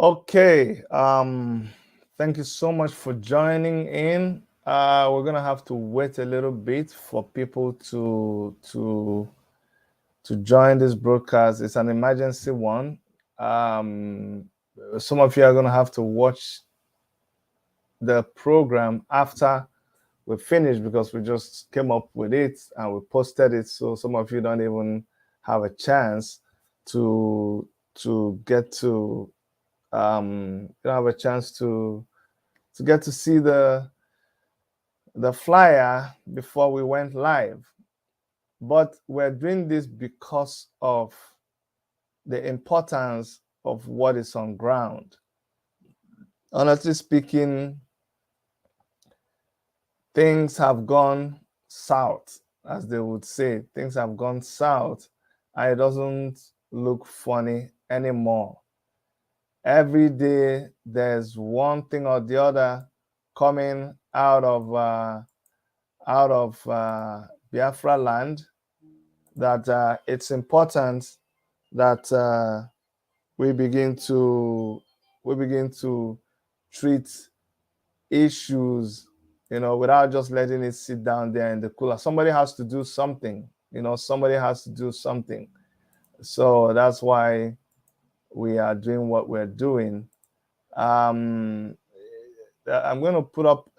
Okay. Thank you so much for joining in. We're gonna have to wait a little bit for people to join this broadcast. It's an emergency one. Um, some of you are gonna have to watch the program after we finished because we just came up with it and we posted it. So some of you don't even have a chance to get to you don't have a chance to get to see the flyer before we went live. But we're doing this because of the importance of what is on ground. Honestly speaking, things have gone south, as they would say. Things have gone south, and it doesn't look funny anymore. Every day, there's one thing or the other coming out of Biafra land that it's important that we begin to treat issues, without just letting it sit down there in the cooler. Somebody has to do something. Somebody has to do something. So that's why we are doing what we're doing. I'm going to put up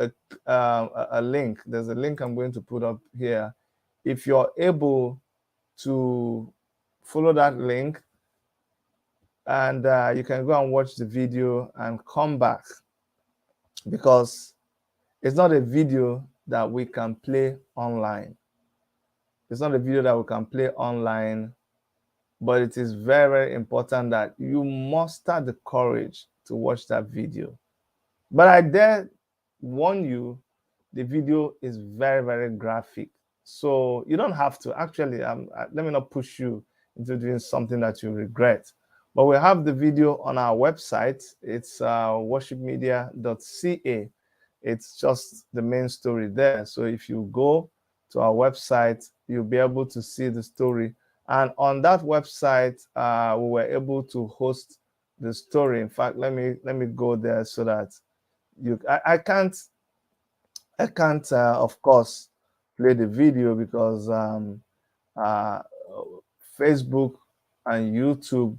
a link. There's a link I'm going to put up here. If you're able to follow that link, and you can go and watch the video and come back, because it's not a video that we can play online. It's not a video that we can play online, but it is very, very important that you muster the courage to watch that video. But I dare warn you, the video is very, very graphic. So you don't have to. Actually, let me not push you into doing something that you regret. But we have the video on our website. It's worshipmedia.ca. It's just the main story there. So if you go to our website, you'll be able to see the story. And on that website, we were able to host the story. In fact, let me go there so that I can't of course play the video because Facebook and YouTube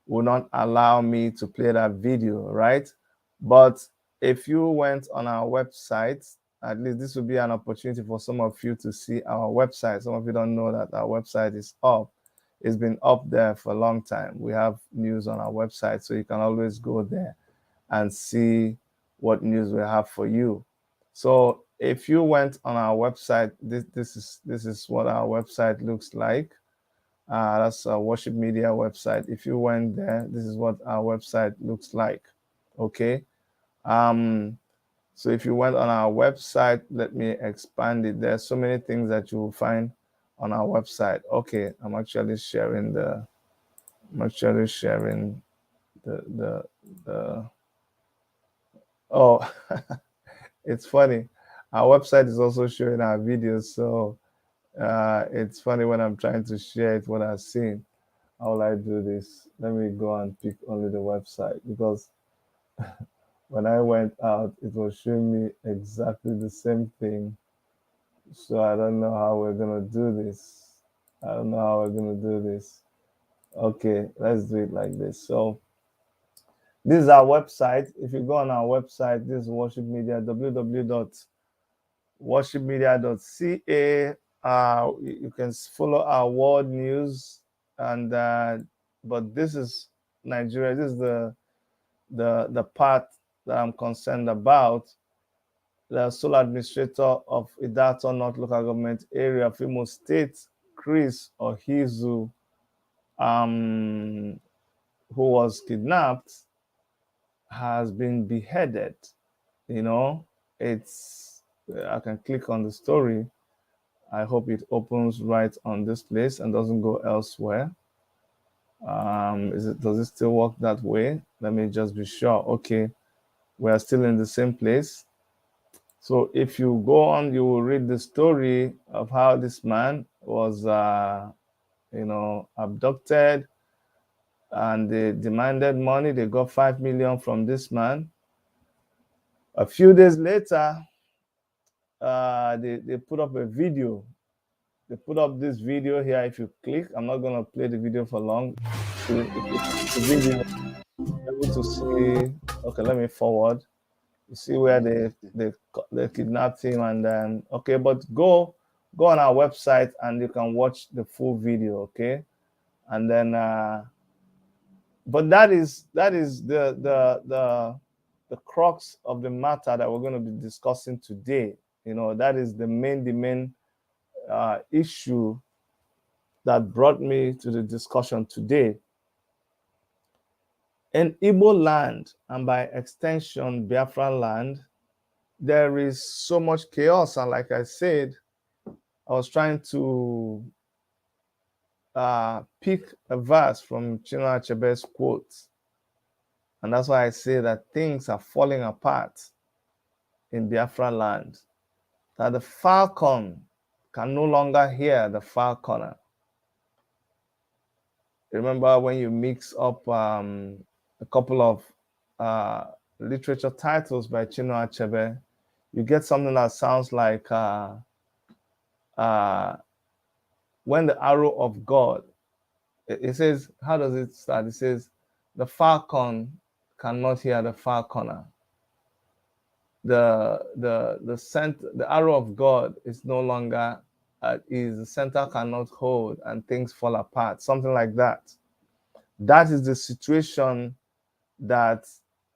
will not allow me to play that video, right? But if you went on our website, at least this will be an opportunity for some of you to see our website. Some of you don't know that our website is up. It's been up there for a long time. We have news on our website, so you can always go there and see what news we have for you. So if you went on our website, this is what our website looks like. That's our worship media website. If you went there, this is what our website looks like. Okay. So if you went on our website, let me expand it. There's so many things that you will find on our website. Okay, I'm actually sharing the oh it's funny. Our website is also showing our videos, so it's funny when I'm trying to share it what I've seen. How will I do this? Let me go and pick only the website, because when I went out, it was showing me exactly the same thing. So I don't know how we're gonna do this. I don't know how we're gonna do this. Okay, let's do it like this. So this is our website. If you go on our website, this is Worship Media, www.worshipmedia.ca. You can follow our world news, and but this is Nigeria. This is the part that I'm concerned about. The sole administrator of Idato North Local Government Area of Imo State, Chris Ohizu, who was kidnapped, has been beheaded. It's I can click on the story. I hope it opens right on this place and doesn't go elsewhere. Does it still work that way? Let me just be sure. Okay, we are still in the same place. So if you go on, you will read the story of how this man was abducted and they demanded money. They got 5 million from this man. A few days later, they put up a video. They put up this video here. If you click, I'm not going to play the video for long. If you click the video, you're able to see. Okay, let me forward. You see where they kidnapped him, and then okay, but go on our website and you can watch the full video. Okay, and then but that is the crux of the matter that we're going to be discussing today. You know, that is the main issue that brought me to the discussion today. In Igbo land, and by extension Biafra land, there is so much chaos, and like I said, I was trying to pick a verse from Chinua Achebe's quotes, and that's why I say that things are falling apart in Biafra land, that the Falcon can no longer hear the Falconer. Remember when you mix up a couple of literature titles by Chinua Achebe, you get something that sounds like when the arrow of God, it says, how does it start? It says, the Falcon cannot hear the Falconer. The arrow of God is no longer is the center cannot hold and things fall apart, something like that. That is the situation that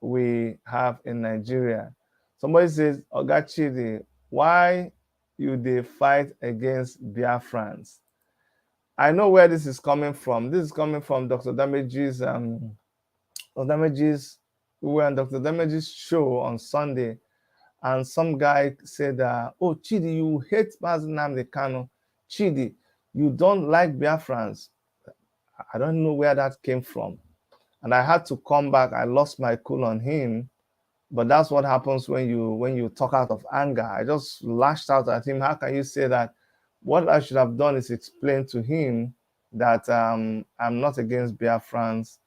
we have in Nigeria. Somebody says, Ogachidi, why you they fight against Biafrans? I know where this is coming from. This is coming from Dr. Damage's we were on Dr. Damage's show on Sunday, and some guy said, oh, Chidi, you hate Nnamdi Kanu. Chidi, you don't like Biafrans. I don't know where that came from. And I had to come back. I lost my cool on him. But that's what happens when you talk out of anger. I just lashed out at him. How can you say that? What I should have done is explain to him that I'm not against Biafrans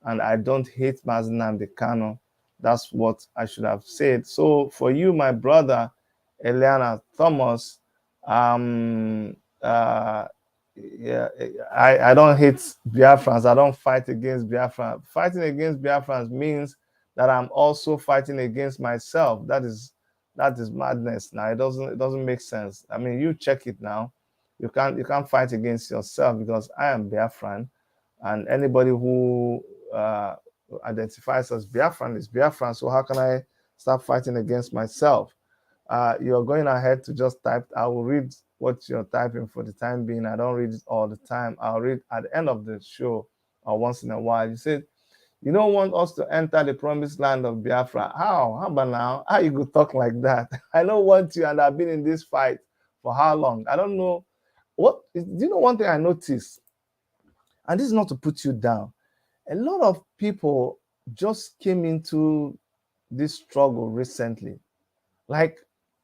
and I don't hate Nnamdi Kanu. That's what I should have said. So for you, my brother, Eliana Thomas, yeah, I don't hate Biafrans. I don't fight against Biafra. Fighting against Biafrans means that I'm also fighting against myself. That is madness. Now it doesn't make sense. I mean, you check it now. You can't fight against yourself, because I am Biafran, and anybody who identifies as Biafran is Biafran. So how can I start fighting against myself? You're going ahead to just type. I will read what you're typing for the time being. I don't read it all the time. I'll read at the end of the show or once in a while. You said, you don't want us to enter the promised land of Biafra. How? How about now? How you could talk like that? I don't want you, and I've been in this fight for how long? I don't know. Do you know one thing I noticed? And this is not to put you down. A lot of people just came into this struggle recently. Like,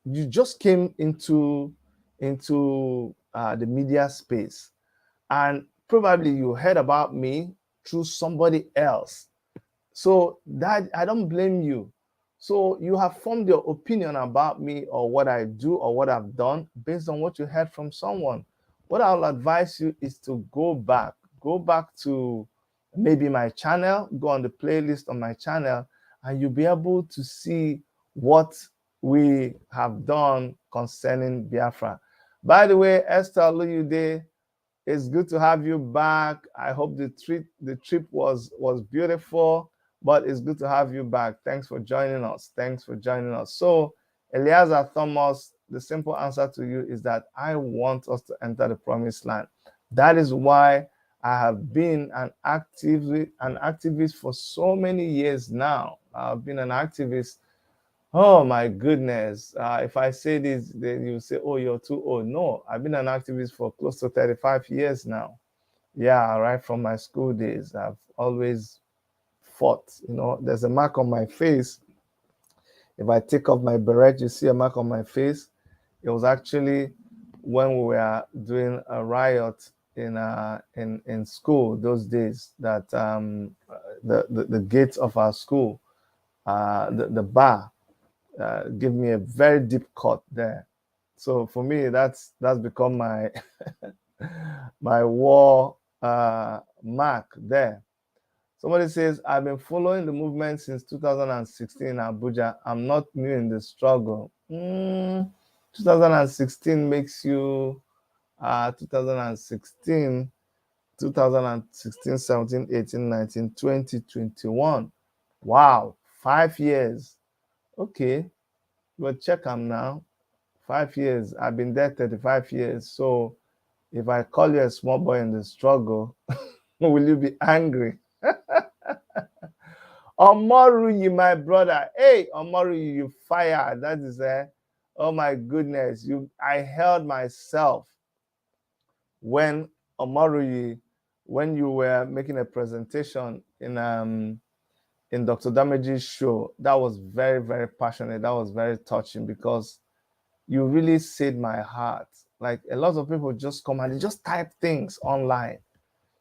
you just came into the media space, and probably you heard about me through somebody else. So that I don't blame you. So you have formed your opinion about me or what I do or what I've done based on what you heard from someone. What I'll advise you is to go back to maybe my channel, go on the playlist on my channel, and you'll be able to see what we have done concerning Biafra. By the way, Esther Oluyude, it's good to have you back. I hope the trip was beautiful, but it's good to have you back. Thanks for joining us. So, Eliezer Thomas, the simple answer to you is that I want us to enter the promised land. That is why I have been an activist for so many years now. I've been an activist. Oh my goodness. If I say this, then you say, oh, you're too old. No, I've been an activist for close to 35 years now. Yeah, right from my school days. I've always fought. You know, there's a mark on my face. If I take off my beret, you see a mark on my face. It was actually when we were doing a riot in school those days, that the gates of our school, the bar, give me a very deep cut there. So for me, that's become my my war mark there. Somebody says, I've been following the movement since 2016 in Abuja. I'm not new in the struggle. 2016 makes you 2016, 2016, 17, 18, 19, 20, 21. Wow, 5 years. Okay, but check them now. 5 years. I've been there 35 years. So if I call you a small boy in the struggle, will you be angry? Omoruyi, my brother. Hey, Omoruyi, you fire. That is oh my goodness. I held myself when Omoruyi, when you were making a presentation in Dr. Damage's show. That was very, very passionate. That was very touching, because you really said my heart. Like, a lot of people just come and they just type things online.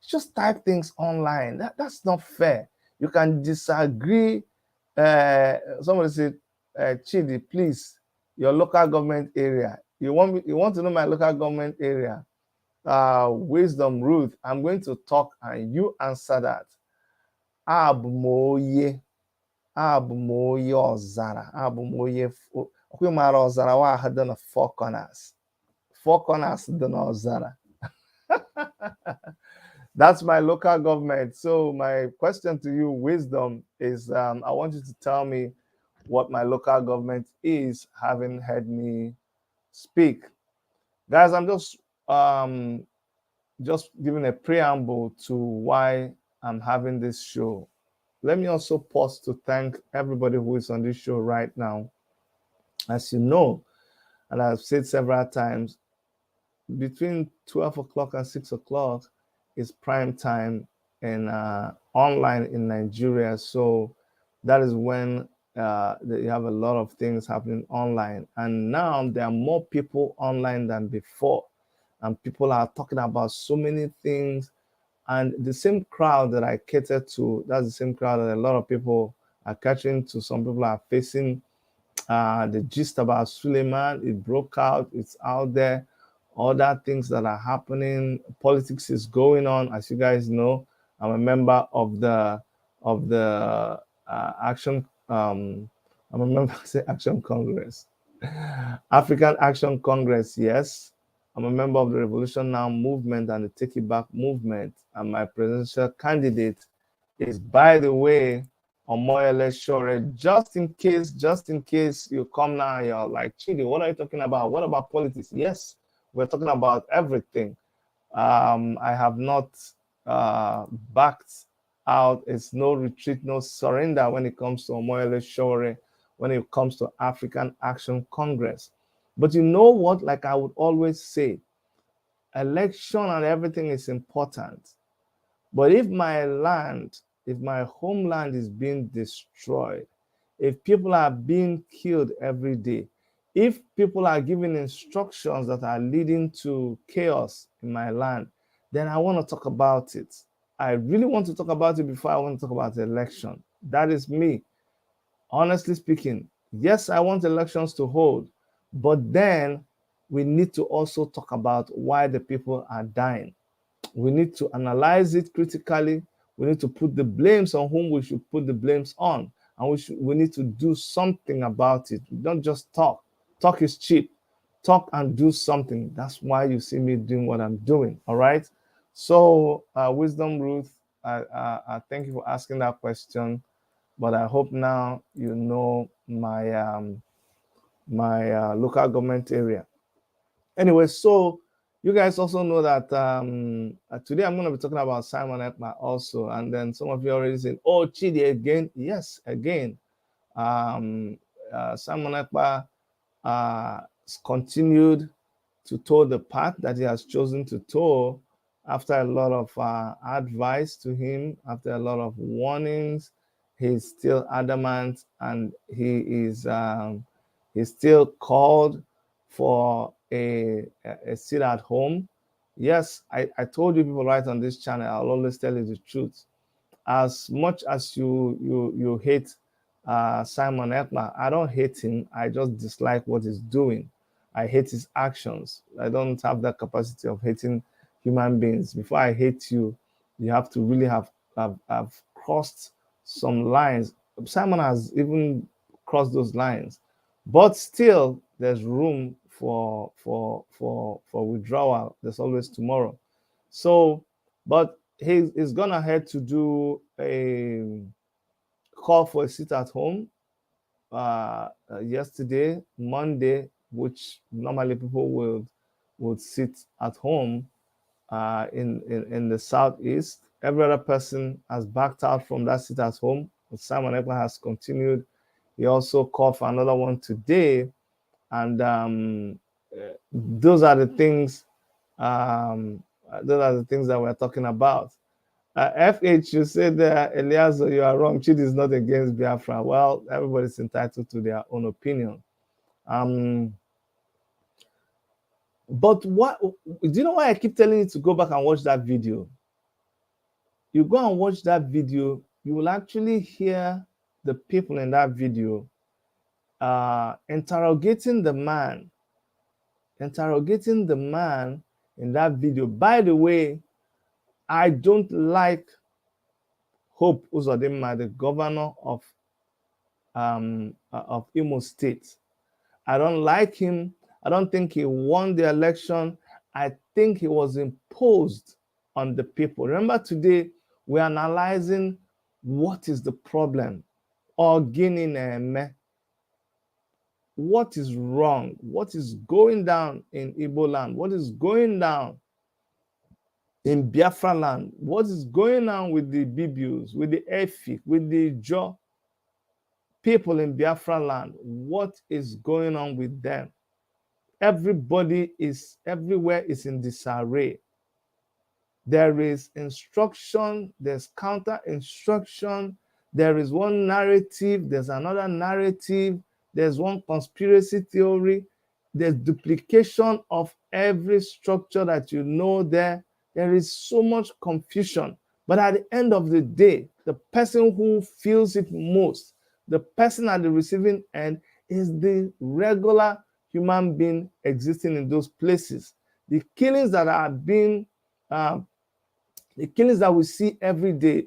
Just type things online. That's not fair. You can disagree. Somebody said, Chidi, please, your local government area. You want to know my local government area? Wisdom Ruth. I'm going to talk and you answer that. Abmoye Ozara. Abmoye Okwimara Ozara wa hadana Falconers. Falconers dana Ozara. That's my local government. So my question to you, Wisdom, is I want you to tell me what my local government is, having heard me speak. Guys, I'm just giving a preamble to why I'm having this show. Let me also pause to thank everybody who is on this show right now. As you know, and I've said several times, between 12 o'clock and 6 o'clock is prime time in online in Nigeria. So that is when you have a lot of things happening online. And now there are more people online than before. And people are talking about so many things. And the same crowd that I cater to, that's the same crowd that a lot of people are catching to. Some people are facing the gist about Suleiman. It broke out, it's out there. Other things that are happening, politics is going on. As you guys know, I'm a member of the Action. I'm a member of the Action Congress, African Action Congress. Yes, I'm a member of the Revolution Now movement and the Take It Back movement. And my presidential candidate is, by the way, Omoyele Shore. Just in case you come now and you're like, Chidi, what are you talking about? What about politics? Yes, we're talking about everything. I have not backed out. It's no retreat, no surrender when it comes to Omoyele Shore, when it comes to African Action Congress. But you know what? Like I would always say, election and everything is important. But if my land, if my homeland is being destroyed, if people are being killed every day, if people are giving instructions that are leading to chaos in my land, then I want to talk about it. I really want to talk about it before I want to talk about the election. That is me. Honestly speaking, yes, I want elections to hold, but then we need to also talk about why the people are dying. We need to analyze it critically. We need to put the blames on whom we should put the blames on. And we need to do something about it. We don't just talk. Talk is cheap. Talk and do something. That's why you see me doing what I'm doing. All right. So, Wisdom Ruth, I thank you for asking that question. But I hope now you know my local government area. Anyway, so you guys also know that today I'm going to be talking about Simon Ekpa also. And then some of you already said, oh, Chidi again. Yes, again. Simon Ekpa continued to toe the path that he has chosen to toe after a lot of advice to him, after a lot of warnings. He's still adamant, and he's still called for a seat at home. Yes, I told you people right on this channel, I'll always tell you the truth. As much as you hate Simon Ekpa, I don't hate him. I just dislike what he's doing. I hate his actions. I don't have that capacity of hating human beings. Before I hate you, you have to really have crossed some lines. Simon has even crossed those lines, but still, there's room for withdrawal. There's always tomorrow. So, but he's gone ahead to do a call for a sit at home yesterday, Monday, which normally people would sit at home in the southeast. Every other person has backed out from that sit at home. But Simon Ekpa has continued. He also called for another one today, and those are the things. Those are the things that we're talking about. FH, you said Eliazo, you are wrong. Chidi is not against Biafra. Well, everybody's entitled to their own opinion. But what do you know why I keep telling you to go back and watch that video? You go and watch that video, you will actually hear the people in that video interrogating the man in that video. By the way, I don't like Hope Uzodinma, the governor of Imo State. I don't like him. I don't think he won the election. I think he was imposed on the people. Remember, today we're analyzing what is the problem. What is wrong? What is going down in Igbo land? What is going down in Biafra land? What is going on with the Bibius, with the Efik, with the Jaw people in Biafra land? What is going on with them? Everybody is everywhere is in disarray. There is instruction, there's counter instruction, there is one narrative, there's another narrative, there's one conspiracy theory, there's duplication of every structure that you know there. There is so much confusion. But at the end of the day, the person who feels it most, the person at the receiving end, is the regular human being existing in those places. The killings that are being the killings that we see every day,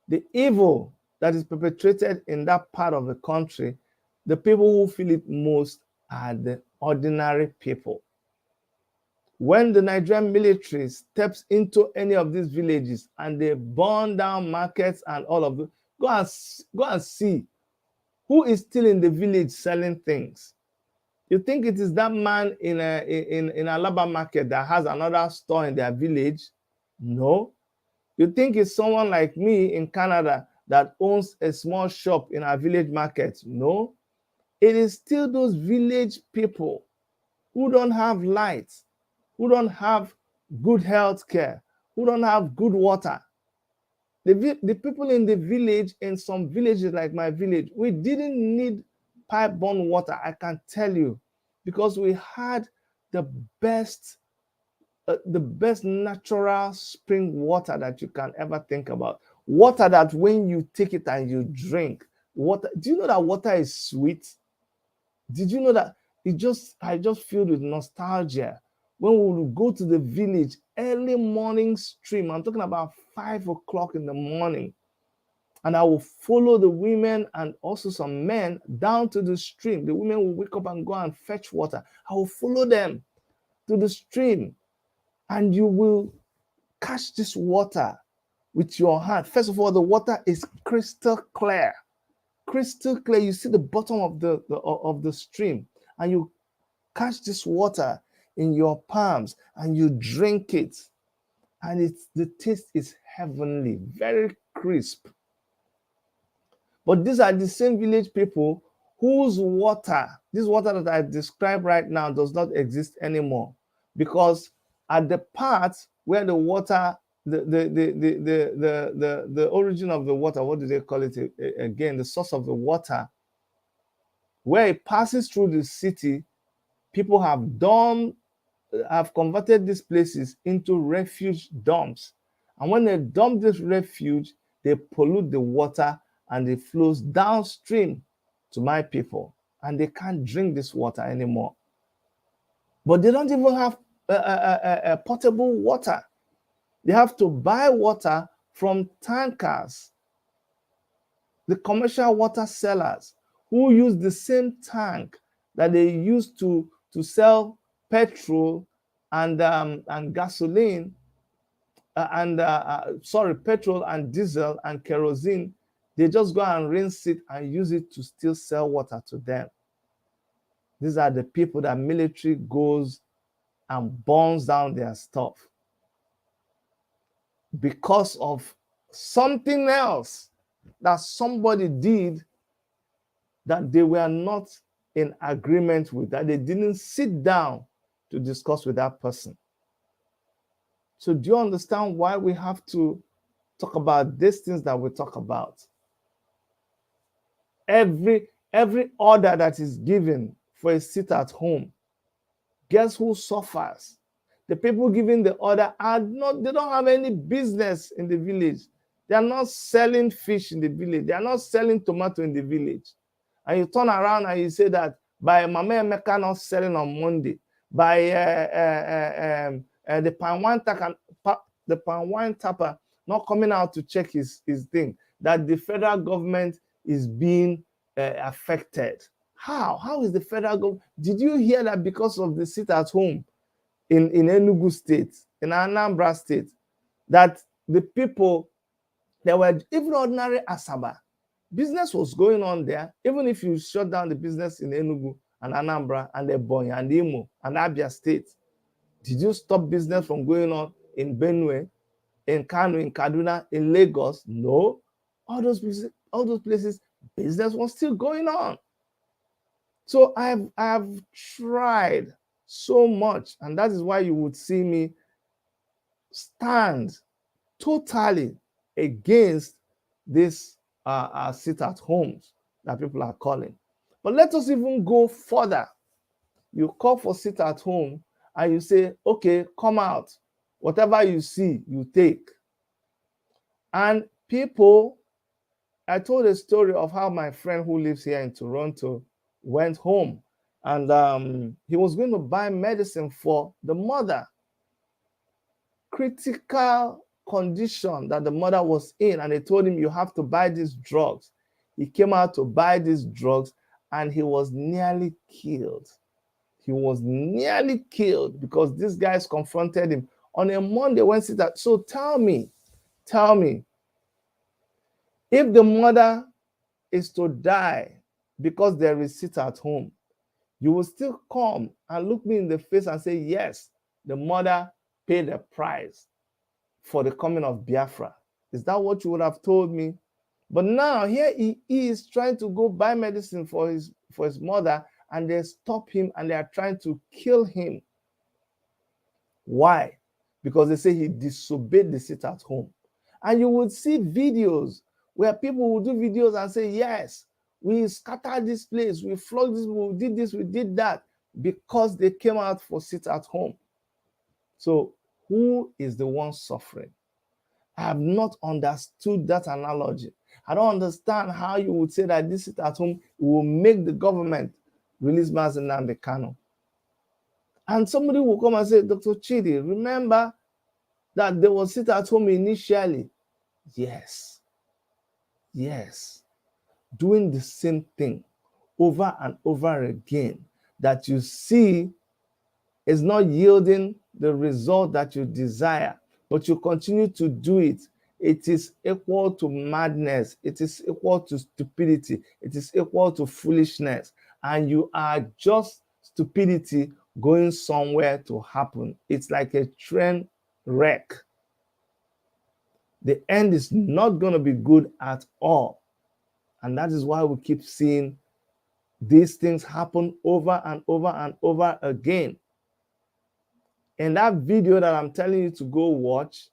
the evil that is perpetrated in that part of the country, the people who feel it most are the ordinary people. When the Nigerian military steps into any of these villages and they burn down markets and all of it, go and see who is still in the village selling things. You think it is that man in Alaba market that has another store in their village? No. You think it's someone like me in Canada that owns a small shop in our village market? No. It is still those village people who don't have lights, who don't have good health care, who don't have good water. The people in the village, in some villages like my village, we didn't need pipe-borne water, I can tell you, because we had the best natural spring water that you can ever think about. Water that when you take it and you drink, water. Do you know that water is sweet? Did you know that? I just feel with nostalgia when we would go to the village early morning stream. I'm talking about 5 o'clock in the morning. And I will follow the women and also some men down to the stream. The women will wake up and go and fetch water. I will follow them to the stream. And you will catch this water with your hand. First of all, the water is crystal clear. Crystal clear. You see the bottom of the stream, and you catch this water in your palms and you drink it. And the taste is heavenly, very crisp. But these are the same village people whose water, this water that I described right now, does not exist anymore, because at the part where the water, the origin of the water, what do they call it again? The source of the water, where it passes through the city, people have done have converted these places into refuge dumps. And when they dump this refuge, they pollute the water and it flows downstream to my people. And they can't drink this water anymore. But they don't even have potable water. They have to buy water from tankers, the commercial water sellers, who use the same tank that they use to sell petrol and gasoline, petrol and diesel and kerosene. They just go and rinse it and use it to still sell water to them. These are the people that military goes and burns down their stuff because of something else that somebody did that they were not in agreement with, that they didn't sit down to discuss with that person. So do you understand why we have to talk about these things that we talk about? Every order that is given for a seat at home, guess who suffers? The people giving the order they don't have any business in the village. They are not selling fish in the village. They are not selling tomato in the village. And you turn around and you say that by Mama Emeka not selling on Monday, by the palm wine tapper not coming out to check his thing, that the federal government is being affected. How is the federal government? Did you hear that because of the sit at home in Enugu State, in Anambra State, that the people, there were even ordinary Asaba, business was going on there, even if you shut down the business in Enugu and Anambra and Ebonyi and Imo and Abia State. Did you stop business from going on in Benue, in Kano, in Kaduna, in Lagos? No. All those places, business was still going on. So I've tried so much, and that is why you would see me stand totally against this sit at homes that people are calling. But let us even go further. You call for sit at home and you say, okay, come out. Whatever you see, you take. And people, I told a story of how my friend who lives here in Toronto went home and he was going to buy medicine for the mother. Critical condition that the mother was in, and they told him, you have to buy these drugs. He came out to buy these drugs and he was nearly killed. He was nearly killed because these guys confronted him on a Monday, Wednesday. So tell me, if the mother is to die because there is sit at home, you will still come and look me in the face and say, yes, the mother paid the price for the coming of Biafra. Is that what you would have told me? But now here he is trying to go buy medicine for his mother, and they stop him and they are trying to kill him. Why? Because they say he disobeyed the sit at home. And you would see videos where people will do videos and say, yes, we scattered this place, we flogged this, we did this, we did that, because they came out for sit at home. So who is the one suffering? I have not understood that analogy. I don't understand how you would say that this sit at home will make the government release Nnamdi Kanu. And somebody will come and say, Dr. Chidi, remember that they will sit at home initially? Yes. Doing the same thing over and over again that you see is not yielding the result that you desire, but you continue to do it. It is equal to madness. It is equal to stupidity. It is equal to foolishness. And you are just stupidity going somewhere to happen. It's like a train wreck. The end is not going to be good at all. And that is why we keep seeing these things happen over and over and over again. In that video that I'm telling you to go watch,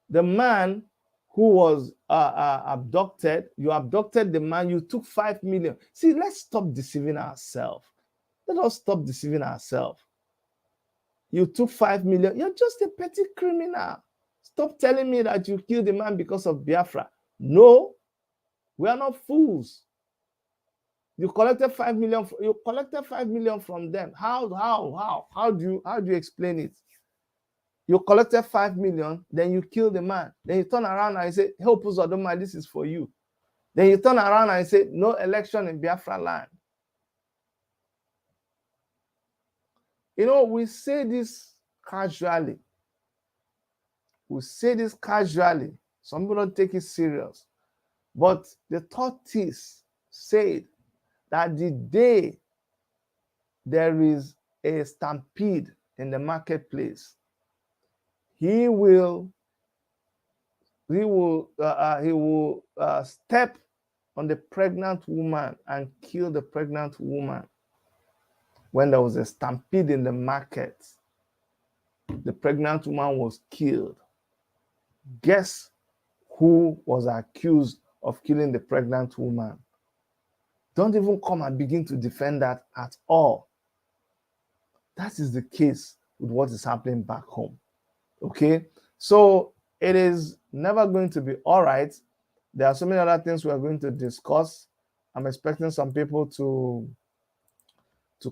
the man who was abducted, you abducted the man, you took 5 million. See, let's stop deceiving ourselves. Let us stop deceiving ourselves. You took 5 million. You're just a petty criminal. Stop telling me that you killed the man because of Biafra. No, we are not fools. You collected 5 million. You collected 5 million from them. How do you explain it? You collected 5 million, then you kill the man. Then you turn around and you say, help us, Odoma, this is for you. Then you turn around and say, no election in Biafra land. You know, we say this casually. We say this casually. Some people don't take it serious. But the tortoise said that the day there is a stampede in the marketplace, he will step on the pregnant woman and kill the pregnant woman. When there was a stampede in the market, the pregnant woman was killed. Guess who was accused of killing the pregnant woman? Don't even come and begin to defend that at all. That is the case with what is happening back home. Okay? So it is never going to be all right. There are so many other things we are going to discuss. I'm expecting some people to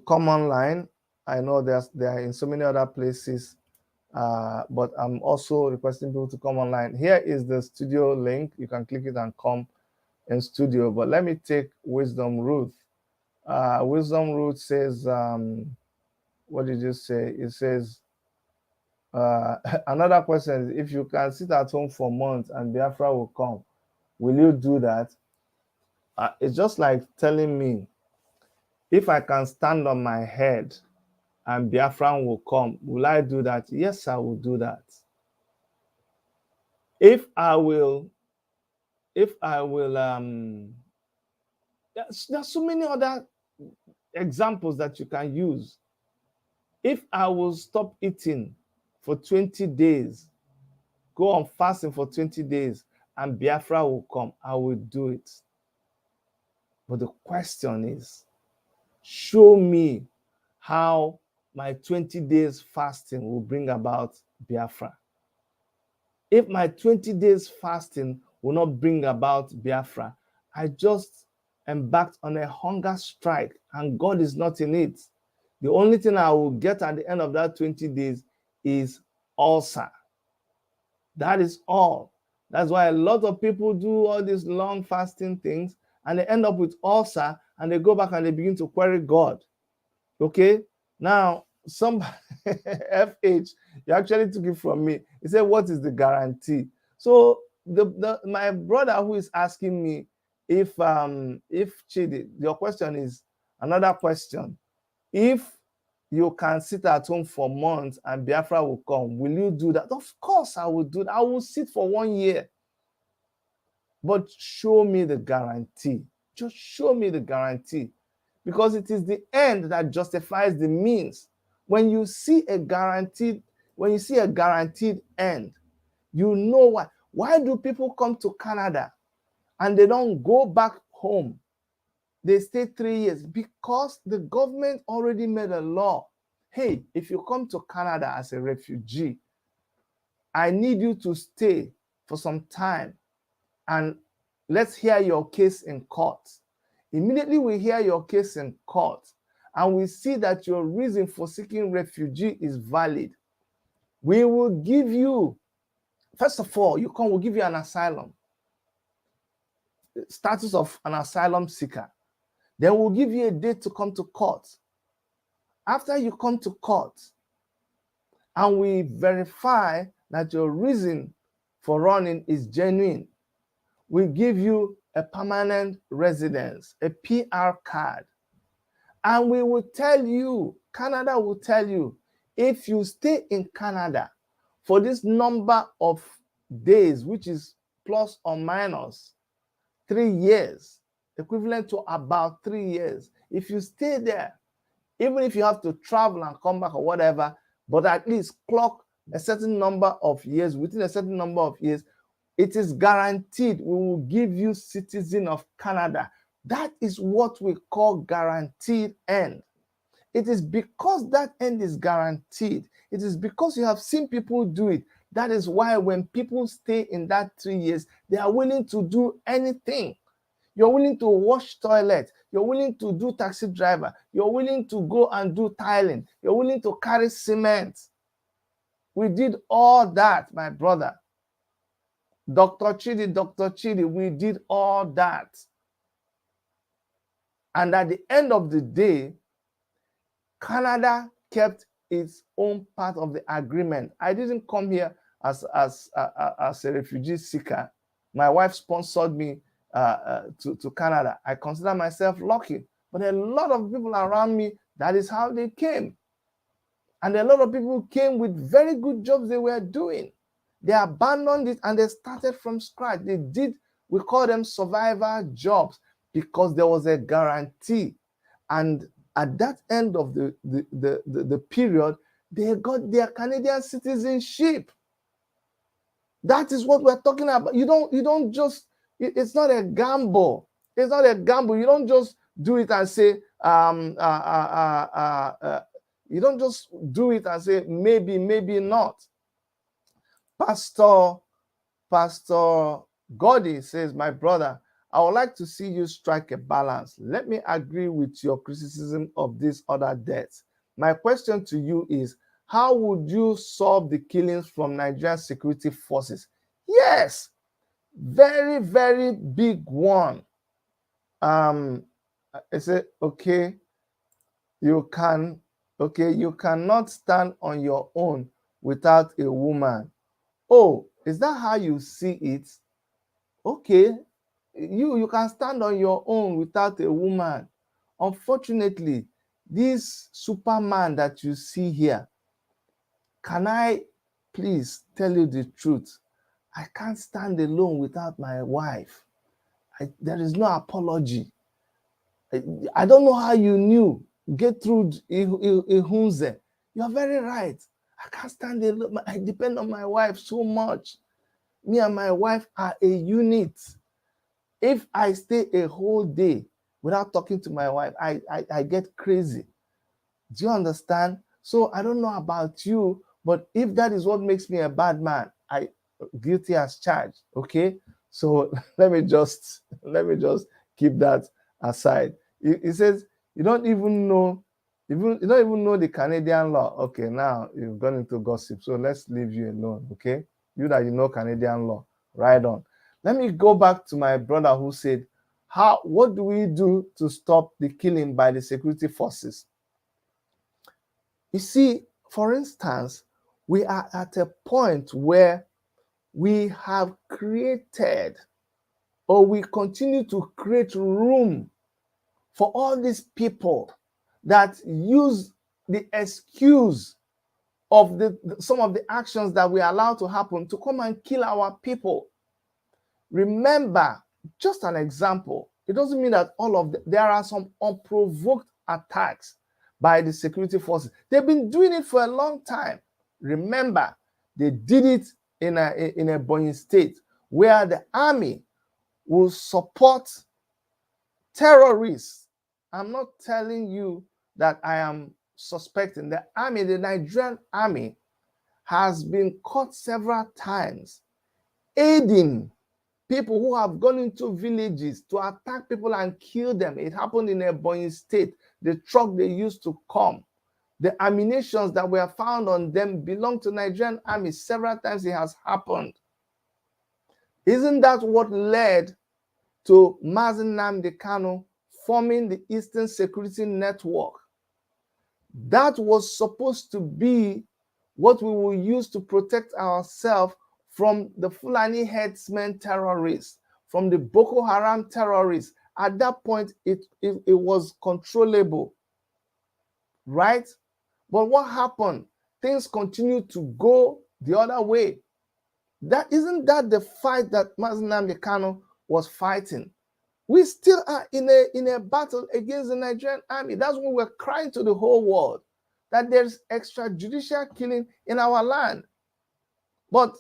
come online. I know they are in so many other places, but I'm also requesting people to come online. Here is the studio link. You can click it and come in studio. But let me take Wisdom Ruth. Wisdom Ruth says, what did you say? It says, another question is, if you can sit at home for months and Biafra will come, will you do that? It's just like telling me, if I can stand on my head and Biafra will come, will I do that? Yes, I will do that. There's so many other examples that you can use. If I will stop eating for 20 days, go on fasting for 20 days, and Biafra will come, I will do it. But the question is, show me how my 20 days fasting will bring about Biafra. If my 20 days fasting will not bring about Biafra, I just embarked on a hunger strike and God is not in it. The only thing I will get at the end of that 20 days is ulcer. That is all. That's why a lot of people do all these long fasting things and they end up with ulcer and they go back and they begin to query God. Okay? Now, somebody, FH, you actually took it from me. He said, what is the guarantee? So my brother who is asking me if Chidi, your question is another question. If you can sit at home for months and Biafra will come, will you do that? Of course I will do that. I will sit for 1 year. But show me the guarantee. Just show me the guarantee. Because it is the end that justifies the means. When you see a guaranteed end, you know why. Why do people come to Canada and they don't go back home? They stay 3 years because the government already made a law. Hey, if you come to Canada as a refugee, I need you to stay for some time and let's hear your case in court. Immediately we hear your case in court and we see that your reason for seeking refugee is valid. We will give you, first of all, we'll give you an asylum, status of an asylum seeker. Then we'll give you a date to come to court. After you come to court and we verify that your reason for running is genuine, we give you a permanent residence, a PR card. And we will tell you, Canada will tell you, if you stay in Canada for this number of days, which is plus or minus 3 years, equivalent to about 3 years, if you stay there, even if you have to travel and come back or whatever, but at least clock a certain number of years, within a certain number of years, it is guaranteed we will give you citizen of Canada. That is what we call guaranteed end. it is because that end is guaranteed. It is because you have seen people do it. That is why when people stay in that 3 years, they are willing to do anything. You're willing to wash toilet. You're willing to do taxi driver. You're willing to go and do tiling. You're willing to carry cement. We did all that, my brother. Dr. Chidi, we did all that. And at the end of the day, Canada kept its own part of the agreement. I didn't come here as a refugee seeker. My wife sponsored me to Canada. I consider myself lucky. But a lot of people around me, that is how they came. And a lot of people came with very good jobs they were doing. They abandoned it and they started from scratch. They did, we call them survival jobs, because there was a guarantee. And at that end of the period, they got their Canadian citizenship. That is what we're talking about. You don't just, it's not a gamble. It's not a gamble. You don't just do it and say, you don't just do it and say, maybe, maybe not. Pastor Gordy says, my brother, I would like to see you strike a balance. Let me agree with your criticism of these other deaths. My question to you is, how would you solve the killings from Nigerian security forces? Yes, very, very big one. I said, okay, you cannot stand on your own without a woman. Oh, is that how you see it? Okay, you can stand on your own without a woman. Unfortunately, this Superman that you see here, can I please tell you the truth? I can't stand alone without my wife. There is no apology. I don't know how you knew. Gertrude Ihunze. You're very right. I can't stand alone. I depend on my wife so much. Me and my wife are a unit. If I stay a whole day without talking to my wife, I get crazy. Do you understand? So I don't know about you, but if that is what makes me a bad man, I guilty as charged. Okay, so let me just keep that aside. He says you don't even know the Canadian law. Okay, now you've gone into gossip, so let's leave you alone. Okay, you that you know Canadian law, right on. Let me go back to my brother who said, what do we do to stop the killing by the security forces? You see, for instance, we are at a point where we have created, or we continue to create room for all these people that use the excuse of some of the actions that we allow to happen to come and kill our people. Remember, just an example, it doesn't mean that there are some unprovoked attacks by the security forces. They've been doing it for a long time. Remember, they did it in a Ebonyi state where the army will support terrorists. I'm not telling you that I am suspecting. The army, the Nigerian army, has been caught several times aiding people who have gone into villages to attack people and kill them. It happened in Ebonyi state. The truck they used to come, the ammunitions that were found on them belong to Nigerian army. Several times it has happened. Isn't that what led to Nnamdi Kanu forming the Eastern Security Network? That was supposed to be what we will use to protect ourselves from the Fulani headsmen terrorists, from the Boko Haram terrorists. At that point, it was controllable, right? But what happened? Things continued to go the other way. Isn't that the fight that Nnamdi Kanu was fighting? We still are in a battle against the Nigerian army. That's what we're crying to the whole world, that there's extrajudicial killing in our land. But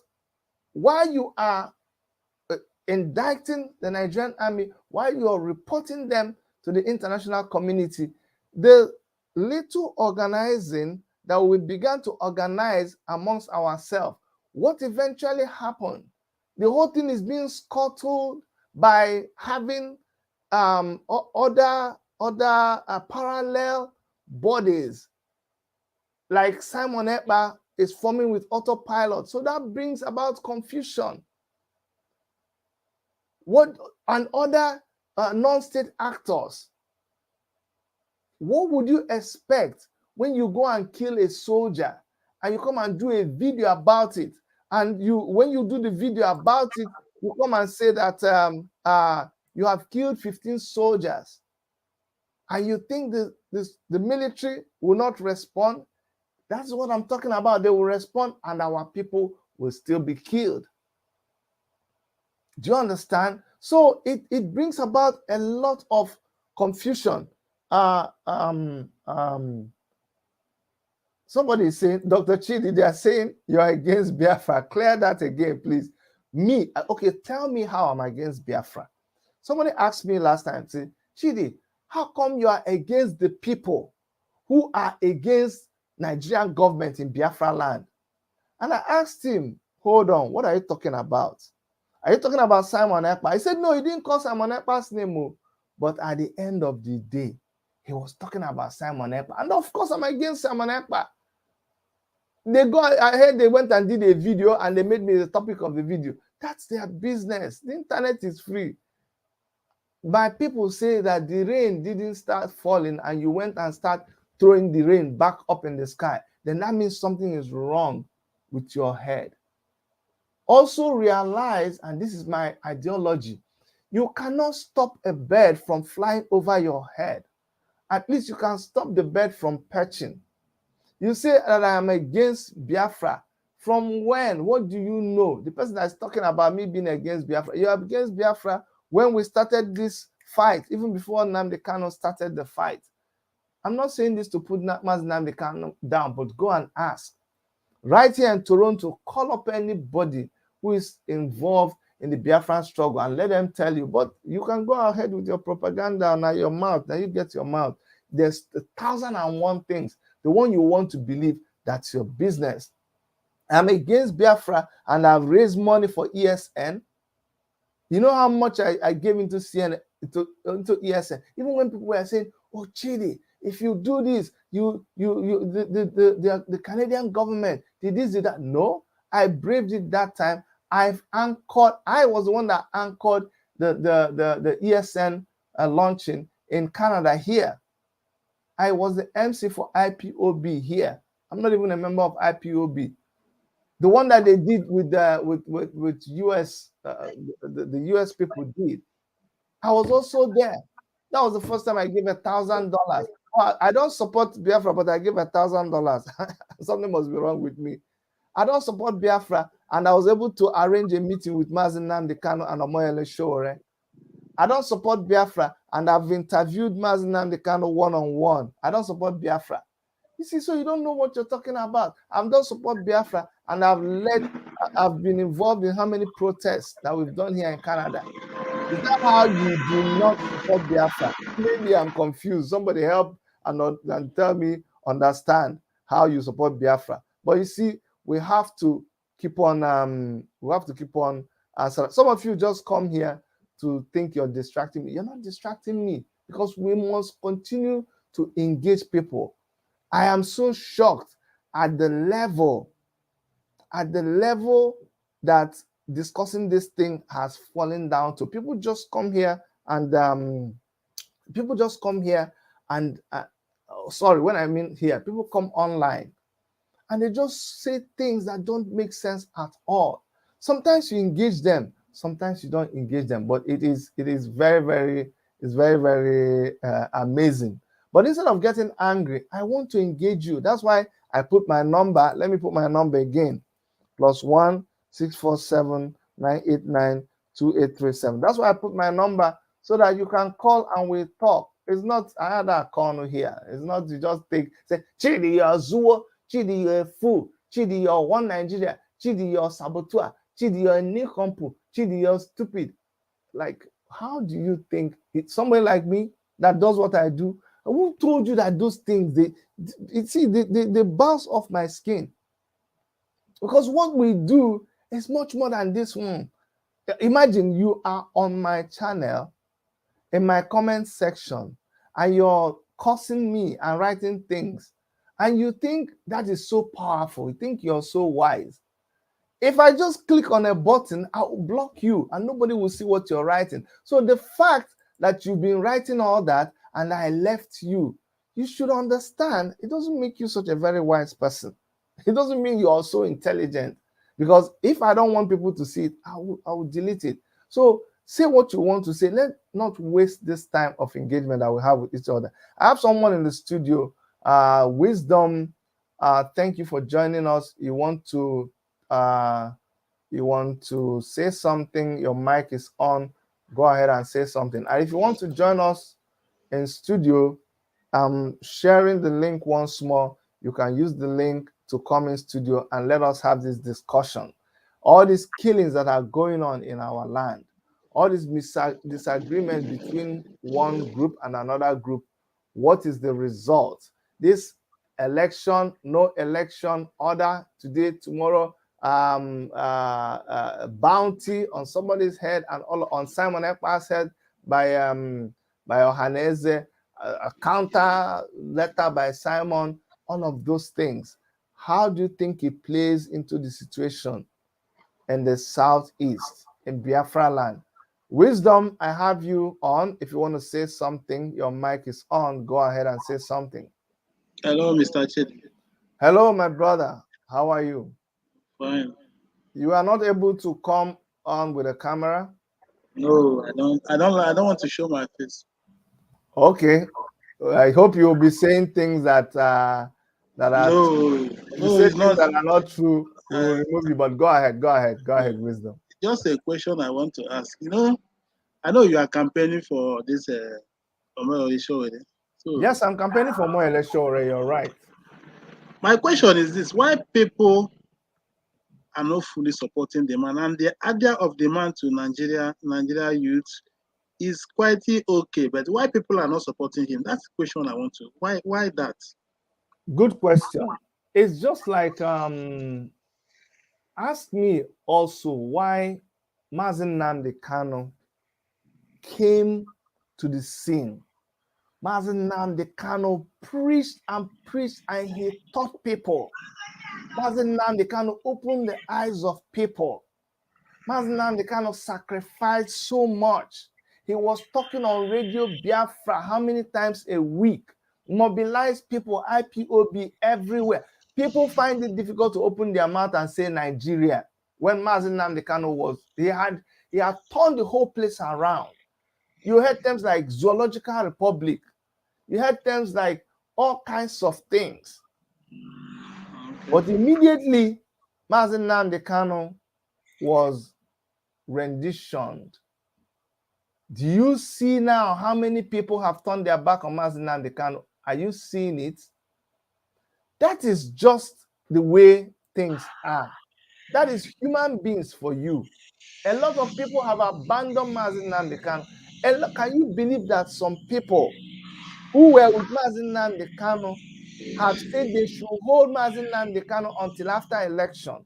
while you are indicting the Nigerian army, while you are reporting them to the international community, the little organizing that we began to organize amongst ourselves, what eventually happened? The whole thing is being scuttled by having other parallel bodies, like Simon Ekpa is forming with Autopilot. So that brings about confusion. What and other non-state actors? What would you expect when you go and kill a soldier and you come and do a video about it? And when you do the video about it, you come and say that you have killed 15 soldiers, and you think the military will not respond? That's what I'm talking about. They will respond, and our people will still be killed. Do you understand? So it brings about a lot of confusion. Somebody is saying, Dr. Chidi, they are saying you're against Biafra. Clear that again, please. Me, okay, tell me how I'm against Biafra. Somebody asked me last time, say, Chidi, how come you are against the people who are against Nigerian government in Biafra land? And I asked him, hold on, what are you talking about? Are you talking about Simon Ekpa? He said, no, he didn't call Simon Ekpa's name. But at the end of the day, he was talking about Simon Ekpa. And of course, I'm against Simon Ekpa. I heard they went and did a video and they made me the topic of the video. That's their business. The internet is free. My people say that the rain didn't start falling and you went and start throwing the rain back up in the sky, then that means something is wrong with your head. Also realize, and this is my ideology, you cannot stop a bird from flying over your head. At least you can stop the bird from perching. You say that I am against Biafra. From when? What do you know? The person that's talking about me being against Biafra. You are against Biafra when we started this fight, even before Nnamdi Kanu started the fight. I'm not saying this to put Nnamdi Kanu down, but go and ask. Right here in Toronto, call up anybody who is involved in the Biafran struggle and let them tell you. But you can go ahead with your propaganda now, your mouth. Now you get your mouth. There's 1,001 things. The one you want to believe, that's your business. I'm against Biafra and I've raised money for ESN. You know how much I gave into into ESN? Even when people were saying, oh, Chidi, if you do this, the Canadian government did this, did that. No, I braved it that time. I was the one that anchored the ESN launching in Canada here. I was the MC for IPOB here. I'm not even a member of IPOB. The one that they did with US, the US people did. I was also there. That was the first time I gave $1,000. I don't support Biafra, but I gave $1,000. Something must be wrong with me. I don't support Biafra, and I was able to arrange a meeting with Nnamdi Kanu and Omoyele Sowore. I don't support Biafra, and I've interviewed Nnamdi Kanu one-on-one. I don't support Biafra. You see, so you don't know what you're talking about. I don't support Biafra, and I've been involved in how many protests that we've done here in Canada. Is that how you do not support Biafra? Maybe I'm confused. Somebody help and tell me, understand how you support Biafra. But you see, we have to keep on answering. Some of you just come here to think you're distracting me. You're not distracting me, because we must continue to engage people. I am so shocked at the level that discussing this thing has fallen down to. People just come here and sorry, when I mean here, people come online and they just say things that don't make sense at all. Sometimes you engage them, sometimes you don't engage them, but it is very, very amazing. But instead of getting angry, I want to engage you. That's why I put my number. Let me put my number again. +1 647 989 2837. That's why I put my number, so that you can call and we talk. It's not another corner here. It's not you just say, Chidi, you're a Zuo, Chidi, you're a fool, Chidi, you're one Nigeria, Chidi, you're a saboteur, Chidi, you're a nincompoop, Chidi, you're stupid. Like, how do you think it's someone like me that does what I do? Who told you that those things, they bounce off my skin? Because what we do is much more than this one. Imagine you are on my channel, in my comment section, and you're cursing me and writing things, and you think that is so powerful. You think you're so wise. If I just click on a button, I'll block you and nobody will see what you're writing. So the fact that you've been writing all that and I left you, you should understand it doesn't make you such a very wise person. It doesn't mean you're so intelligent, because if I don't want people to see it, I will delete it. So say what you want to say. Let's not waste this time of engagement that we have with each other. I have someone in the studio, Wisdom. Thank you for joining us. You want to say something? Your mic is on. Go ahead and say something. And if you want to join us in studio, I'm sharing the link once more. You can use the link to come in studio and let us have this discussion. All these killings that are going on in our land, all these disagreements between one group and another group, what is the result? This election, no election, order today, tomorrow, bounty on somebody's head and all on Simon Ekpa's head by Ohaneze, a counter letter by Simon, all of those things. How do you think it plays into the situation in the southeast, in Biafra land? Wisdom, I have you on. If you want to say something, your mic is on. Go ahead and say something. Hello, Mr. Chidi. Hello, my brother. How are you? Fine. You are not able to come on with a camera? No, I don't want to show my face. Okay. I hope you'll be saying things that are No, if you no, say it's things not. that are not true, we will remove you. But go ahead, Wisdom. Just a question I want to ask. I know you are campaigning for this show. So Yes, I'm campaigning for more election. You're right. my question is this: why people are not fully supporting the man, and the idea of the man to Nigeria youth is quite okay, but why people are not supporting him? That's the question I want to. Why that? Good question. It's just like ask me also why Nnamdi Kanu came to the scene. Nnamdi Kanu preached and preached and he taught people. Nnamdi Kanu opened the eyes of people. Nnamdi Kanu sacrificed so much. He was talking on Radio Biafra how many times a week? Mobilized people, IPOB everywhere. People find it difficult to open their mouth and say Nigeria. When Nnamdi Kanu was, he had turned the whole place around. You heard terms like Zoological Republic. You heard terms like all kinds of things. But immediately, Nnamdi Kanu was renditioned. Do you see now how many people have turned their back on Nnamdi Kanu? Are you seeing it? That is just the way things are. That is human beings for you. A lot of people have abandoned Nnamdi Kanu. Can you believe that some people who were with Nnamdi Kanu have said they should hold Nnamdi Kanu until after election?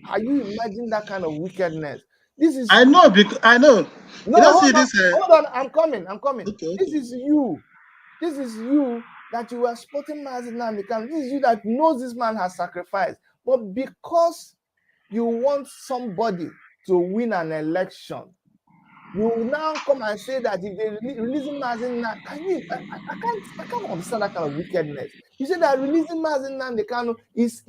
Are you imagining that kind of wickedness? This is I know because I know. no, You don't see hold on, this. hold on. I'm coming. Okay, This okay. is you. This is you that you were supporting Nnamdi Kanu. This is you that knows this man has sacrificed. But because you want somebody to win an election, you now come and say that if they releasing Nnamdi, I can't understand that kind of wickedness. You say that releasing Nnamdi Kanu is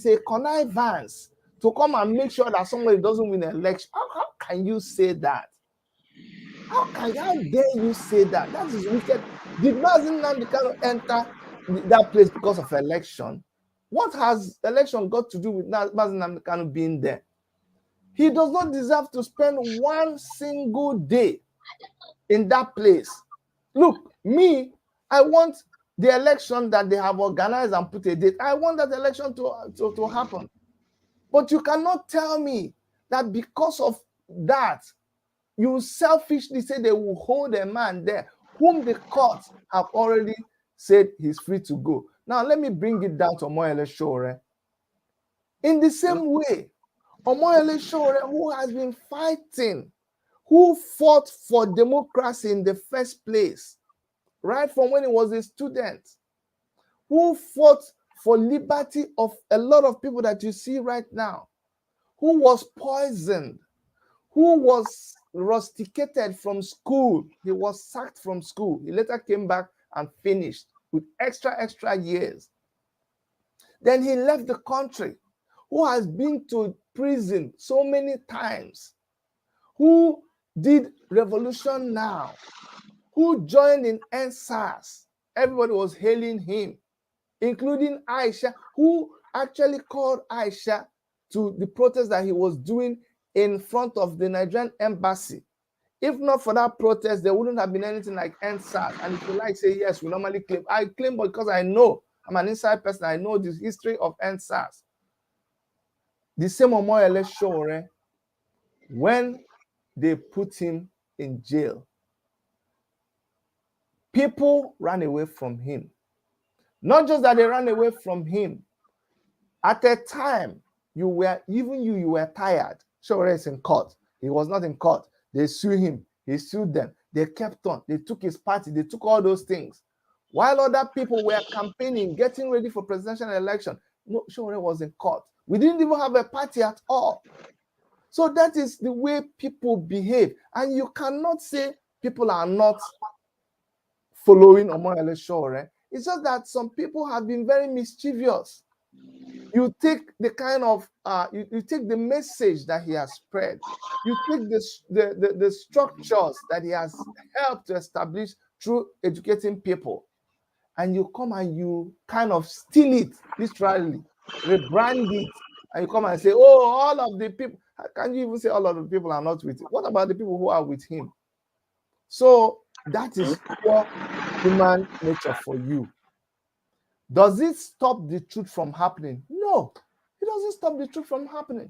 a connivance to come and make sure that somebody doesn't win an election. How can you say that? How dare you say that? That is wicked. Did Nnamdi Kanu enter that place because of election? What has election got to do with Nnamdi Kanu being there? He does not deserve to spend one single day in that place. Look, me, I want the election that they have organized and put a date. I want that election to happen. But you cannot tell me that because of that, you selfishly say they will hold a man there whom the courts have already said he's free to go. Now, let me bring it down to Omoyele Sowore. In the same way, Omoyele Sowore, who has been fighting, who fought for democracy in the first place, right from when he was a student, who fought for liberty of a lot of people that you see right now, who was poisoned, who was rusticated from school. He was sacked from school. He later came back and finished with extra years. Then he left the country, who has been to prison so many times, who did Revolution Now, who joined in NSAS. Everybody was hailing him, including Aisha, who actually called Aisha to the protest that he was doing in front of the Nigerian embassy. If not for that protest, there wouldn't have been anything like NSAS. And if you like, say yes, we normally claim. I claim because I know, I'm an inside person, I know the history of NSAS. The same Omoyele Sowore, when they put him in jail, people ran away from him. Not just that they ran away from him. At a time, you were tired. Sowore is in court. He was not in court. They sued him. He sued them. They kept on. They took his party. They took all those things. While other people were campaigning, getting ready for presidential election, no, Sowore was in court. We didn't even have a party at all. So that is the way people behave. And you cannot say people are not following Omoyele Sowore. It's just that some people have been very mischievous. You take the kind of you take the message that he has spread, you take the structures that he has helped to establish through educating people, and you come and you kind of steal it, literally rebrand it, and you come and say, oh, all of the people. How can you even say all of the people are not with him? What about the people who are with him? So that is pure human nature for you. Does it stop the truth from happening? No, it doesn't stop the truth from happening.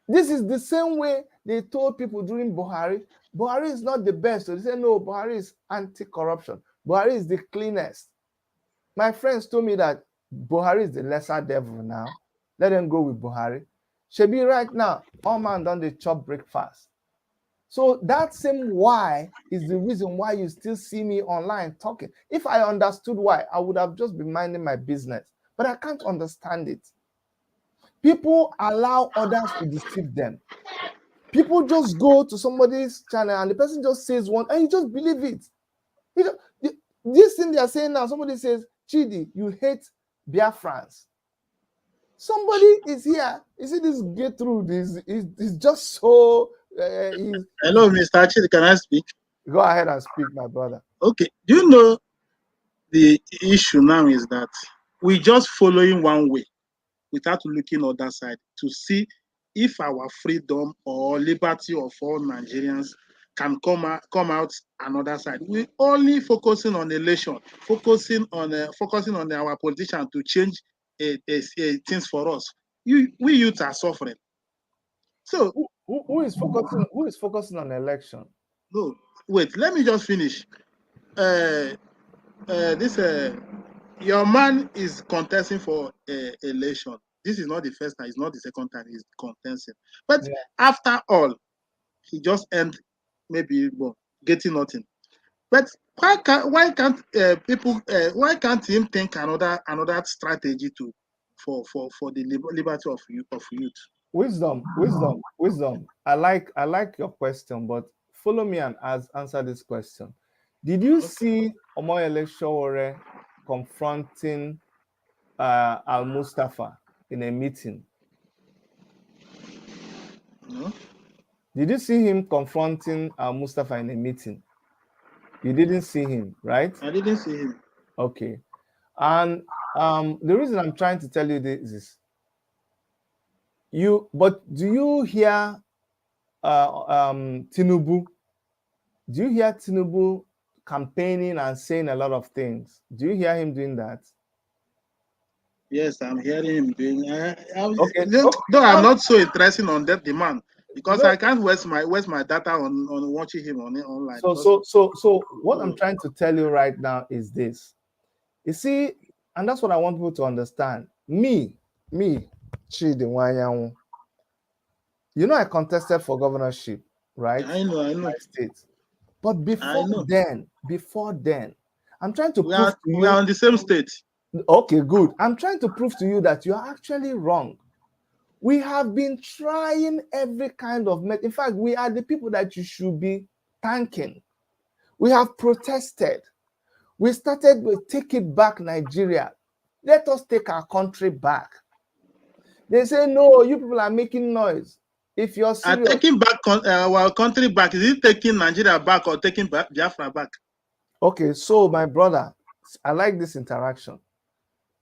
This is the same way they told people during Buhari. Buhari is not the best. So they say, no, Buhari is anti-corruption. Buhari is the cleanest. My friends told me that Buhari is the lesser devil now. Let them go with Buhari. Shebi right now, all man done the chop breakfast. So that same why is the reason why you still see me online talking. If I understood why, I would have just been minding my business. But I can't understand it. People allow others to deceive them. People just go to somebody's channel and the person just says one and you just believe it. This thing they are saying now, somebody says, Chidi, you hate Biafrans. Somebody is here. You see this Gertrude is just so... Hello, Mr. Chidi, can I speak? Go ahead and speak, my brother. Okay. Do you know the issue now is that we just following one way without looking other side to see if our freedom or liberty of all Nigerians can come out another side. We only focusing on election, focusing on our politician to change things for us. We youth are suffering. So who is focusing on election? No, wait. Let me just finish. Your man is contesting for election. This is not the first time. It's not the second time he's contesting. But after all, he just end maybe getting nothing. But why can't him think another strategy for the liberty of youth? Wisdom. I like your question, but follow me and answer this question. Did you see Omoyele Sowore confronting Al Mustafa in a meeting? No. Did you see him confronting Al Mustafa in a meeting? You didn't see him, right? I didn't see him. Okay. And the reason I'm trying to tell you this is, but do you hear Tinubu? Do you hear Tinubu campaigning and saying a lot of things? Do you hear him doing that? Yes, I'm hearing him doing. Okay. Though I'm not so interested on that demand. because No. I can't waste my data on watching him online. So what I'm trying to tell you right now is this. You see, and that's what I want people to understand. Me, Chidi Wanyanwu, you know, I contested for governorship, right? I know. My state. But I know. before then, I'm trying to We prove are to we are you. on the same state. Okay, good. I'm trying to prove to you that you're actually wrong. We have been trying every kind of in fact, we are the people that you should be thanking. We have protested. We started with Take It Back Nigeria. Let us take our country back. They say, no, you people are making noise. If you're serious. Taking back our country back, is it taking Nigeria back or taking Biafra back? Okay, so my brother, I like this interaction.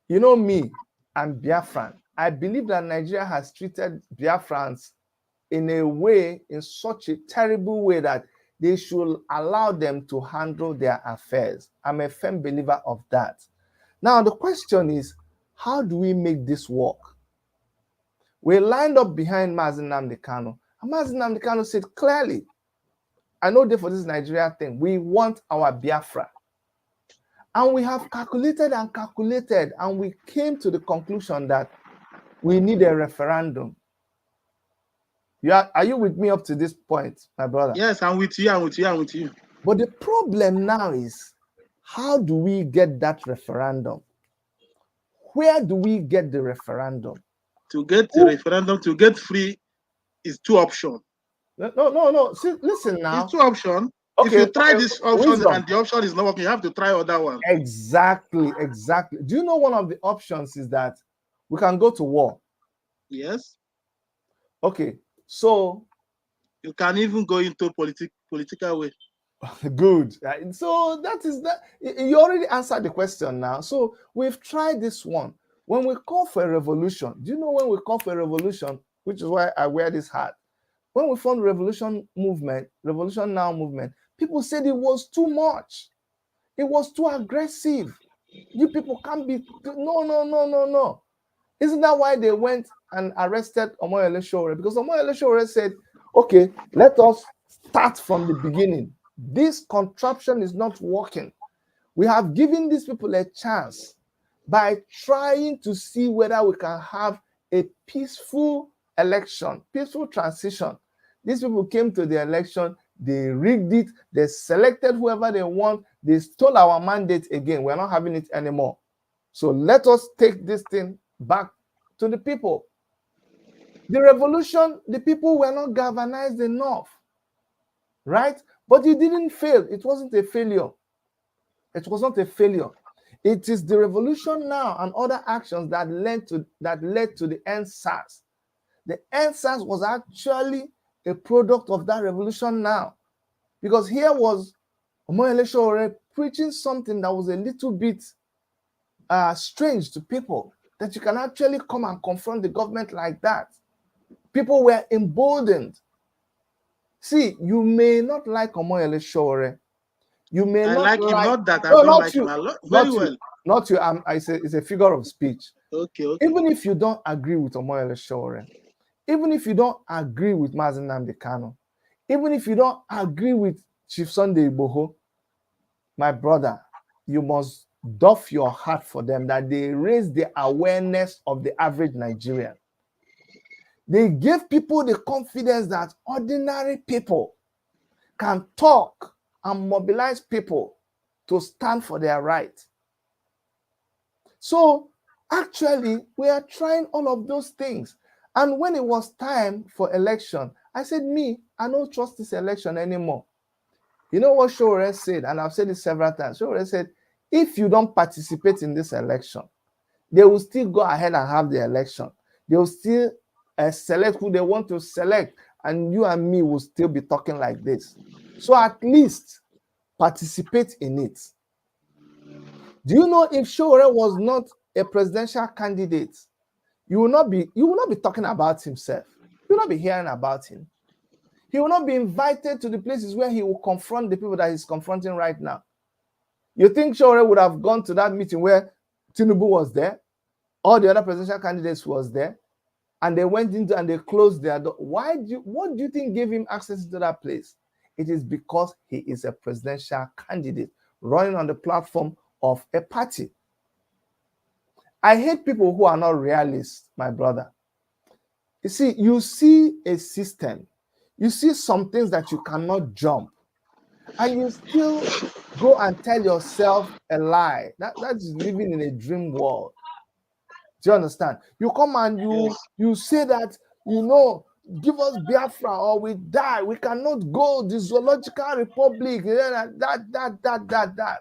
You know me, I'm Biafran. I believe that Nigeria has treated Biafrans in a way, in such a terrible way that they should allow them to handle their affairs. I'm a firm believer of that. Now, the question is, how do we make this work? We lined up behind Nnamdi Kanu, and Nnamdi Kanu said clearly, I know for this Nigeria thing, we want our Biafra. And we have calculated, and we came to the conclusion that we need a referendum. Are you with me up to this point, my brother? Yes, I'm with you. But the problem now is, how do we get that referendum? Where do we get the referendum? To get the referendum, to get free, is two options. No. See, listen now. It's two options. Okay, if you try this option and the option is not working, you have to try other one. Exactly. Do you know one of the options is that we can go to war? Yes. Okay, so you can even go into political way. Good. So that is that. You already answered the question now. So we've tried this one. When we call for a revolution, do you know when we call for a revolution, which is why I wear this hat? When we formed Revolution Now movement, people said it was too much. It was too aggressive. You people can't be, no. Isn't that why they went and arrested Omoyele Sowore? Because Omoyele Sowore said, okay, let us start from the beginning. This contraption is not working. We have given these people a chance by trying to see whether we can have a peaceful election, peaceful transition. These people came to the election, they rigged it, they selected whoever they want, they stole our mandate again. We're not having it anymore. So let us take this thing back to the people. The revolution, the people were not galvanized enough, right? But it didn't fail. It wasn't a failure. It was not a failure. It is the revolution now and other actions that led to the NSAS. The NSAS was actually a product of that revolution now, because here was Omoyele Sowore preaching something that was a little bit strange to people, that you can actually come and confront the government like that. People were emboldened. See, you may not like Omoyele Sowore. You may I not like him, not that I no, don't not like you. him. Very Well. you. Not you. It's a figure of speech. Okay. Even if you don't agree with Omoyele Sowore, even if you don't agree with Nnamdi Kanu, even if you don't agree with Chief Sunday Igboho, my brother, you must doff your heart for them, that they raise the awareness of the average Nigerian. They gave people the confidence that ordinary people can talk and mobilize people to stand for their right. So actually, we are trying all of those things. And when it was time for election, I said, I don't trust this election anymore. You know what Sowore said, and I've said it several times. Sowore said, if you don't participate in this election, they will still go ahead and have the election. They will still select who they want to select, and you and me will still be talking like this. So at least participate in it. Do you know, if Sowore was not a presidential candidate, you will not be talking about himself. You will not be hearing about him. He will not be invited to the places where he will confront the people that he's confronting right now. You think Sowore would have gone to that meeting where Tinubu was there? All the other presidential candidates was there? and they went into and they closed their door. What do you think gave him access to that place? It is because he is a presidential candidate running on the platform of a party. I hate people who are not realists, my brother. You see a system, you see some things that you cannot jump, and you still go and tell yourself a lie. That is living in a dream world. Do you understand? You come and you say that, give us Biafra or we die. We cannot go the zoological republic. That.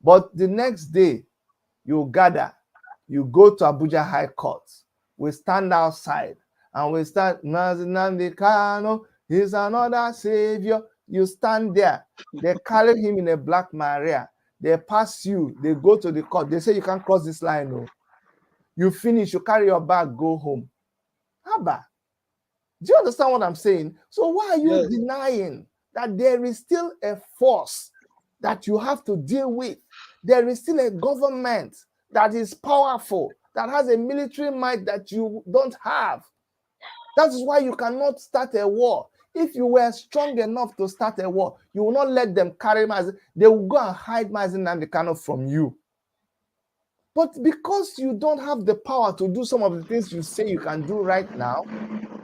But the next day, you gather, you go to Abuja High Court. We stand outside and we start, Nnamdi Kanu is another savior. You stand there. They carry him in a Black Maria. They pass you. They go to the court. They say you can't cross this line. No. You finish. You carry your bag. Go home. Haba. Do you understand what I'm saying? So why are you denying that there is still a force that you have to deal with? There is still a government that is powerful, that has a military might that you don't have. That is why you cannot start a war. If you were strong enough to start a war, you will not let them carry Mazi. They will go and hide Nnamdi Kanu from you. But because you don't have the power to do some of the things you say you can do right now,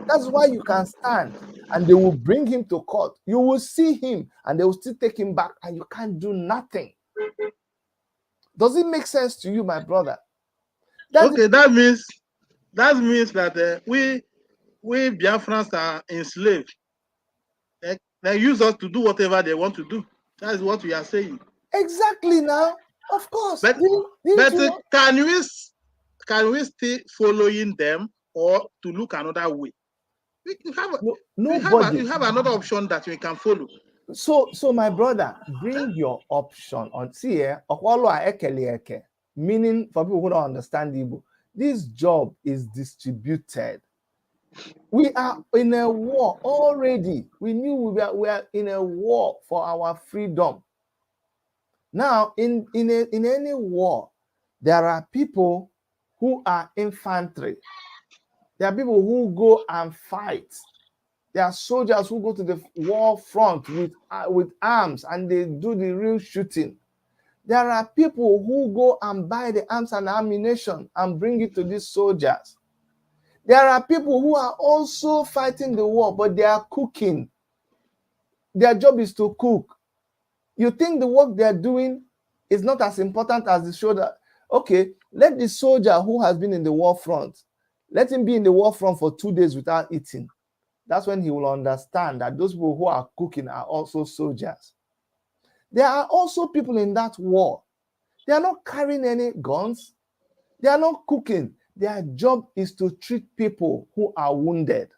that's why you can stand and they will bring him to court. You will see him and they will still take him back and you can't do nothing. Does it make sense to you, my brother? That means that we Biafrans are enslaved. They use us to do whatever they want to do. That is what we are saying. Exactly now. Of course. But can we still following them or to look another way? You have another option that we can follow. So my brother, bring your option on. See here, meaning for people who don't understand Igbo, this job is distributed. We are in a war already. We knew we are in a war for our freedom. Now, in any war, there are people who are infantry. There are people who go and fight. There are soldiers who go to the war front with arms and they do the real shooting. There are people who go and buy the arms and ammunition and bring it to these soldiers. There are people who are also fighting the war, but they are cooking. Their job is to cook. You think the work they're doing is not as important as the shoulder? Okay, let the soldier who has been in the war front, let him be in the war front for 2 days without eating. That's when he will understand that those people who are cooking are also soldiers. There are also people in that war. They are not carrying any guns. They are not cooking. Their job is to treat people who are wounded.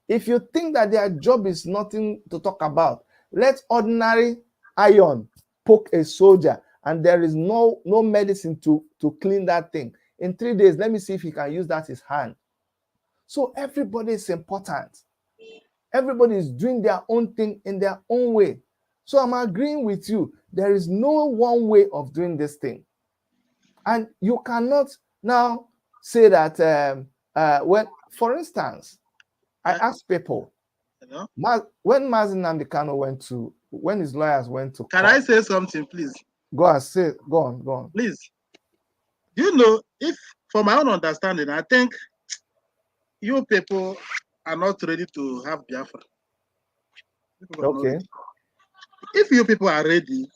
If you think that their job is nothing to talk about, let ordinary iron poke a soldier and there is no medicine to clean that thing. In 3 days, let me see if he can use that his hand. So everybody is important. Everybody is doing their own thing in their own way. So I'm agreeing with you. There is no one way of doing this thing. And you cannot now say that when, for instance, I asked people, when Nnamdi Kanu when his lawyers went to Can court, I say something, please? Go on. Please. Do you know, if, from my own understanding, I think you people are not ready to have Biafra. Okay. If you people are ready,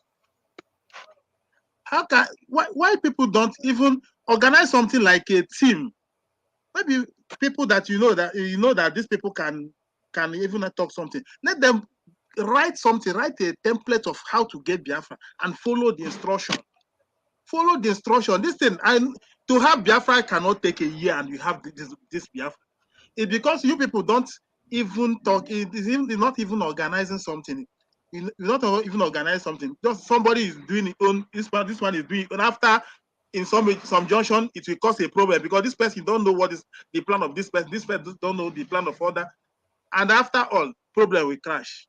why people don't even organize something like a team? Maybe people that you know that these people can even talk something. Let them write something, write a template of how to get Biafra and follow the instruction. Follow the instruction. This thing, to have Biafra cannot take a year and you have this Biafra. It's because you people don't even talk. It's not even organizing something. You're not even organize something. Just somebody is doing it on this one is doing it. And after in some junction, it will cause a problem because this person don't know what is the plan of this person. This person don't know the plan of other. And after all, problem will crash.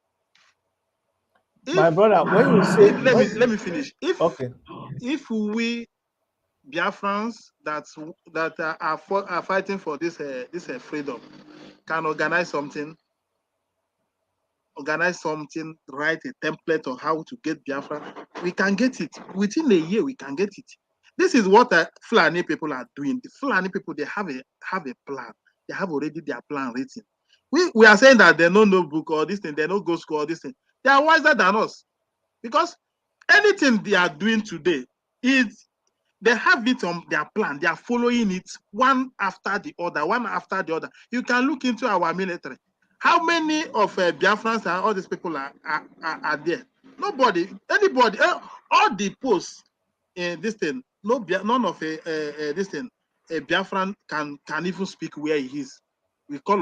My brother, when you say let me finish. If okay, we Biafrans that are fighting for this freedom can organize something, write a template on how to get Biafra, we can get it. Within a year, we can get it. This is what Fulani people are doing. The Fulani people, they have a plan. They have already their plan written. We are saying that they know no book or this thing, they know go school or this thing. They are wiser than us. Because anything they are doing today is they have it on their plan. They are following it one after the other, one after the other. You can look into our military. How many of Biafrans and all these people are there? Nobody, anybody, all the posts in this thing, none of this thing, a Biafran can even speak where he is. We call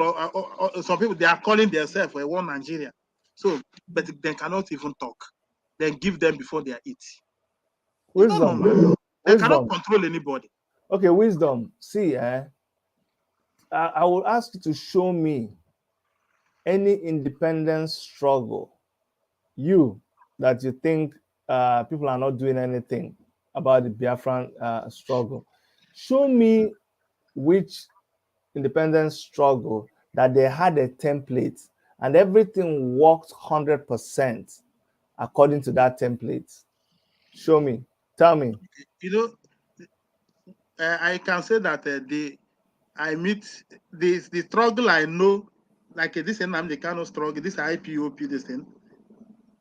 some people, they are calling themselves one Nigeria. So, but they cannot even talk. Then give them before they eat. It's not Wisdom. normal. They cannot Wisdom. control anybody. Okay, wisdom. See, I will ask you to show me any independence struggle, you, that you think people are not doing anything about the Biafran struggle. Show me which independence struggle that they had a template and everything worked 100% according to that template. Show me. Tell me. You know, I can say that I meet the struggle I know, like this Nnamdi Kanu struggle, this IPOP, this thing.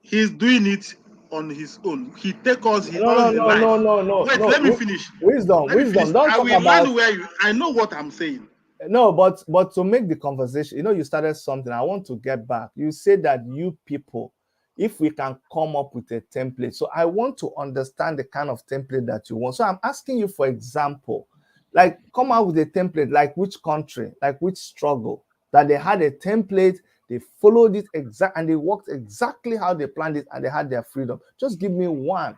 He's doing it on his own. He take us No, all no, his no, life. no, no, no, Wait, no. let me finish. Wisdom, Let me finish. wisdom. Don't I talk will about. land where I know what I'm saying. No, but to make the conversation, you started something. I want to get back. You said that you people, if we can come up with a template. So I want to understand the kind of template that you want. So I'm asking you, for example, like come out with a template, like which country, like which struggle, that they had a template, they followed it exact, and they worked exactly how they planned it, and they had their freedom. Just give me one.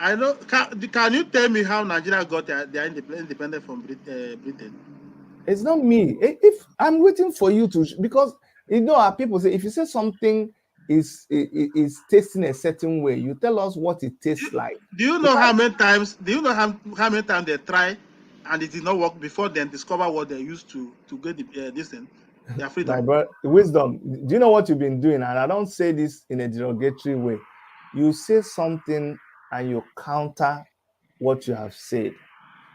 I know. Can you tell me how Nigeria got their independence from Britain? It's not me. If I'm waiting for you to, because our people say if you say something is tasting a certain way, you tell us what it tastes like. Do you know how many times? Do you know how many times they try and it did not work before then discover what they used to get this thing, their My freedom? brother, wisdom. Do you know what you've been doing? And I don't say this in a derogatory way. You say something and you counter what you have said.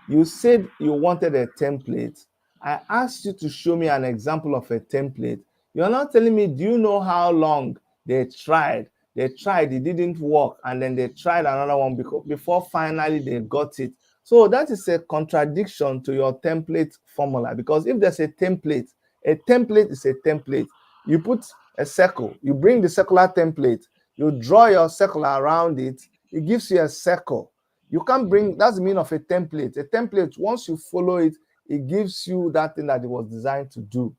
You said you wanted a template. I asked you to show me an example of a template. You're not telling me, do you know how long they tried? They tried, it didn't work, and then they tried another one before finally they got it. So that is a contradiction to your template formula, because if there's a template is a template. You put a circle, you bring the circular template, you draw your circle around it, it gives you a circle. You can't bring, that's the meaning of a template. A template, once you follow it, it gives you that thing that it was designed to do.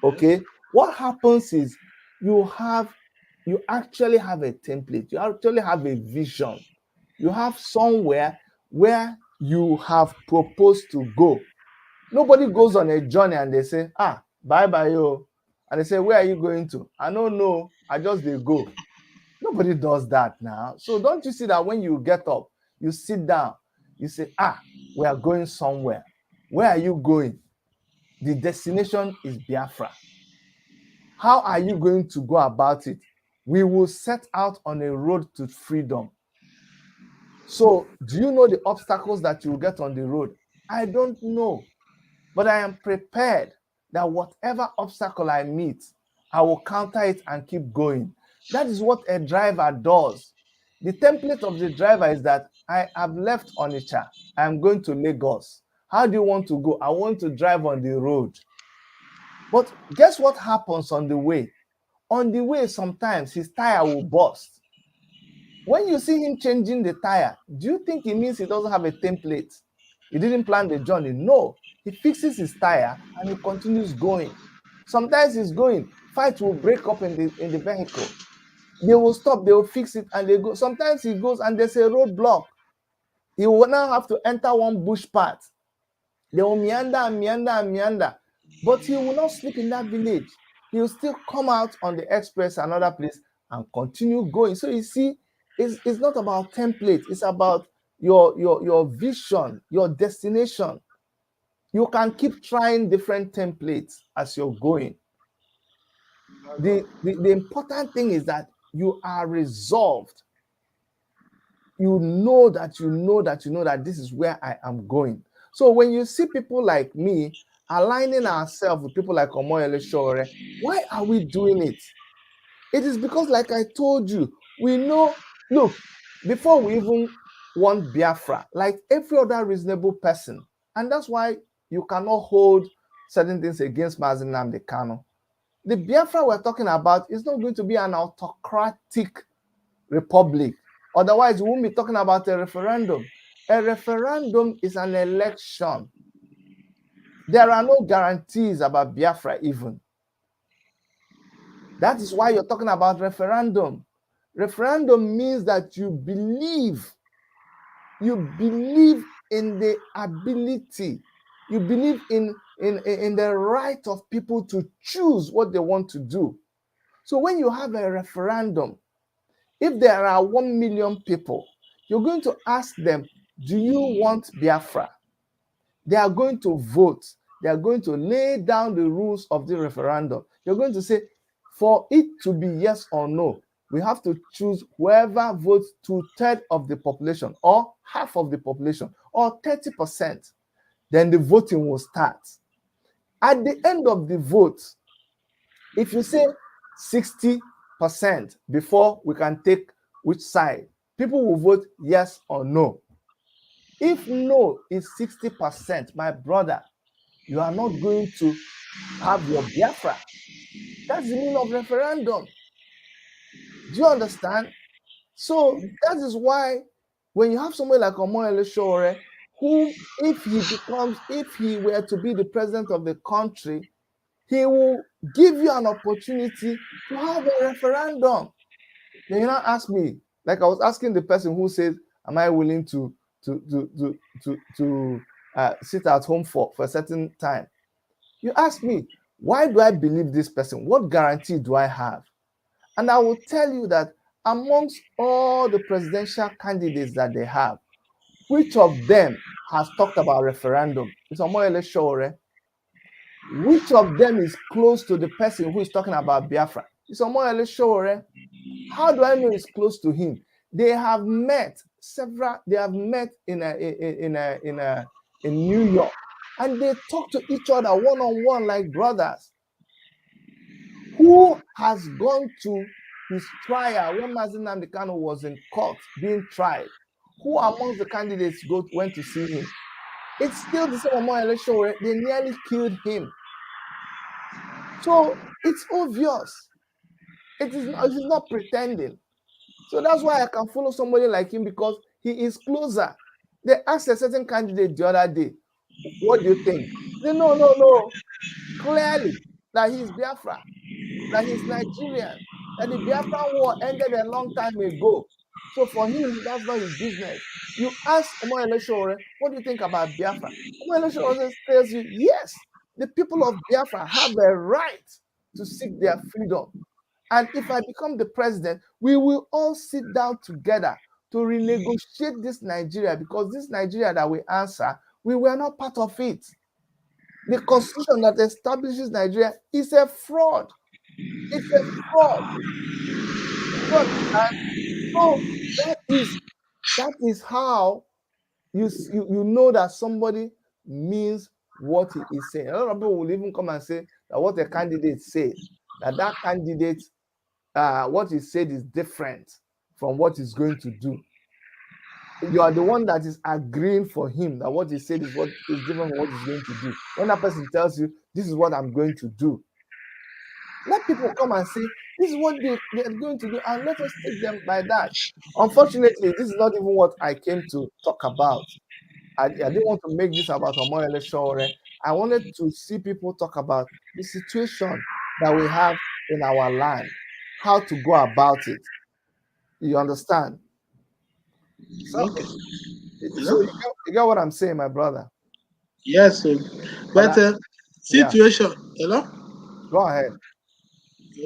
Okay? What happens is you actually have a template, you actually have a vision, you have somewhere where you have proposed to go. Nobody goes on a journey and they say, bye bye, yo. And they say, where are you going to? I don't know. I just they go. Nobody does that now. So don't you see that when you get up, you sit down, you say, we are going somewhere. Where are you going? The destination is Biafra. How are you going to go about it? We will set out on a road to freedom. So do you know the obstacles that you will get on the road? I don't know. But I am prepared that whatever obstacle I meet, I will counter it and keep going. That is what a driver does. The template of the driver is that I have left Onitsha. I am going to Lagos. How do you want to go? I want to drive on the road. But guess what happens on the way? On the way, sometimes his tire will burst. When you see him changing the tire, do you think it means he doesn't have a template? He didn't plan the journey. No, he fixes his tire and he continues going. Sometimes he's going, fight will break up in the vehicle. They will stop, they will fix it, and they go. Sometimes he goes and there's a roadblock. He will now have to enter one bush path. They will meander and meander and meander. But he will not sleep in that village. He will still come out on the express, another place, and continue going. So you see, it's not about template, it's about your vision, your destination. You can keep trying different templates as you're going. The important thing is that you are resolved. You know that this is where I am going. So when you see people like me aligning ourselves with people like Omoyele Sowore, why are we doing it? It is because, like I told you, we know, look, before we even want Biafra, like every other reasonable person, and that's why you cannot hold certain things against Mazi Nnamdi Kanu. The Biafra we're talking about is not going to be an autocratic republic. Otherwise, we won't be talking about a referendum. A referendum is an election. There are no guarantees about Biafra even. That is why you're talking about referendum. Referendum means that you believe in the ability, you believe in the right of people to choose what they want to do. So when you have a referendum, if there are 1 million people, you're going to ask them, do you want Biafra? They are going to vote. They are going to lay down the rules of the referendum. You're going to say, for it to be yes or no, we have to choose whoever votes 2/3 of the population, or half of the population, or 30%. Then the voting will start. At the end of the vote, if you say 60% before we can take which side, people will vote yes or no. If no is 60%, my brother, you are not going to have your Biafra. That's the meaning of referendum. Do you understand? So that is why when you have somebody like Omoyele Sowore, who, if he were to be the president of the country, he will give you an opportunity to have a referendum. Then you now ask me, like I was asking the person who said, am I willing to sit at home for a certain time? You ask me, why do I believe this person? What guarantee do I have? And I will tell you that amongst all the presidential candidates that they have, which of them has talked about referendum? It's Omoyele Sowore. Which of them is close to the person who is talking about Biafra? It's Omoyele Sowore. How do I know it's close to him? They have met in New York, and they talk to each other one-on-one like brothers. Who has gone to his trial when Mazi Nnamdi Kanu was in court being tried? Who amongst the candidates went to see him? It's still the same Omoyele Sowore. They nearly killed him. So it's obvious. He's not pretending. So that's why I can follow somebody like him, because he is closer. They asked a certain candidate the other day, what do you think? They no. Clearly that he's Biafra, that he's Nigerian, that the Biafran war ended a long time ago. So for him, that's not his business. You ask Omoyele Sowore, what do you think about Biafra? Omoyele Sowore tells you, yes, the people of Biafra have a right to seek their freedom. And if I become the president, we will all sit down together to renegotiate this Nigeria, because this Nigeria that we answer, we were not part of it. The constitution that establishes Nigeria is a fraud. It's a fraud. You understand? So that is how you know that somebody means what he is saying. A lot of people will even come and say that what a candidate said, that candidate, what he said is different from what he's going to do. You are the one that is agreeing for him that what he said is different from what he's going to do. When that person tells you, this is what I'm going to do, let people come and say, this is what they're going to do, and let us take them by that. Unfortunately, this is not even what I came to talk about. I didn't want to make this about Omoyele Sowore. I wanted to see people talk about the situation that we have in our land, how to go about it. You understand? So, Okay. so you get what I'm saying, my brother? Yes, sir. But Yeah, situation, hello? go ahead.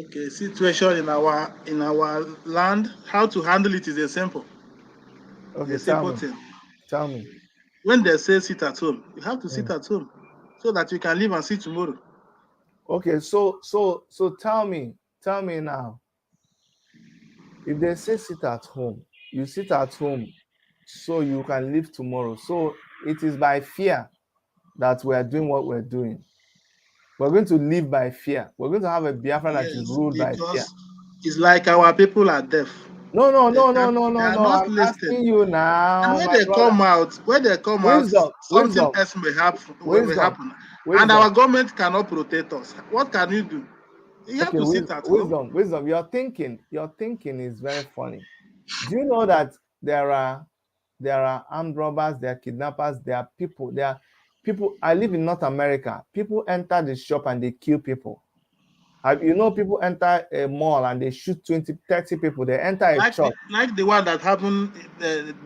Okay, situation in our land, how to handle it is a simple. It's Okay, a tell simple me. thing. Tell me. When they say sit at home, you have to sit Mm. at home so that you can live and see tomorrow. Okay, so tell me now. If they say sit at home, you sit at home so you can live tomorrow. So it is by fear that we are doing what we're doing. We're going to live by fear. We're going to have a Biafra that is Yes, ruled by fear. because it's like our people are deaf. No, no, They no, no, can't, no, they no, are no. not I'm listening. asking you And now, when my they brother. come out, Wisdom, something wisdom, else may happen. Will wisdom, happen, and wisdom. our government cannot protect us. What can you do? You have Okay, to sit at home. wisdom. Your thinking is very funny. Do you know that there are armed robbers, there are kidnappers, there are people, there are people. I live in North America. People enter the shop and they kill people. You know, people enter a mall and they shoot 20, 30 people. They enter a church. Like the one that happened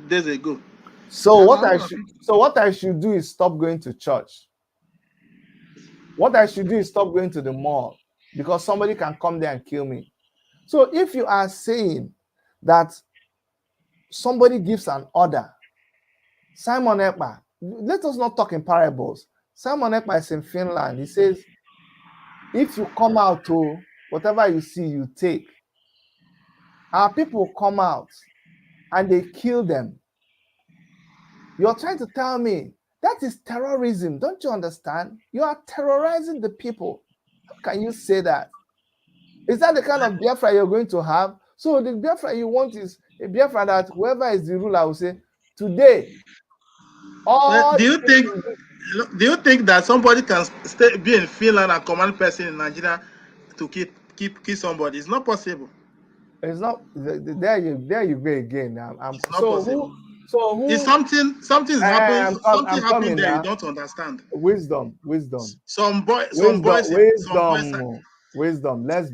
days ago. So I'm what aware of it. what I should do is stop going to church. What I should do is stop going to the mall because somebody can come there and kill me. So if you are saying that somebody gives an order, Simon Ekpa, let us not talk in parables. Simon Ekpa is in Finland. He says, if you come out to whatever you see, you take. Our people come out and they kill them. You're trying to tell me that is terrorism. Don't you understand? You are terrorizing the people. How can you say that? Is that the kind of Biafra you're going to have? So the Biafra you want is a Biafra that whoever is the ruler will say, today, Well, all do the you people think in this. that somebody can be in Finland and command person in Nigeria to kill somebody? It's not possible. It's not there you go again. It's not possible. So It's who something is happening. Something I'm happening coming there you now. don't understand. Wisdom, Some boys wisdom. Let's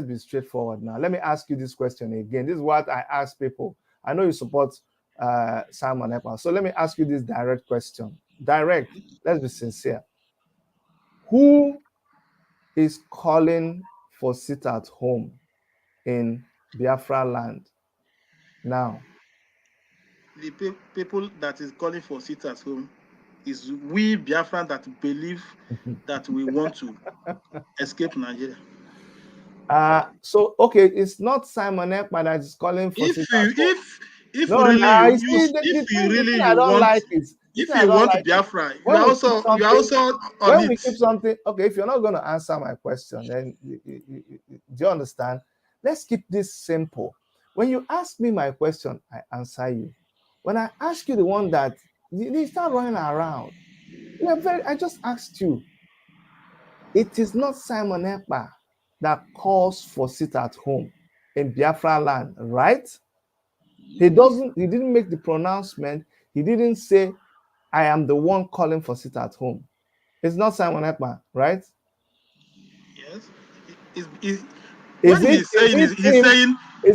be straightforward now. Let me ask you this question again. This is what I ask people. I know you support Simon Ekpa. So let me ask you this direct question. Direct. Let's be sincere. Who is calling for sit at home in Biafra land now? the people that is calling for sit at home is we Biafran that believe that we want to escape Nigeria. So okay, it's not Simon Ekpa that is calling for If sit at you home. if No, really now you you see use if you the really thing you I don't want like is the if thing I you don't want like is Biafra, you are also on when we it. keep something. Okay, if you're not going to answer my question, then do you understand? Let's keep this simple. When you ask me my question, I answer you. When I ask you the one that you start running around, I just asked you. It is not Simon Ekpa that calls for sit at home in Biafra land, right? He didn't make the pronouncement. He didn't say, I am the one calling for sit at home. It's not Simon Ekpa, right? Yes. Is Is when it he's saying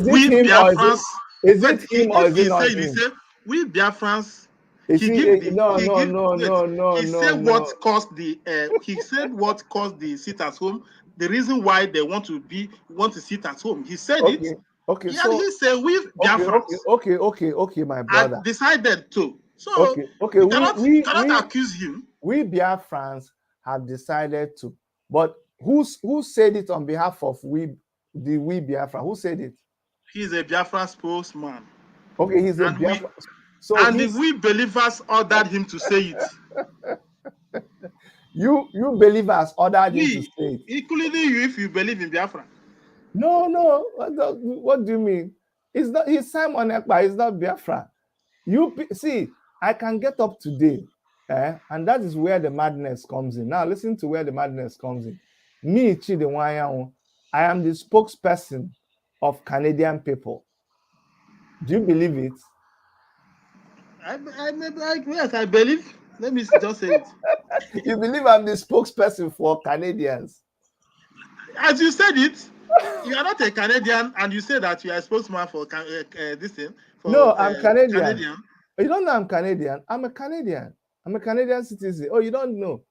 we him or Biafrans. is But it him or if is it he's not saying he him? said we Biafrans, Is he he give the no he no give no wait no no he no said what no. caused the he said what caused the sit at home, the reason why they want to sit at home. He said it. Okay, okay, Yeah, so he said we Biafrans okay, my had brother. decided to. So Okay, you cannot accuse him. we Biafrans have decided to, but who said it on behalf of we Biafra? Who said it? He's a Biafra spokesman. Okay, he's a And Biafra. So the he's we believers ordered him to say it. you believers ordered him to We, say it. including you, if you believe in Biafra. No. What do you mean? It's not. He's Simon Ekpa. It's not Biafra. See. I can get up today, and that is where the madness comes in. Now listen to where the madness comes in. Me, Chidi Nwanyanwu, I am the spokesperson of Canadian people. Do you believe it? Yes, I believe. Let me just say it. You believe I'm the spokesperson for Canadians? As you said it, you are not a Canadian, and you say that you are a spokesman for this thing for No, I'm Canadian. Canadian. You don't know I'm Canadian. I'm a Canadian. I'm a Canadian citizen. Oh, you don't know?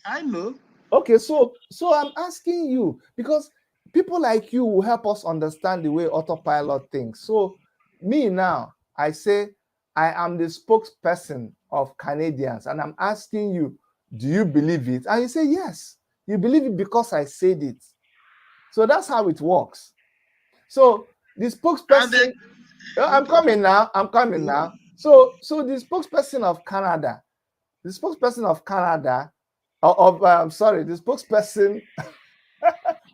I know. Okay, so I'm asking you because people like you will help us understand the way autopilot thinks. So me now, I say I am the spokesperson of Canadians, and I'm asking you, do you believe it? And you say, yes, you believe it because I said it. So that's how it works. So the spokesperson, I'm coming now. I'm coming now. So the spokesperson of Canada, the spokesperson of Canada, sorry, the spokesperson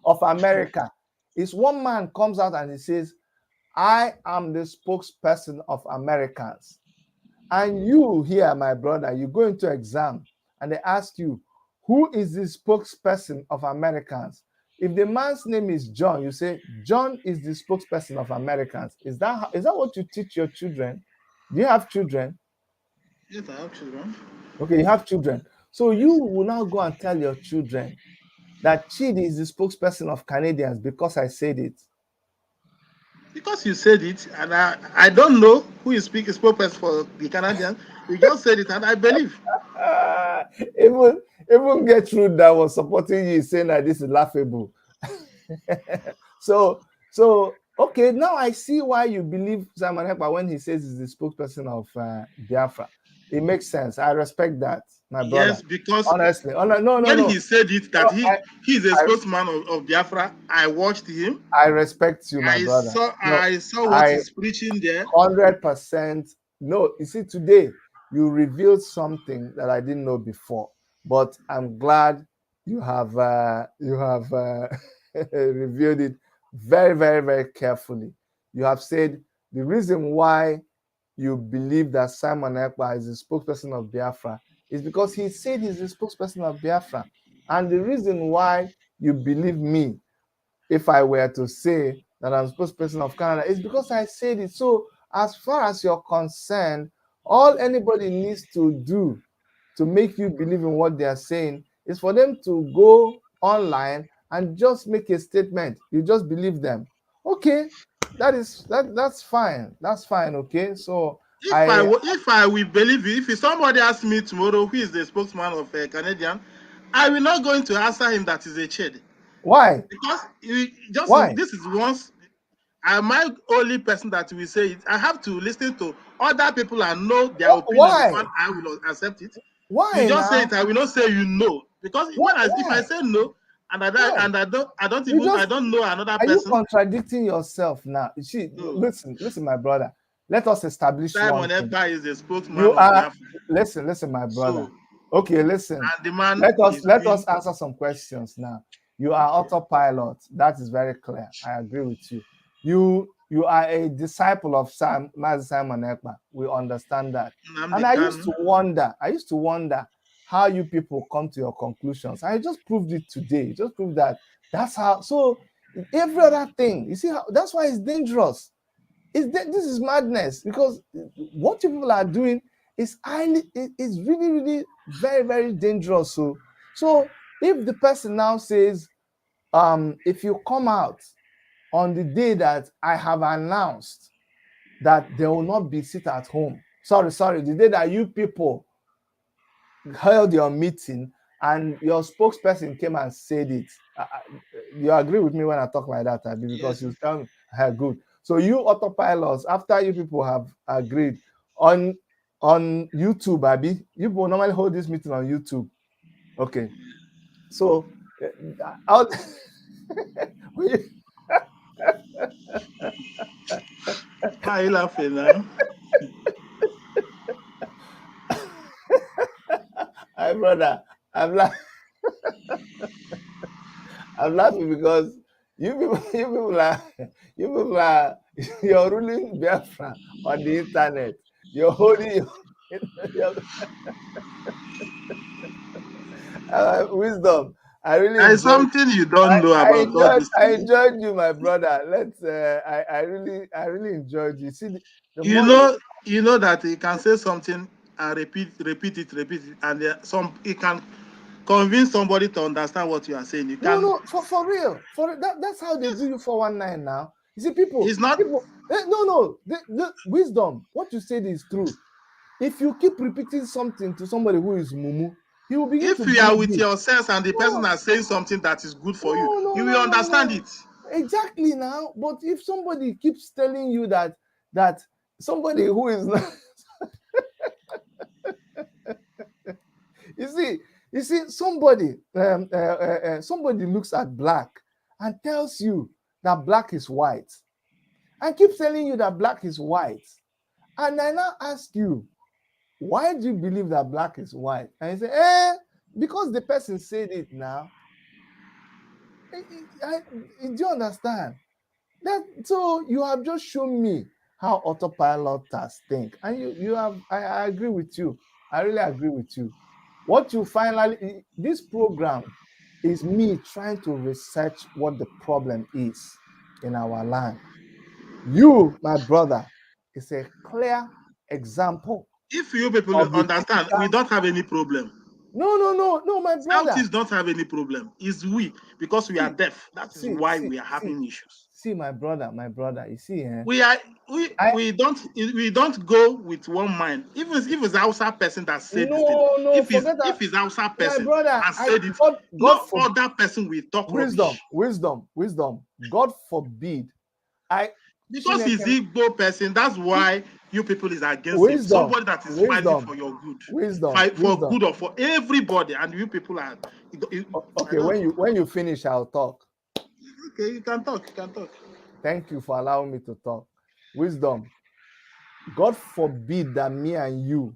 of America is one man comes out and he says, I am the spokesperson of Americans. And you here, my brother, you go into exam and they ask you, who is the spokesperson of Americans? If the man's name is John, you say, John is the spokesperson of Americans. Is that what you teach your children? Do you have children? Yes, I have children. Okay, you have children. So you will now go and tell your children that Chidi is the spokesperson of Canadians because I said it. Because you said it, and I don't know who is speaking spokesperson for the Canadians. You just said it, and I believe. Even Gertrude that was supporting you saying that this is laughable. so okay, now I see why you believe Simon Ekpa when he says he's the spokesperson of Biafra. It makes sense. I respect that, my brother. Yes, because honestly, when he said it that he's a I, spokesman of Biafra, I watched him. I respect you, my brother. I saw what he's preaching there. 100%. No, you see, today you revealed something that I didn't know before, but I'm glad you have revealed it very, very, very carefully. You have said the reason why you believe that Simon Ekpa is the spokesperson of Biafra is because he said he's the spokesperson of Biafra. And the reason why you believe me, if I were to say that I'm spokesperson of Canada, is because I said it. So as far as you're concerned, all anybody needs to do to make you believe in what they are saying is for them to go online and just make a statement. You just believe them. Okay, that's fine. That's fine. Okay, so if I will believe it, if somebody asks me tomorrow who is the spokesman of Canadian, I will not going to answer him that is a shade. Why? Because this is once. Am I only person that will say it? I have to listen to other people and know their opinion before I will accept it. Why? You just say it. I will not say you know, because if I say no and I don't know another person. Are you contradicting yourself now? You see, listen, my brother. Let us establish Simon one thing. Ekpa is the spokesman You of are listen, my brother. Okay, listen. And the man let us answer some questions now. You are autopilot. That is very clear. I agree with you. You are a disciple of Simon Ekpa. We understand that. And I used to wonder how you people come to your conclusions. I just proved it today. Just proved that that's how. So every other thing, you see how that's why it's dangerous. This is madness, because what you people are doing is really, really very, very dangerous. So if the person now says, if you come out on the day that I have announced that there will not be sit at home, the day that you people held your meeting and your spokesperson came and said it, you agree with me when I talk like that, Abi? Because you tell me, good. So you autopilots, after you people have agreed on YouTube, Abi, you will normally hold this meeting on YouTube. Okay. So why are you laughing now? Hi, brother. I'm laughing because you people are you're ruling Biafra on the internet. You're holding your wisdom. I really enjoyed, something you don't know about all this. I enjoyed you, my brother. I really enjoyed you. See, you know that you can say something and repeat it, and it can convince somebody to understand what you are saying. You can for real. That's how they do you 419 now. You see, people. It's not. The wisdom. What you said is true. If you keep repeating something to somebody who is mumu, he will begin to. If you are with your sense and the person is saying something that is good for you, you will understand it. Exactly now. But if somebody keeps telling you that somebody who is not you see, somebody looks at black and tells you that black is white, and keeps telling you that black is white. And I now ask you, why do you believe that black is white? And you say, because the person said it now. Do you understand? So you have just shown me how autopiloters think. And you have, I agree with you. I really agree with you. What you finally, this program is me trying to research what the problem is in our land. You, my brother, is a clear example If you people of the understand, we typical. don't have any problem. No, my brother. Southeast don't have any problem. It's we, because we are See, deaf. That is see, why see, we are see, having issues. see, my brother, You see, We are I we don't go with one mind. Even if it's Hausa person that said this thing, no, forget that, if it's Hausa my person brother. and said it, God no for other person will talk wisdom, rubbish. wisdom. God forbid. I Because he's Chineke, Igbo person, that's why you people is against him. wisdom, Somebody that is fighting wisdom, for your good, wisdom, fight for wisdom. good or for everybody, and you people are. I Okay, don't. when you finish, I'll talk. Okay, you can talk. You can talk. Thank you for allowing me to talk. Wisdom. God forbid that me and you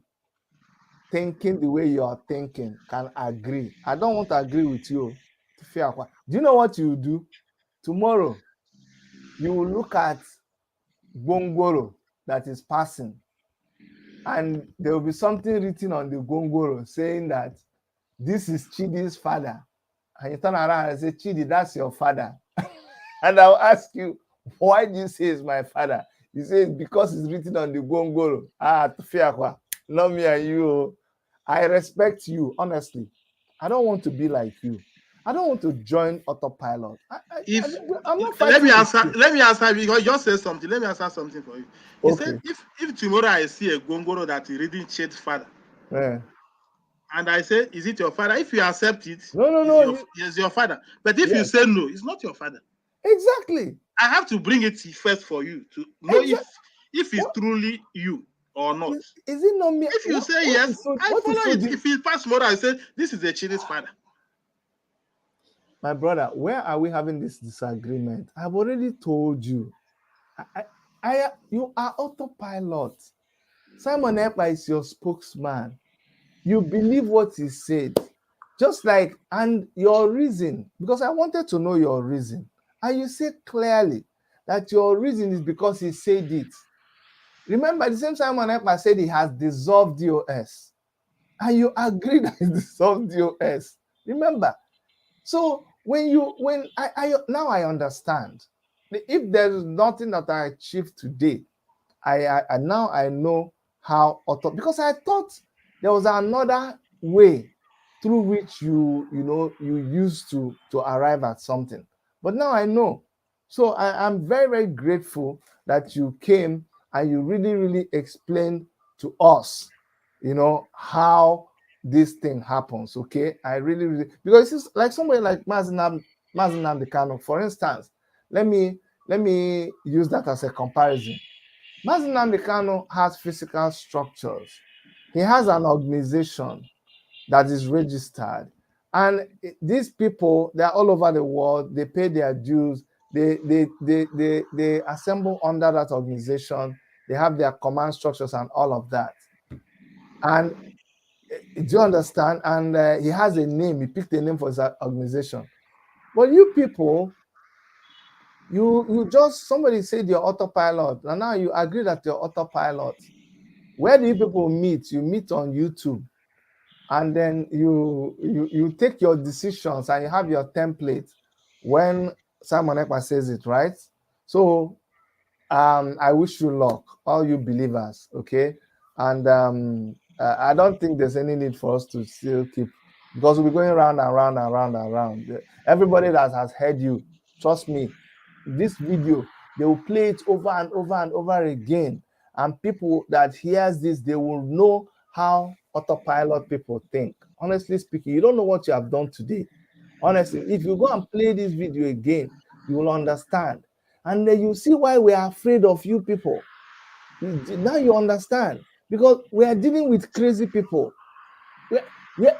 thinking the way you are thinking can agree. I don't want to agree with you. Do you know what you do? Tomorrow, you will look at Gongoro that is passing, and there will be something written on the Gongoro saying that this is Chidi's father. And you turn around and say, Chidi, that's your father. And I'll ask you, why do you say it's my father? You say it's because it's written on the Gongoro. Tufiakwa, not me and you. I respect you, honestly. I don't want to be like you. I don't want to join Autopilot. If I'm not fighting with you. let me answer, because you just say something. Let me answer something for you. He said, Okay. if tomorrow I see a gongoro that is reading Ched's father, Yeah. and I say, is it your father? If you accept it, No. is your father. But if you Yes. say no, it's not your father. Exactly. I have to bring it first for you to know Exactly. if it's What truly you or not. is it not me? If you say What yes, is so I what is follow so it. deep? If it pass tomorrow, I say this is a Chidi's father. My brother, where are we having this disagreement? I've already told you. You are autopilot. Simon Ekpa is your spokesman. You believe what he said. Just like, and your reason, because I wanted to know your reason. And you say clearly that your reason is because he said it. Remember, the same Simon Ekpa said he has dissolved DOS. And you agree that he dissolved DOS. Remember. So when I now I understand. If there is nothing that I achieved today, I now I know how because I thought there was another way through which you used to arrive at something. But now I know. So I'm very, very grateful that you came and you really, really explained to us, how this thing happens. Okay. I really, really, because it's like somebody like Nnamdi Kanu, for instance. Let me use that as a comparison. Nnamdi Kanu has physical structures. He has an organization that is registered. And these people, they're all over the world. They pay their dues. They assemble under that organization. They have their command structures and all of that. And do you understand? And he has a name. He picked a name for his organization. But you people, you just, somebody said you're autopilot, and now you agree that you're autopilot. Where do you people meet? You meet on YouTube, and then you take your decisions and you have your template when Simon Ekpa says it, right? So I wish you luck, all you believers, okay? And I don't think there's any need for us to still keep, because we'll be going round and round and round and round. Everybody that has heard you, trust me, this video, they will play it over and over and over again. And people that hears this, they will know how autopilot people think. Honestly speaking, you don't know what you have done today. Honestly, if you go and play this video again, you will understand. And then you see why we are afraid of you people. Now you understand. Because we are dealing with crazy people. Yeah,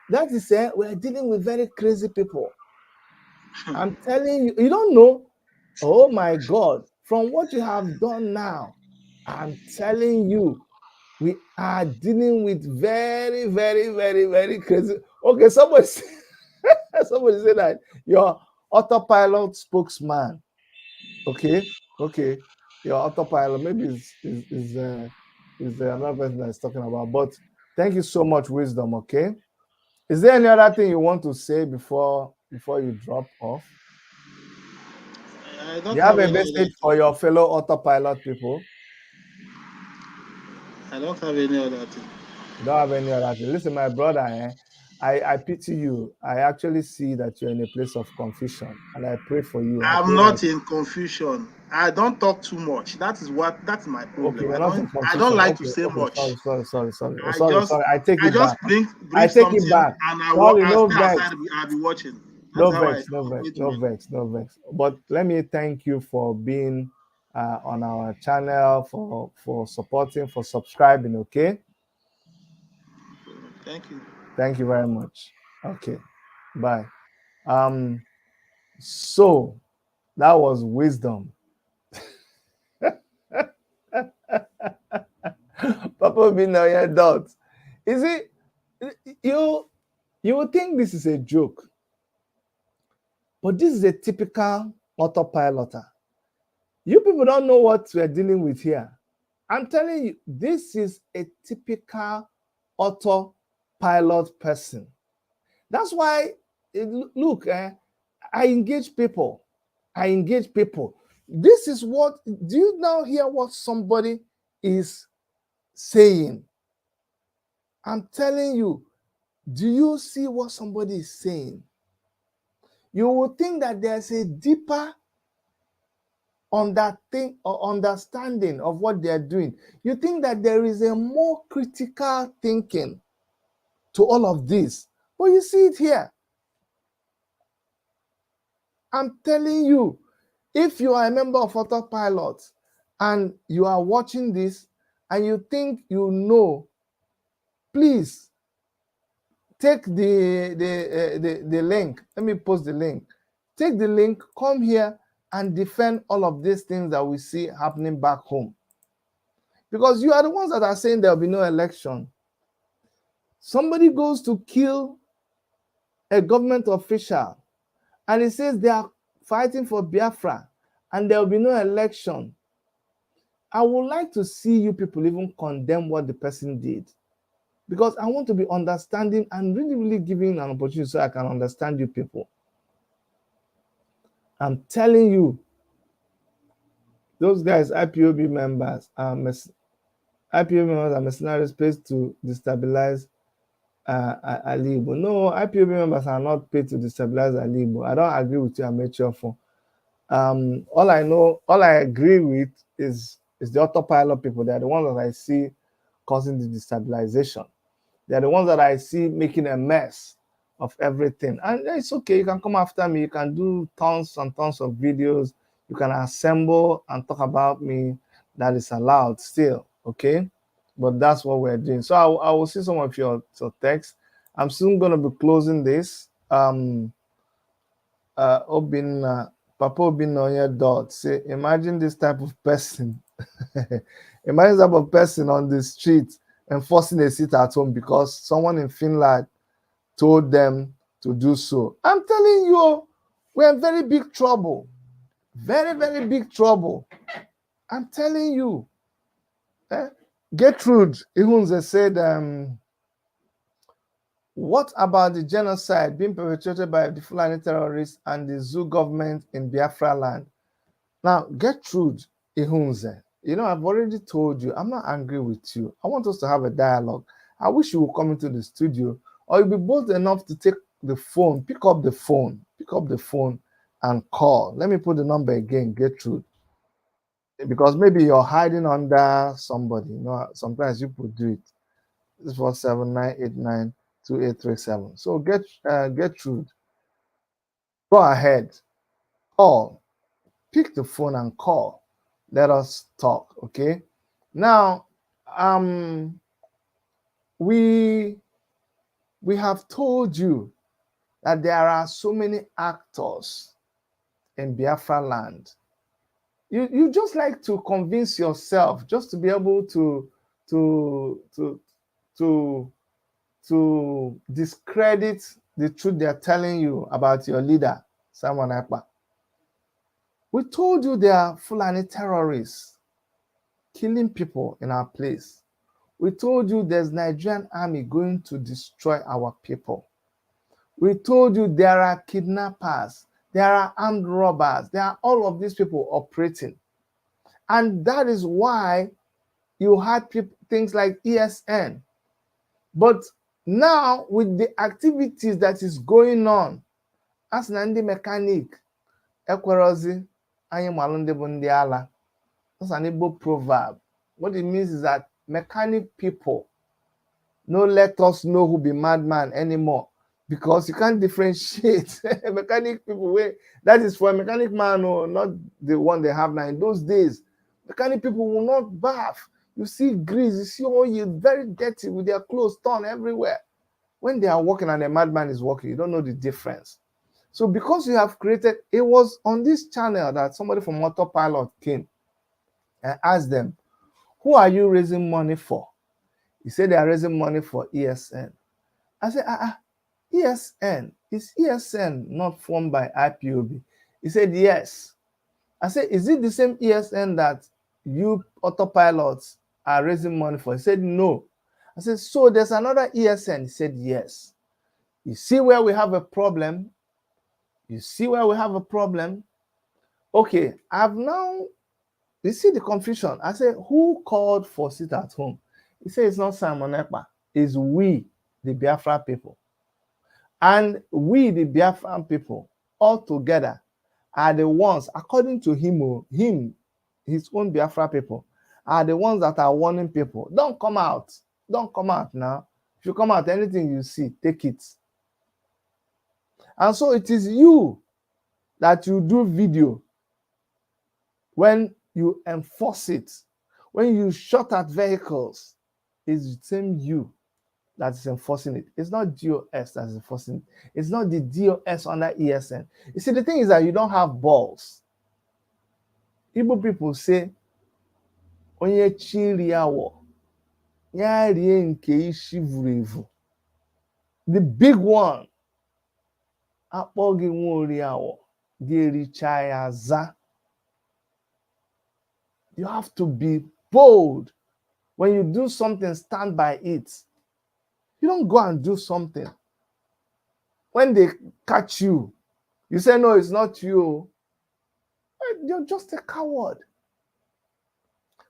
that is we're dealing with very crazy people. I'm telling you, you don't know. Oh my God, from what you have done now, I'm telling you, we are dealing with very, very, very, very crazy. Okay, somebody said that your autopilot spokesman. Okay, okay, your autopilot maybe is another person that is talking about. But thank you so much, wisdom. Okay, is there any other thing you want to say before you drop off? I Do don't you have have a any other message thing. for your fellow autopilot people? I don't have any other thing. You don't have any other thing. Listen, my brother, I pity you. I actually see that you're in a place of confusion, and I pray for you. I I'm pray that not in confusion. I don't talk too much. That's my okay, problem. you're not in I don't confusion. like to Okay, say okay, much. sorry. Oh, I sorry, just sorry. I take I it just back. bring I take it something back. and Sorry, I no stay vex. aside. I'll be watching. That's No how I vex, no vex, operate no my. vex, no vex. But let me thank you for being on our channel, for supporting, for subscribing. Okay, Thank you. thank you very much. Okay, bye. Um, so that was wisdom. Papa being on your doubt. Is it you? You would think this is a joke, but this is a typical autopiloter. You people don't know what we're dealing with here. I'm telling you, this is a typical autopilot person. That's why, look, I engage people. I engage people. This is what, do you now hear what somebody is saying? I'm telling you, do you see what somebody is saying? You will think that there's a deeper on that thing or understanding of what they're doing. You think that there is a more critical thinking to all of this. But you see it here. I'm telling you, if you are a member of Autopilot and you are watching this and you think you know, please take the link. Let me post the link. Take the link, come here and defend all of these things that we see happening back home. Because you are the ones that are saying there will be no election. Somebody goes to kill a government official and he says they are fighting for Biafra and there will be no election. I would like to see you people even condemn what the person did, because I want to be understanding and really, really giving an opportunity so I can understand you people. I'm telling you, those guys, IPOB members, IPOB members are mercenaries paid to destabilize Ali Igbo. No, IPOB members are not paid to destabilize Ali Igbo. I don't agree with you, Amateur for. All I agree with is the autopilot people. They're the ones that I see causing the destabilization. They're the ones that I see making a mess of everything. And it's okay. You can come after me. You can do tons and tons of videos. You can assemble and talk about me. That is allowed still. Okay. But that's what we're doing. So I will see some of your text. I'm soon going to be closing this. Papa Obinoye dot say, imagine this type of person. Imagine this type of person on the street enforcing a sit at home because someone in Finland told them to do so. I'm telling you, we're in very big trouble. Very, very big trouble. I'm telling you. Eh? Gertrude Ihunze said, what about the genocide being perpetrated by the Fulani terrorists and the zoo government in Biafra land? Now, Gertrude Ihunze, I've already told you, I'm not angry with you. I want us to have a dialogue. I wish you would come into the studio, or you'll be bold enough to take the phone, pick up the phone and call. Let me put the number again, Gertrude, because maybe you're hiding under somebody. Sometimes you could do it. 647-989-2837. So Gertrude, go ahead, call, pick the phone and call. Let us talk, okay? Now, we We have told you that there are so many actors in Biafra land. You just like to convince yourself just to be able to discredit the truth they're telling you about your leader, Simon Ekpa. We told you there are Fulani terrorists killing people in our place. We told you there's Nigerian army going to destroy our people. We told you there are kidnappers, there are armed robbers, there are all of these people operating. And that is why you had things like ESN. But now with the activities that is going on, as Nnamdi mechanic, ekwerozi anyị malụ ndị bụ ndị ala. That's an Igbo proverb. What it means is that mechanic people no let us know who be madman anymore, because you can't differentiate mechanic people. That is for a mechanic man, or not the one they have now. In those days, mechanic people will not bath. You see grease, you see oil, very dirty with their clothes torn everywhere. When they are walking and a madman is walking, you don't know the difference. So because you have created, it was on this channel that somebody from Autopilot came and asked them, who are you raising money for? He said they are raising money for ESN. I said, ESN? Is ESN not formed by IPOB? He said, yes. I said, is it the same ESN that you autopilots are raising money for? He said, no. I said, so there's another ESN? He said, yes. You see where we have a problem? You see where we have a problem? Okay, I've now, you see the confusion. I said, who called for sit at home? He said, it's not Simon Ekpa. It's we, the Biafra people. And we, the Biafran people, all together are the ones, according to him, his own Biafra people, are the ones that are warning people. Don't come out. Don't come out now. If you come out, anything you see, take it. And so it is you that you do video when you enforce it. When you shot at vehicles, it's the same you that is enforcing it. It's not DOS that is enforcing it. It's not the DOS under ESN. You see, the thing is that you don't have balls. Igbo people say, onye chiri awo, ya rie nke ishi vuru. The big one, akpọ gị nwa ori awo, ga-ericha ya za. You have to be bold. When you do something, stand by it. You don't go and do something. When they catch you, you say, no, it's not you. You're just a coward.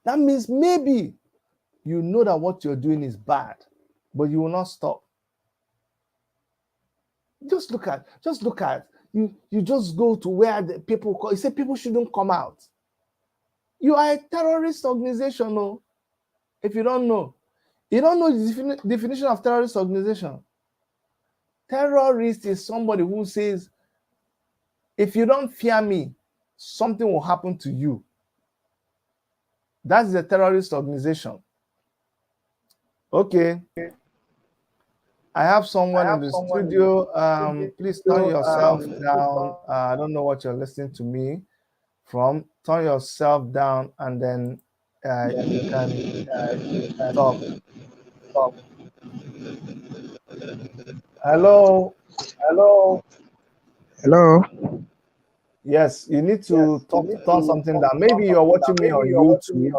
That means maybe you know that what you're doing is bad, but you will not stop. Just look at, you just go to where the people call, you say people shouldn't come out. You are a terrorist organization, no? If you don't know the definition of terrorist organization. Terrorist is somebody who says, if you don't fear me, something will happen to you. That's a terrorist organization. Okay. I have someone in the studio. Please turn yourself down. I don't know what you're listening to me from. Turn yourself down and then you can talk. Hello. Yes, you need to turn something down. Maybe you're watching me on YouTube.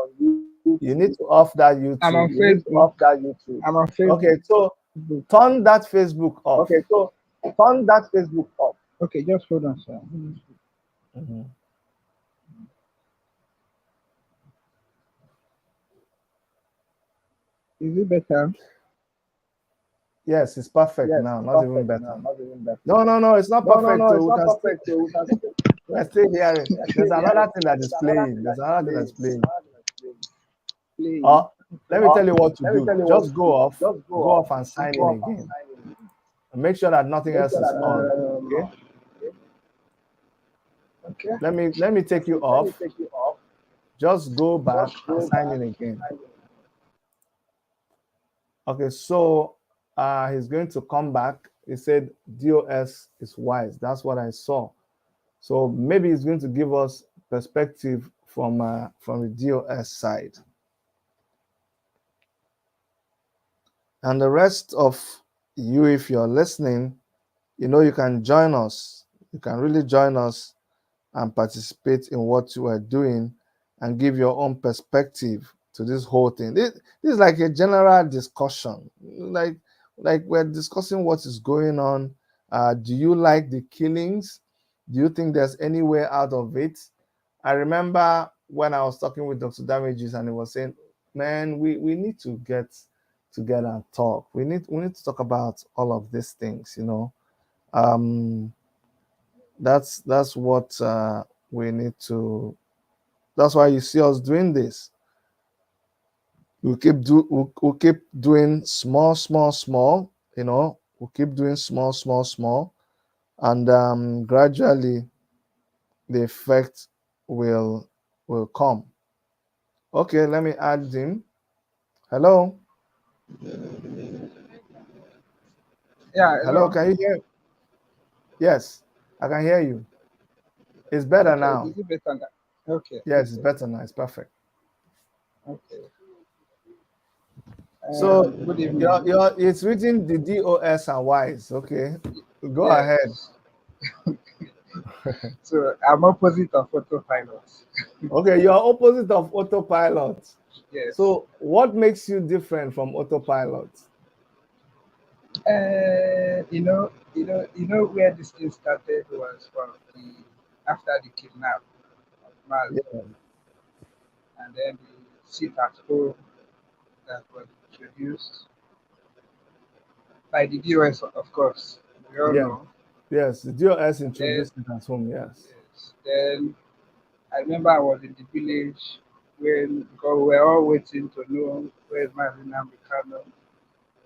You need to off that YouTube. I'm on Facebook. Okay, so turn that Facebook off. Okay, just hold on, sir. Mm-hmm. Is it better? Yes, it's perfect now. Not even better. No, it's not perfect. We're still hearing. There's another thing that is playing. Let me tell you what to do. Just go off and sign in again. And make sure that nothing else is on. Okay. Let me take you off. Just go back and sign in again. Okay, so he's going to come back. He said DOS is wise. That's what I saw. So maybe he's going to give us perspective from the DOS side. And the rest of you, if you're listening, you can join us. You can really join us and participate in what you are doing and give your own perspective to this whole thing. This is like a general discussion, like we're discussing what is going on. Do you like the killings? Do you think there's any way out of it? I remember when I was talking with Dr. Damages and he was saying, man, we need to get together and talk. We need to talk about all of these things, that's what we need to. That's why you see us doing this. We'll keep doing small. We'll keep doing small, and gradually the effect will come. Okay, let me add him. Hello. Yeah, Hello. hello. Can you hear? Yes, I can hear you. It's better Okay, now. is it better now? Okay, Yes, it's okay, better now. It's perfect. okay. So Good evening. it's written the DOS and Ys. Okay, go ahead. Yes. So I'm opposite of autopilot. Okay, you're opposite of autopilot. Yes. So what makes you different from autopilot? Where this thing started was from the after the kidnap of Mali, Yeah. and then the sit at home that was introduced by the DOS, of course. We all Yeah. know. Yes, the DOS Then introduced it as home. Yes. yes, then I remember I was in the village when because we were all waiting to know where's my Nnamdi Kanu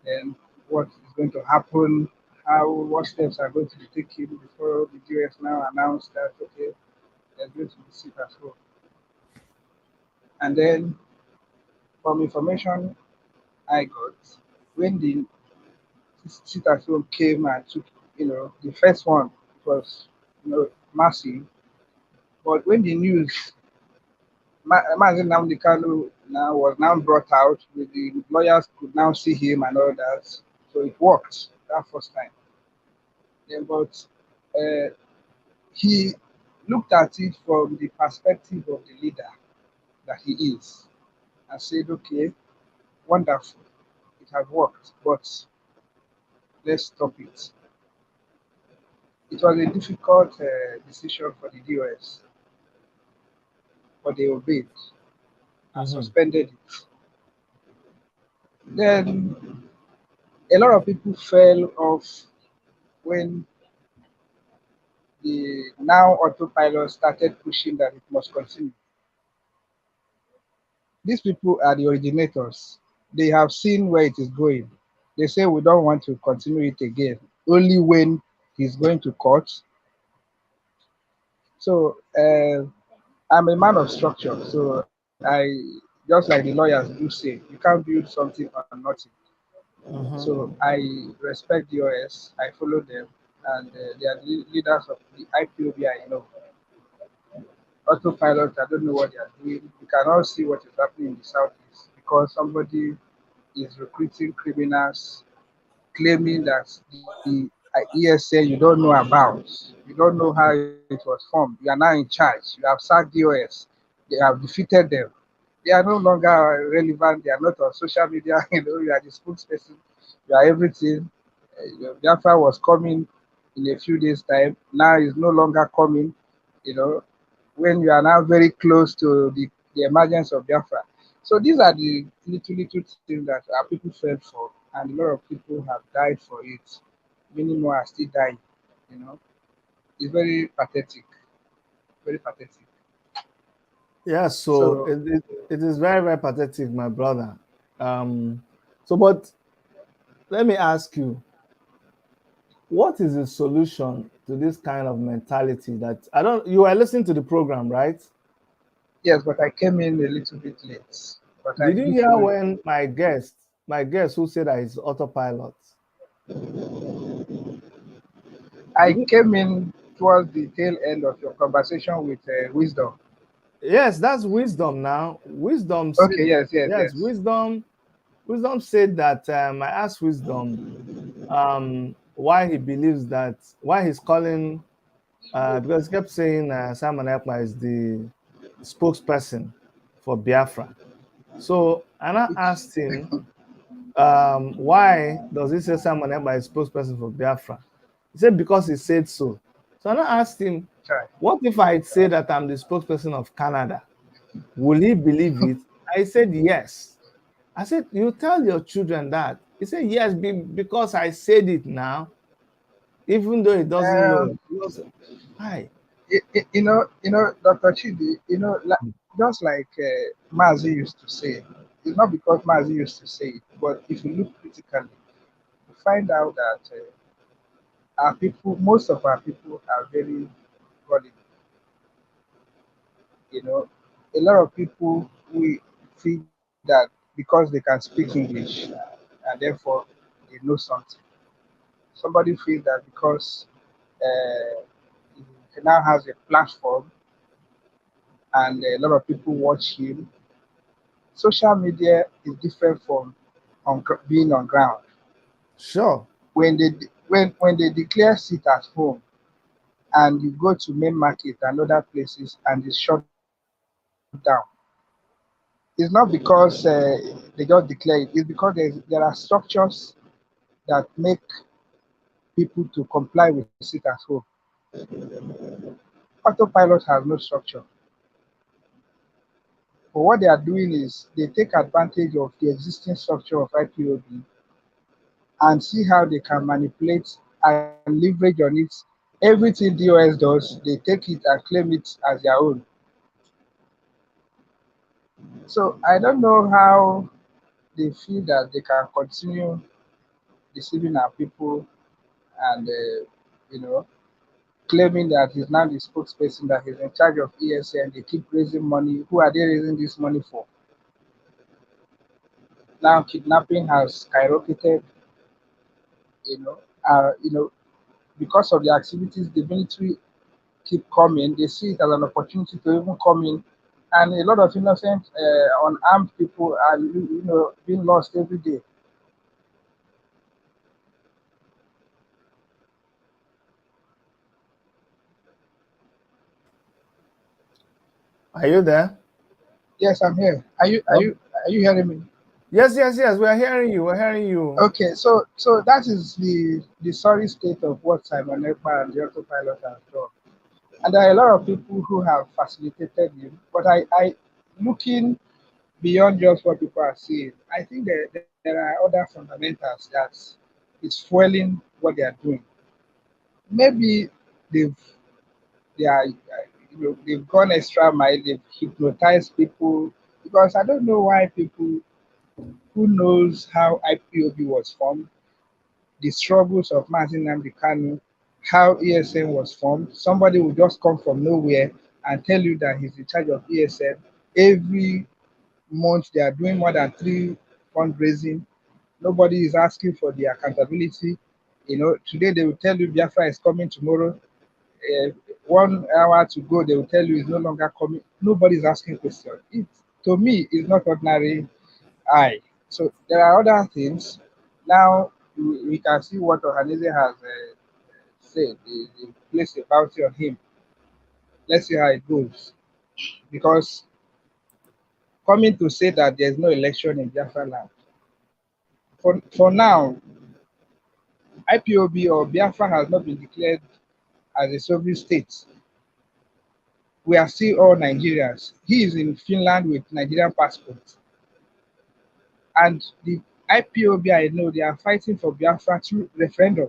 and what is going to happen, what steps are going to be taken before the US now announced that okay, there's going to be sit at home. And then from information I got, when the sit at home came and took, the first one was massive. But when the news Mazin Nnamdi Kanu now was now brought out, with the lawyers could now see him and all that. So it worked that first time. Then, but uh, he looked at it from the perspective of the leader that he is and said, okay, wonderful, it has worked, but let's stop it. It was a difficult decision for the DOS, but they obeyed and Mhm. suspended it. Then a lot of people fell off when the now autopilot started pushing that it must continue. These people are the originators. They have seen where it is going. They say we don't want to continue it again. Only when he's going to court. So I'm a man of structure. So I just like the lawyers do say, you can't build something on nothing. Mhm. So I respect the OS. I follow them, and they are the leaders of the IPOB. I know. Autopilot, I don't know what they are doing. You cannot see what is happening in the southeast because somebody is recruiting criminals, claiming that the ESN you don't know about, you don't know how it was formed. You are now in charge. You have sacked DOS. They have defeated them. They are no longer relevant. They are not on social media. You are the spokesperson. You are everything. Biafra was coming in a few days' time. Now is no longer coming. You know, when you are now very close to the emergence of Biafra. So these are the little things that our people fell for, and a lot of people have died for it. Many more are still dying. You know, it's very pathetic, very pathetic. Yeah. So So it is very, very pathetic, my brother. Um. So, but let me ask you, what is the solution to this kind of mentality that I don't? You are listening to the program, right? yes, but I came in a little bit late, but I Did you do hear follow you. when my guest who said that he's autopilot? I came in towards the tail end of your conversation with wisdom. Yes, that's wisdom now. Wisdom Okay, said, yes, yes, yes, yes. wisdom said that I asked wisdom why he believes that, why he's calling, because he kept saying Simon Ekpa is the spokesperson for Biafra. So and I Which, asked him, why does he say Simon Ekpa is spokesperson for Biafra? He said because he said so. So I asked him, sorry. what if I say that I'm the spokesperson of Canada? Will he believe it? I said yes. I said, you tell your children that. He said, yes, because I said it now, even though he doesn't know Um, it. He was, hi. Dr. Chidi, just like Mazi used to say, it's not because Mazi used to say it, but if you look critically, you find out that our people, most of our people are very gullible. You know, a lot of people we feel that because they can speak English and therefore they know something. Somebody feels that because he now has a platform and a lot of people watch him, social media is different from being on ground. Sure. When they declare sit at home and you go to main market and other places and it's shut down, it's not because they just declare it. It's because there are structures that make people to comply with sit at home. Autopilot has no structure. But what they are doing is they take advantage of the existing structure of IPOB and see how they can manipulate and leverage on it. Everything DOS does, they take it and claim it as their own. So I don't know how they feel that they can continue deceiving our people and you know claiming that he's now the spokesperson, that he's in charge of ESA, and they keep raising money. Who are they raising this money for? Now kidnapping has skyrocketed. You know, you know, because of the activities, the military keep coming. They see it as an opportunity to even come in, and a lot of innocent, unarmed people are, being lost every day. Are you there? Yes, I'm here. Are you? Are Oh, you? Are you hearing me? yes, yes, yes. We're hearing you. We're hearing you. Okay, so that is the sorry state of what Simon Ekpa and the autopilot have done. And there are a lot of people who have facilitated him. But I looking beyond just what people are saying, I think there are other fundamentals that is fueling what they are doing. Maybe they've they are they've gone extra mile, they've hypnotized people because I don't know why people who knows how IPOB was formed, the struggles of Martin Nnamdi Kanu, how ESN was formed. Somebody will just come from nowhere and tell you that he's in charge of ESN. Every month they are doing more than three fundraising. Nobody is asking for the accountability. Today they will tell you Biafra is coming tomorrow. 1 hour to go, they will tell you it's no longer coming. Nobody is asking questions. It to me is not ordinary eye. So there are other things. Now we can see what Ohaneze has said. They place a bounty on him. Let's see how it goes. Because coming to say that there's no election in Biafra land, for now, IPOB or Biafra has not been declared as a sovereign state. We are still all Nigerians. He is in Finland with Nigerian passport. And the IPOB, I know, they are fighting for Biafra through referendum.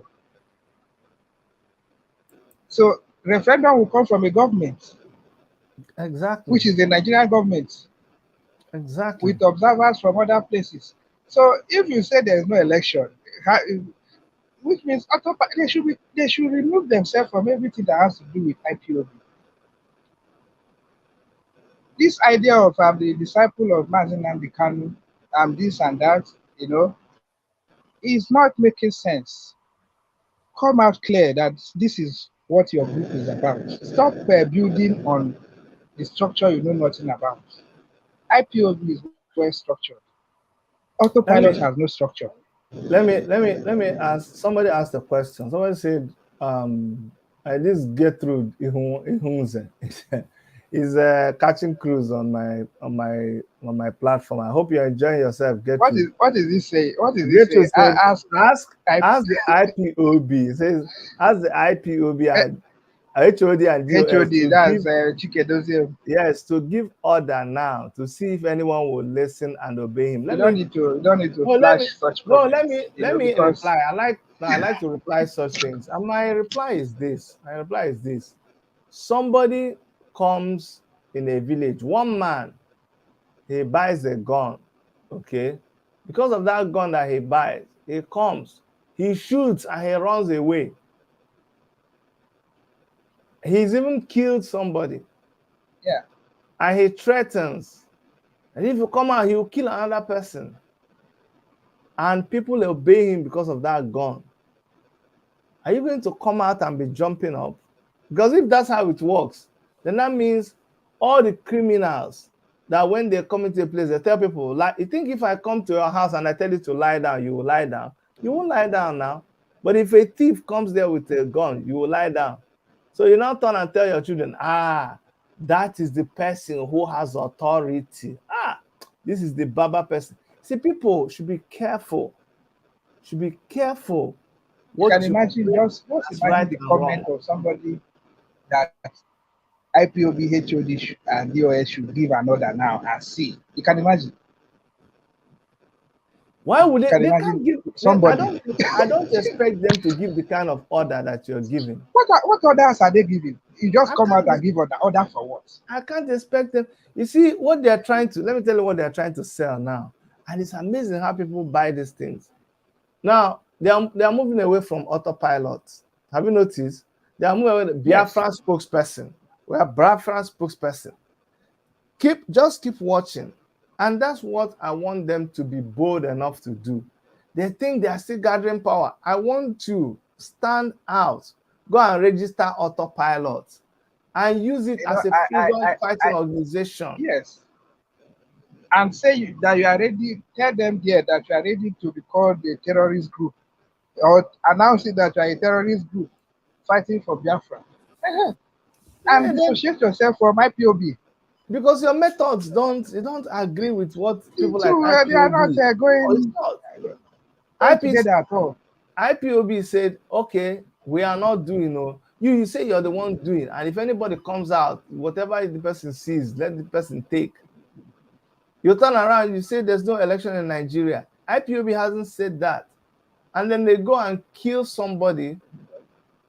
So referendum will come from a government, Exactly. which is the Nigerian government, Exactly. with observers from other places. So if you say there is no election, which means they should remove themselves from everything that has to do with IPOB. This idea of the disciple of Mazin Nnamdi Kanu, this and that, It's not making sense. Come out clear that this is what your group is about. Stop building on the structure you know nothing about. IPOB is well structured. Let Autopilot me has no structure. let me ask. Somebody asked a question. Somebody said, I just get through Ihunze. Is catching cruise on my platform. I hope you're enjoying yourself. Get What through. is what is this say? What is this Gertrude say? said, Ask I, ask the IPOB. It says, ask the IPOB and HOD and DOS HOD. to That's give, Chike Dozie. yes, to give order now to see if anyone will listen and obey him. You don't need to. You don't need to No, let me, flash such no, comments. let me Because reply. I like to reply such things. And my reply is this. My reply is this. Somebody comes in a village, one man, he buys a gun, okay? Because of that gun that he buys, he comes, he shoots and he runs away. He's even killed somebody yeah, and he threatens. And if you come out, he will kill another person. And people obey him because of that gun. Are you going to come out and be jumping up? Because if that's how it works, then that means all the criminals that when they come into a place, they tell people, like, you think if I come to your house and I tell you to lie down, you will lie down? You won't lie down now. But if a thief comes there with a gun, you will lie down. So you now turn and tell your children, that is the person who has authority. This is the Baba person. See, people should be careful. Should be careful you can what you imagine. claim Just as imagine right the and comment wrong. of somebody that IPOB, HOD, and DOS should give an order now and see. You can imagine. Why would You they? can They can't imagine give. somebody. I don't expect them to give the kind of order that you're giving. What orders are they giving? You just I come out can't. and give order for what? I can't expect them. You see what they are trying to. Let me tell you what they are trying to sell now, and it's amazing how people buy these things. Now they are moving away from autopilot. Have you noticed? They are moving away. The Yes. Biafra spokesperson. We are Biafra spokesperson. Just keep watching, and that's what I want them to be bold enough to do. They think they are still gathering power. I want to stand out, go and register Autopilot and use it You know, as a freedom fighting organization. yes. And say that you are ready, tell them there that you are ready to be called a terrorist group, or announce it that you are a terrorist group fighting for Biafra. And Yeah, then, dissociate yourself from IPOB. because your methods don't agree with what The people like two, they are not IPOB. No, it's not. going IP, together at all. IPOB said, okay, we are not doing, you say you're the one doing, and if anybody comes out, whatever the person sees, let the person take. You turn around, you say there's no election in Nigeria. IPOB hasn't said that. And then they go and kill somebody.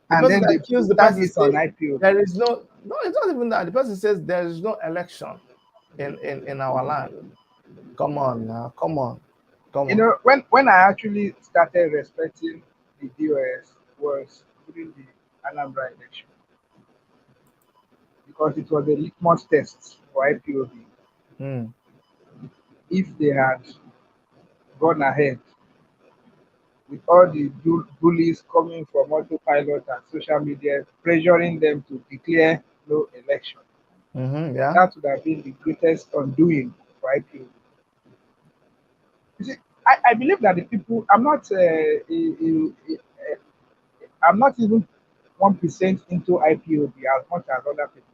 The And person then they that kills the tag person it on says IPOB. there is no, it's not even that. The person says there is no election in our land. Come on now, come on, come You on. know, when I actually started respecting the DOS was during the Anambra election, because it was a litmus test for IPOB. Hmm. If they had gone ahead with all the bullies coming from autopilot and social media pressuring them to declare no election, Yeah. that would have been the greatest undoing for IPOB. You see, I believe that the people, I'm not even 1% into IPOB as much as other people.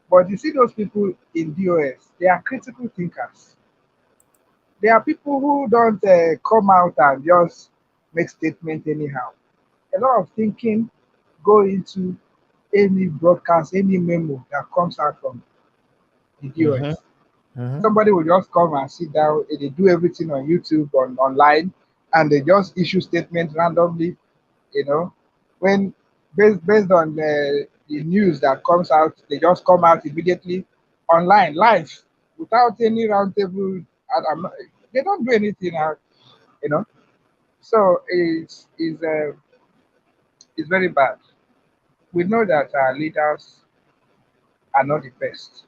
But you see those people in DOS, they are critical thinkers. They are people who don't come out and just make statements anyhow. A lot of thinking go into any broadcast, any memo that comes out from the Mm-hmm. DOS. Mm-hmm. Somebody will just come and sit down, they do everything on YouTube, online, and they just issue statements randomly, you know. When based on the news that comes out, they just come out immediately online, live, without any roundtable. They don't do anything, you know. So it's very bad. We know that our leaders are not the best,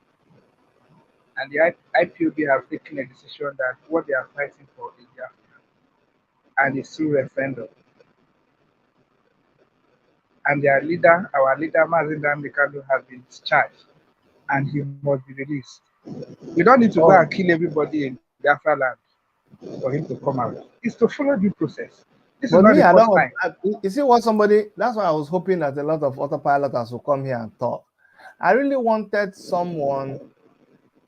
and the IPOB have taken a decision that what they are fighting for is Biafra. and it's still referendum. And their leader, our leader, Nnamdi Kanu, has been discharged and he must be released. We don't need to go Oh, and kill everybody in Biafra land for him to come out. It's to follow due process. This is but not me, the I first don't. time. You see what somebody? That's why I was hoping that a lot of autopiloters will come here and talk. I really wanted someone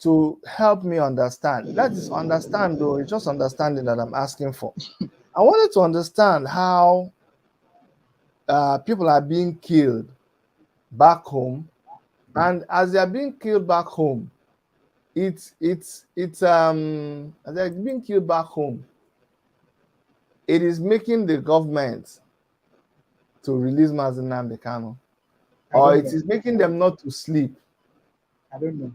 to help me understand. That is understand, though. It's just understanding that I'm asking for. I wanted to understand how people are being killed back home, and as they are being killed back home, it's as they're being killed back home, it is making the government to release Nnamdi Kanu, I or don't it know. is making them not to sleep. I don't know.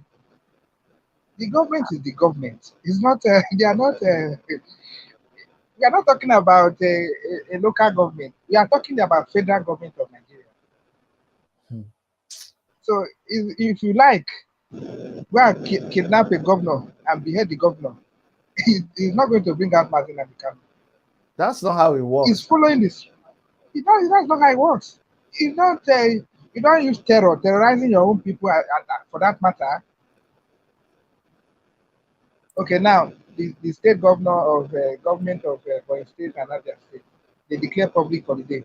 The government is the government. It's not. They are not. We are not talking about a local government. We are talking about federal government of Nigeria. Hmm. So if you like, go and kidnap a governor and behead the governor. He's not going to bring out Martin Kanu. That's not how it He's works. following this. That's not how it works. It's not. You don't use terrorizing your own people. For that matter. Okay, now the state governor of government of Borno State and Abia State, they declare public holiday.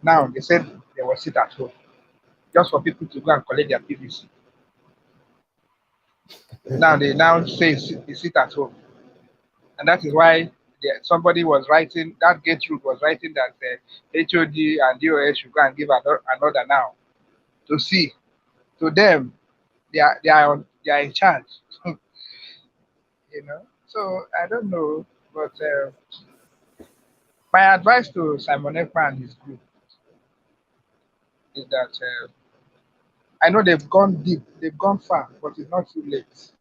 Now they said they will sit at home just for people to go and collect their PVC. Now they now say they sit at home, and that is why somebody was writing that Gertrude was writing that HOD and DOS should go and give another now to see. To them, they are in charge. So I don't know, but my advice to Simon Ekpa and his group is that I know they've gone deep, they've gone far, but it's not too late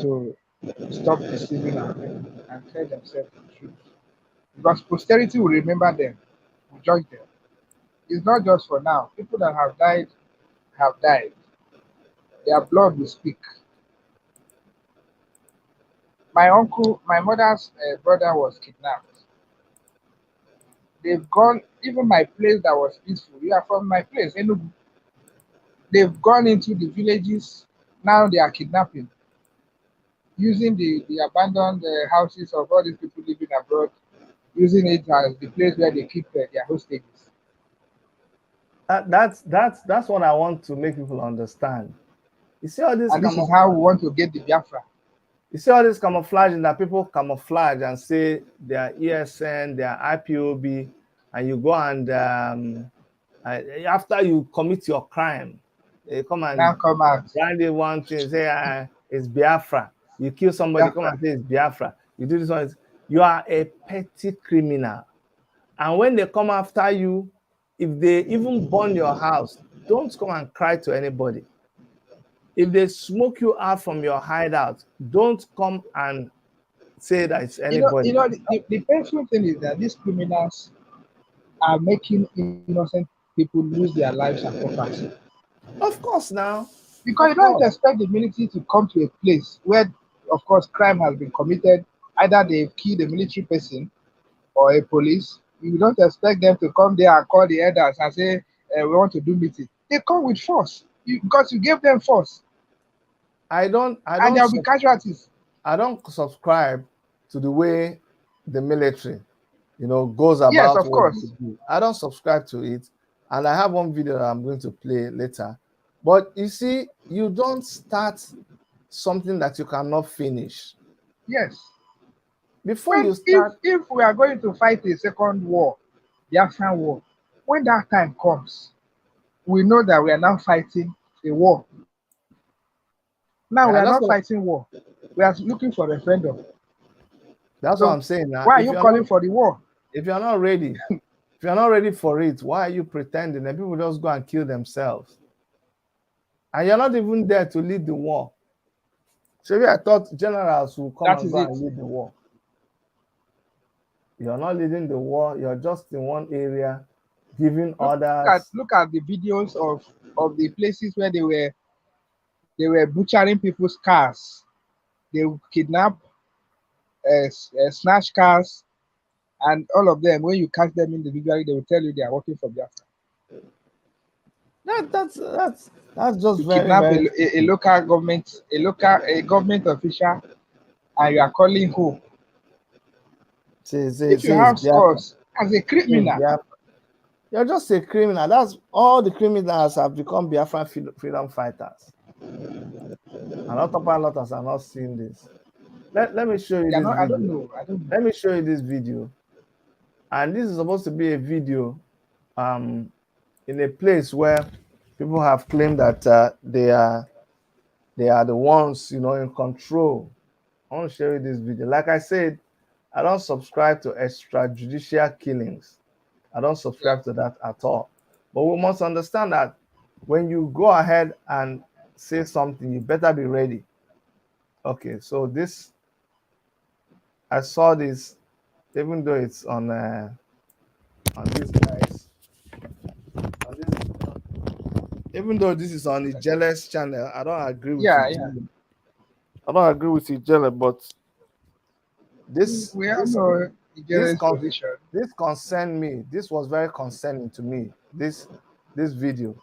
to stop deceiving and tell themselves the truth. Because posterity will remember them, will judge them. It's not just for now. People that have died have died. Their blood will speak. My uncle, my mother's brother was kidnapped. They've gone, even my place that was peaceful. You are from my place, Enugu. They've gone into the villages. Now they are kidnapping, using the abandoned houses of all these people living abroad, using it as the place where they keep their hostages. That's what I want to make people understand. You see all this And this is how we want to get the Biafra. You see all this camouflaging that people camouflage and say they are ESN, they are IPOB, and you go and after you commit your crime, they come and Now come out. brandy one thing, say it's Biafra. You kill somebody, Biafra. come and say it's Biafra. You do this one, you are a petty criminal. And when they come after you, if they even burn your house, don't come and cry to anybody. If they smoke you out from your hideout, don't come and say that it's anybody. The painful thing is that these criminals are making innocent people lose their lives and property. Of course, now. Because you don't expect the military to come to a place where, of course, crime has been committed. Either they've killed a military person or a police. You don't expect them to come there and call the elders and say, we want to do meeting. They come with force because you gave them force. And there will be casualties. I don't subscribe to the way the military, goes about. Yes, of course. They do. I don't subscribe to it. And I have one video that I'm going to play later. But you see, you don't start something that you cannot finish. Yes. Before you start, if we are going to fight a second war, the Afghan war, when that time comes, we know that we are now fighting a war. Now we are not fighting war. We are looking for referendum. That's what I'm saying now. Why are you calling for the war? If you're not ready, if you're not ready for it, why are you pretending? And people just go and kill themselves. And you're not even there to lead the war. So I thought generals will come and go and lead the war. You're not leading the war. You're just in one area, giving orders. Look at the videos of the places where they were butchering people's cars. They would kidnap, snatch cars, and all of them. When you catch them individually, they will tell you they are working for Biafra. That's just You very, kidnap very. a local government, a government official, and you are calling who? If you It's have Biafra. scores as a Say it's criminal, Biafra. You're just a criminal. That's all the criminals have become Biafran freedom fighters. And autopiloters are not seeing this. Let me show you they are this not. I don't video. know. I don't know. Let me show you this video. And this is supposed to be a video in a place where people have claimed that they are the ones, in control. I want to show you this video. Like I said, I don't subscribe to extrajudicial killings. I don't Yeah. subscribe to that at all. But we must understand that when you go ahead and say something, you better be ready. Okay, so I saw this, even though it's on these guys, on this, even though this is on the jealous channel, I don't agree with Yeah, it. yeah. I don't agree with it, jealous, but this We all this know this Nigeria's con- position. this concerned me. This was very concerning to me. This video.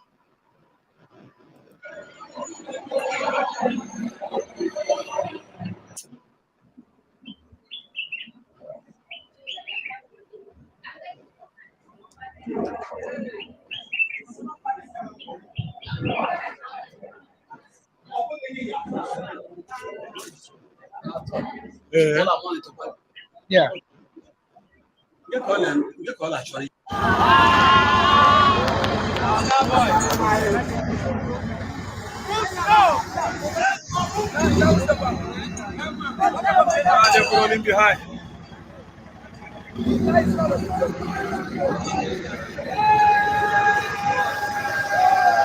Yeah.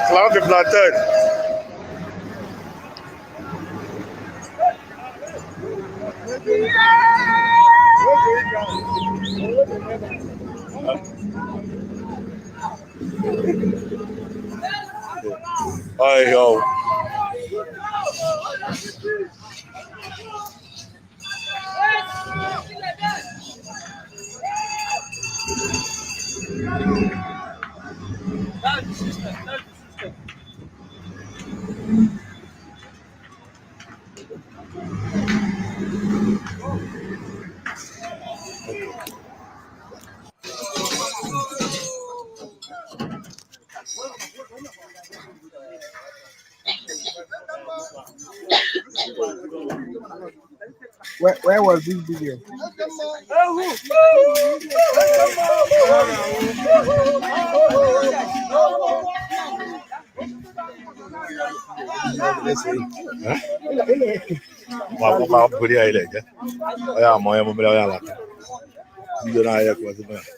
A lot of people are dead. Hi, yo. Where was this video? Mau beri air aja. Ya, mau yang membeli air lagi. Dia nak air kuat sebenarnya.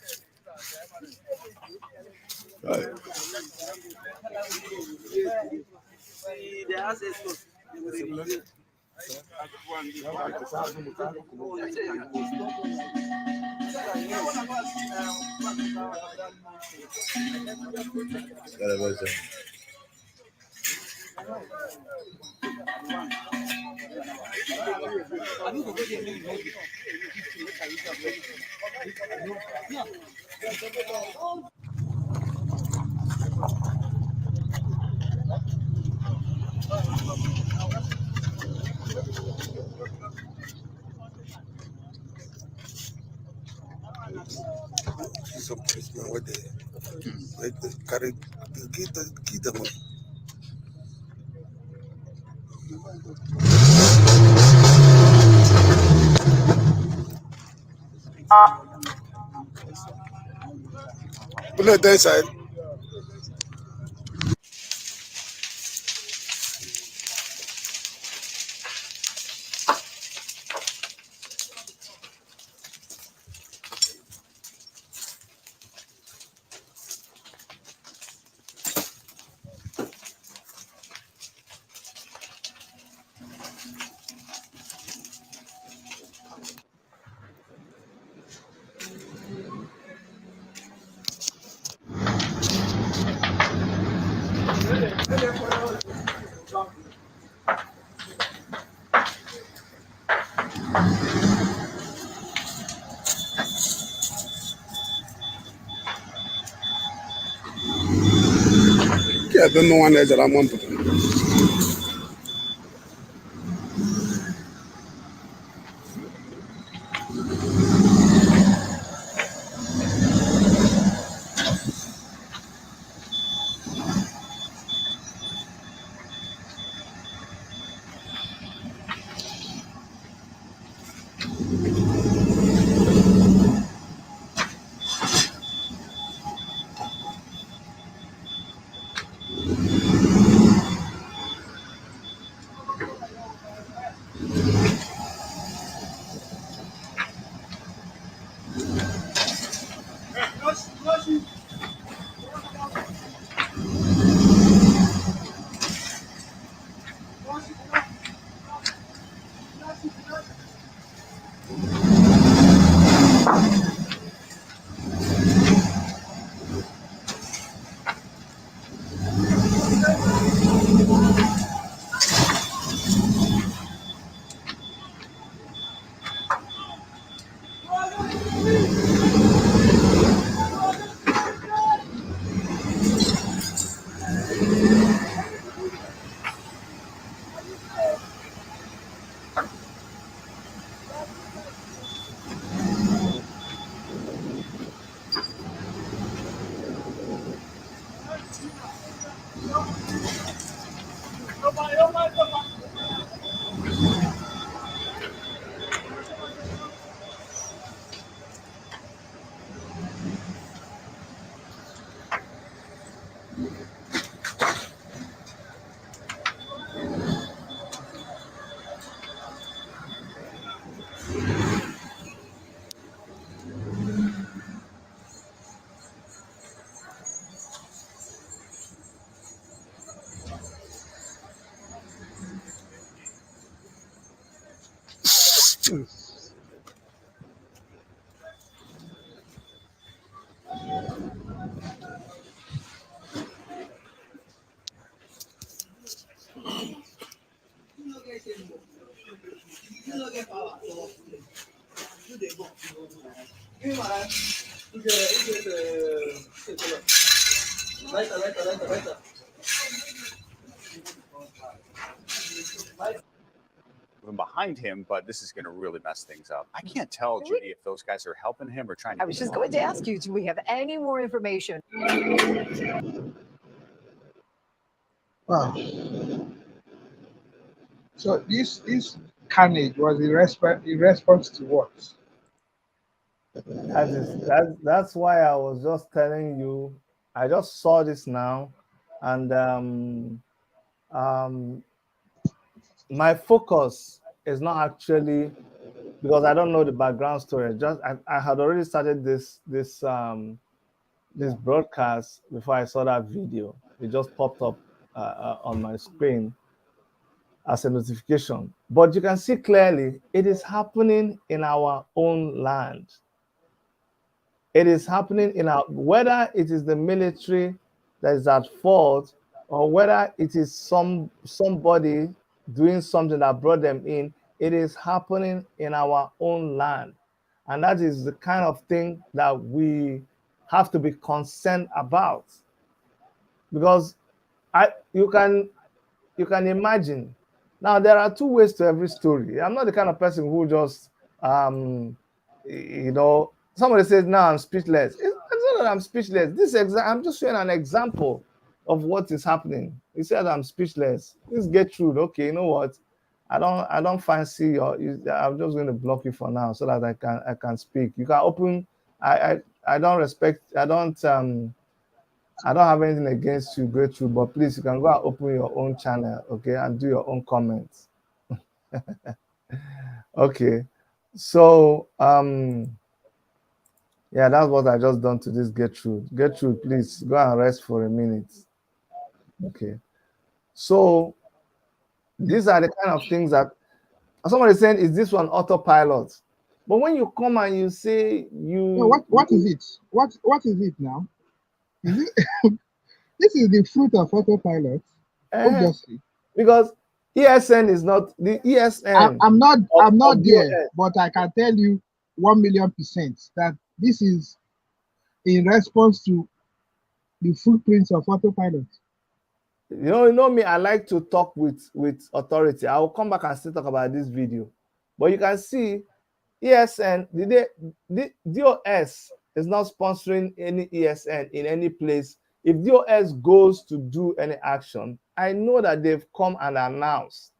Some policemen where they carry the money. Bullet inside. ebe nnụnwa na-ejere ama mpụta. Behind him, but this is going to really mess things up. I can't tell, Judy, if those guys are helping him or trying to. I was just going to ask you, do we have any more information? Wow. So this carnage was in response to what? That's why I was just telling you. I just saw this now, and my focus is not actually because I don't know the background story. Just I had already started this broadcast before I saw that video. It just popped up on my screen as a notification. But you can see clearly it is happening in our own land. It is happening in our, whether it is the military that is at fault or whether it is somebody doing something that brought them in, it is happening in our own land. And that is the kind of thing that we have to be concerned about. Because you can imagine. Now, there are two ways to every story. I'm not the kind of person who just, somebody says, now I'm speechless. It's not that I'm speechless. I'm just showing an example of what is happening. He said, I'm speechless. This Gertrude, okay, you know what? I don't fancy your, I'm just going to block you for now so that I can speak. You can open, I don't have anything against you, Gertrude, but please, you can go and open your own channel, okay, and do your own comments. Okay, so yeah, that's what I just done to this Gertrude. Gertrude, please go and rest for a minute. Okay, so these are the kind of things that somebody is saying, is this one autopilot? But when you come and you say what is it? What is it now? Is it this is the fruit of autopilot, obviously. Because ESN is not the ESN. I'm not there, but I can tell you 1,000,000% that this is in response to the footprints of autopilot. You know me, I like to talk with authority. I will come back and still talk about this video. But you can see ESN, the DOS is not sponsoring any ESN in any place. If DOS goes to do any action, I know that they've come and announced,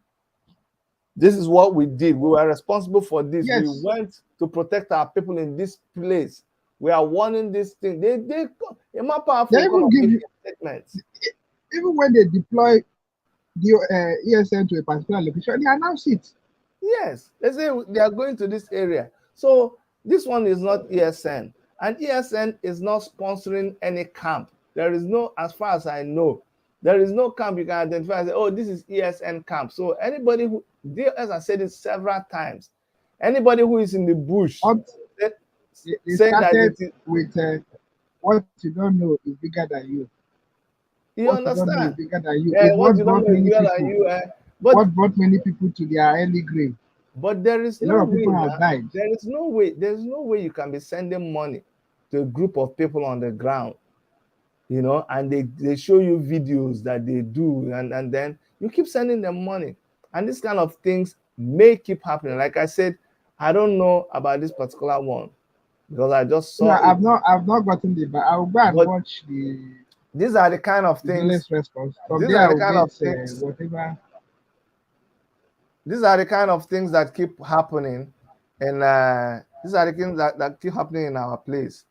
this is what we did. We were responsible for this. Yes. We went to protect our people in this place. We are warning this thing. They a powerful even give you statements. Even when they deploy the ESN to a particular location, they announce it. Yes, they say they are going to this area. So this one is not ESN, and ESN is not sponsoring any camp. There is no, as far as I know, there is no camp you can identify and say, oh, this is ESN camp. So anybody who, as I said it several times, anybody who is in the bush, they started with what you don't know is bigger than you. You understand? You don't know is bigger than you. Yeah, what you don't know is bigger than you. What brought many people to their early grave? But there is no way. Have died. There is no way. There's no way you can be sending money to a group of people on the ground, you know, and they show you videos that they do, and then you keep sending them money, and this kind of things may keep happening. Like I said, I don't know about this particular one because I just saw. No, I've not gotten the, but I will go and watch the. These are the kind of things. Response. These are the kind of things. Whatever. These are the kind of things that keep happening, and these are the things that keep happening in our place.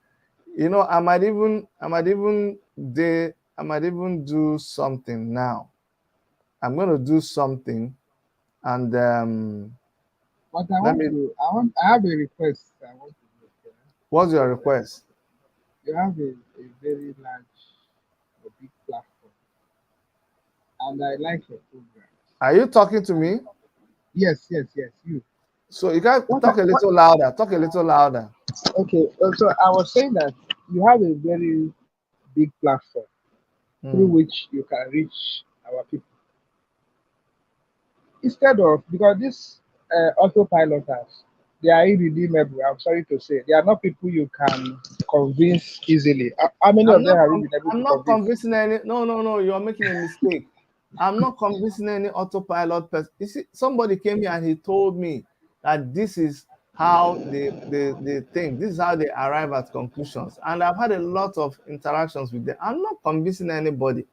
You know, I might even do something now. I'm going to do something, and but I have a request. I want to make. What's your request? You have a very large, a big platform, and I like your program. Are you talking to me? Yes, you. So you can talk a little louder. Talk a little louder. Okay, so I was saying that you have a very big platform through which you can reach our people. Instead of, because these autopiloters, they are irredeemable. I'm sorry to say, they are not people you can convince easily. How many of them have you been able to convince? I'm not convincing any. No. You are making a mistake. I'm not convincing any autopilot person. You see, somebody came here and he told me that this is how they think. This is how they arrive at conclusions. And I've had a lot of interactions with them. I'm not convincing anybody.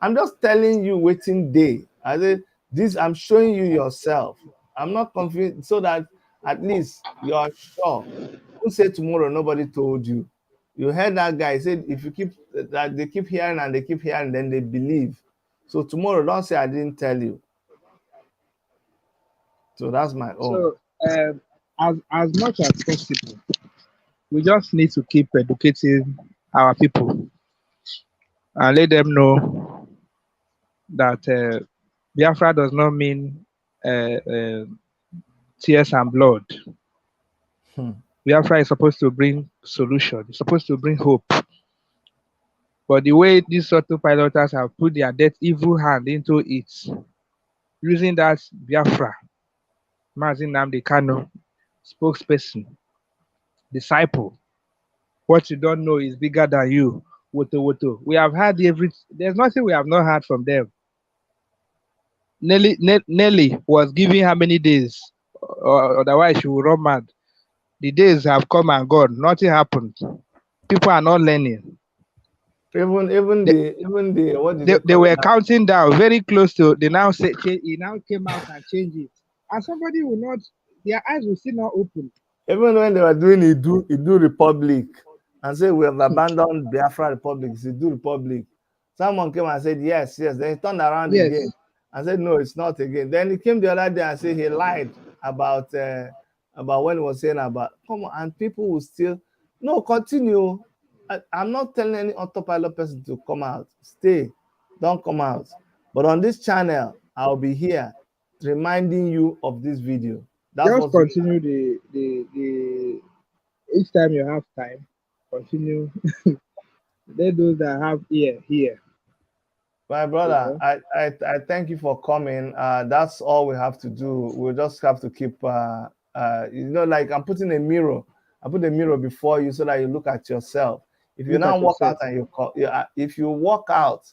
I'm just telling you waiting day. I said, this, I'm showing you yourself. I'm not convinced, so that at least you are sure. Don't say tomorrow nobody told you. You heard that guy said, if you keep that, they keep hearing and they keep hearing, then they believe. So tomorrow, don't say I didn't tell you. So that's my own. So as much as possible, we just need to keep educating our people and let them know that Biafra does not mean tears and blood. Biafra is supposed to bring solution. It's supposed to bring hope. But the way these autopiloters have put their death evil hand into it, using that Biafra, Nnamdi Kanu, spokesperson, disciple, what you don't know is bigger than you. Woto. We have heard there's nothing we have not heard from them. Nelly was giving how many days? Otherwise she will run mad. The days have come and gone. Nothing happened. People are not learning. Even the what they were counting down very close to. They now say he now came out and changed it, and somebody will not. Their eyes will still not open. Even when they were doing Idu Republic and say we have abandoned Biafra Republic, it's Idu Republic. Someone came and said yes. Then he turned around again and said no, it's not again. Then he came the other day and said he lied about when he was saying about come on, and people will still no continue. I'm not telling any autopilot person to come out. Stay, don't come out. But on this channel, I'll be here reminding you of this video. That's just continue the each time you have time, continue. Let those that have ear hear. My brother, I thank you for coming. That's all we have to do. We'll just have to keep like I'm putting a mirror. I put a mirror before you so that you look at yourself. If you now walk out and if you walk out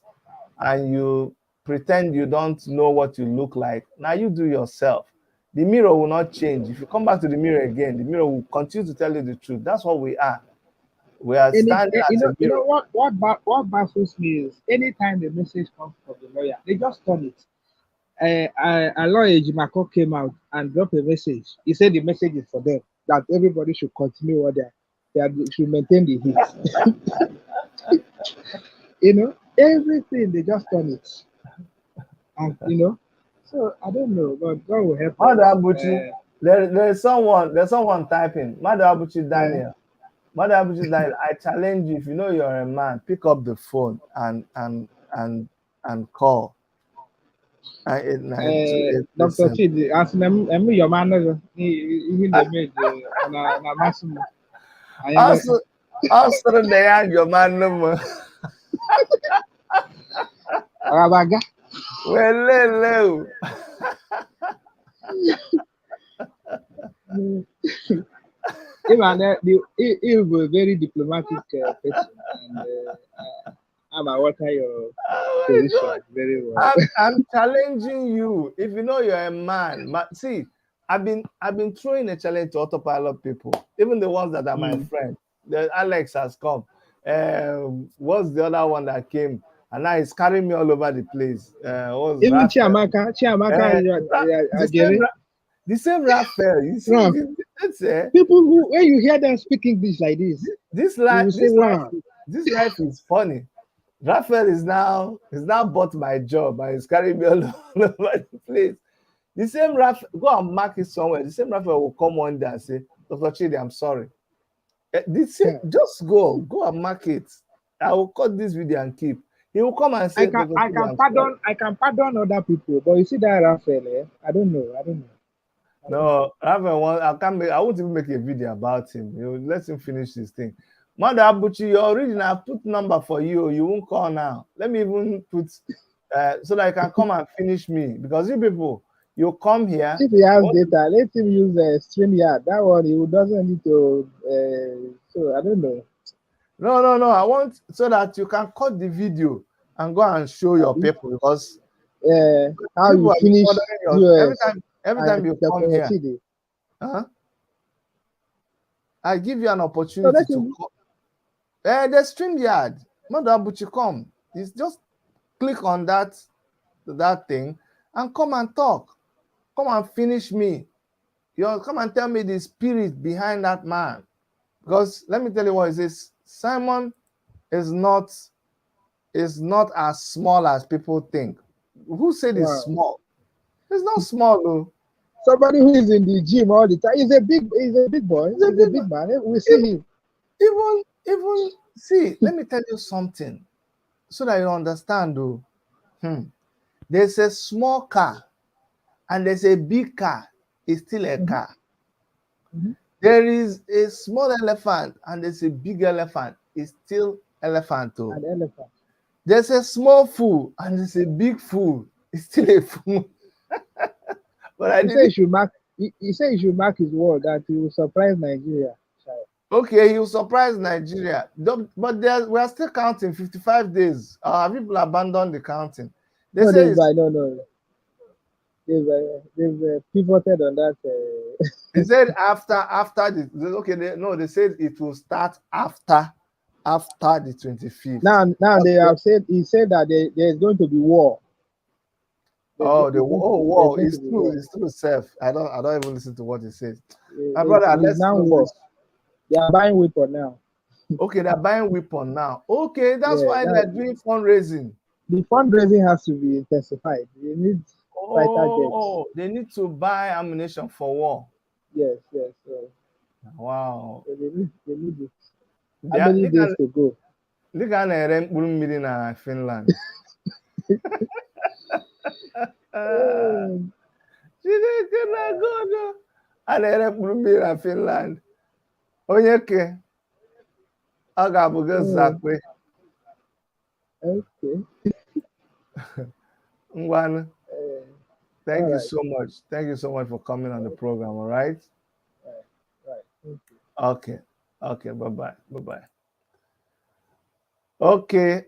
and you pretend you don't know what you look like. Now you do yourself. The mirror will not change. If you come back to the mirror again, the mirror will continue to tell you the truth. That's what we are. We are standing as a You mirror. know what baffles me is anytime the message comes from the lawyer, they just turn it. A lawyer Jimako came out and dropped a message. He said the message is for them that everybody should continue what they should maintain the heat. You know, everything they just turn it, and you know. So I don't know, but God will help Madu us. Abuchi, there's someone typing. Madu Abuchi Daniel. Madu Abuchi Daniel, I challenge you, if you know you're a man, pick up the phone and call. Dr. Chidi, as me your man, even the made na maximum. Also, they are your man number. Rabaga. Well, hello. Even he was a very diplomatic person, and I'm water your Oh my position God. very well. I'm challenging you. If you know you're a man, see, I've been throwing a challenge to autopilot people, even the ones that are my friends. The Alex has come. What's the other one that came? And now he's carrying me all over the place. Even Raphael? The same Raphael. You see, Raf, that's people who when you hear them speak English like this, this you life. will say, "Wow." This life is funny. Raphael is now bought my job and he's carrying me all over the place. The same Raphael, go and mark it somewhere. The same Raphael will come one day and say, Dr. Chidi, I'm sorry. Just go and mark it. I will cut this video and keep. He will come and say, I can pardon other people, but you see that Raphael, I don't know. No, Raphael, I won't even make a video about him. Let him finish his thing. Mother Abuchi, your original, I put number for you. You won't call now. Let me even put so that I can come and finish me. Because you people, you come here. If he has data, let him use StreamYard. That one he doesn't need to. So I don't know. No. I want so that you can cut the video and go and show your people because how you finish every time you come here. I give you an opportunity to call. The StreamYard, Mother Abuchi, come. It's just click on that thing and come and talk. Come and finish me. Come and tell me the spirit behind that man. Because let me tell you what it is. Simon is not as small as people think. Who said it's small? It's not small though. Somebody who is in the gym all the time. He's a big boy. He's a big man. We see him. Even see, let me tell you something so that you understand though. There's a small car and there's a big car. It's still a car. There is a small elephant and there's a big elephant. It's still elephant too. An elephant. There's a small fool and there's a big fool. It's still a fool. But he said he should mark his word that he will surprise Nigeria. Okay, he will surprise Nigeria. But we are still counting 55 days. People abandoned the counting. They say no. They've pivoted on that. They said after they said it will start after the 25th. Now they have said he said that there's going to be war. War. It's true. It's true, Seth. I don't even listen to what he says. My brother, let's now war. They are buying weapon now. Okay, they're buying weapon now. Okay, that's why they're doing fundraising. The fundraising has to be intensified. They need fighter jets. They need to buy ammunition for war. Yes. Wow. So they need it. How many days to go? Look at the mkpụrụ mmiri na Finland. Chineke na God. A na-ere mkpụrụ mmiri na Finland. Onye ke ọ ga-abụ gị zakwe. Okay. Ngwanụ. Thank you so much. Thank you so much for coming on the program, all right? Right. Thank you. Okay, bye-bye. Okay,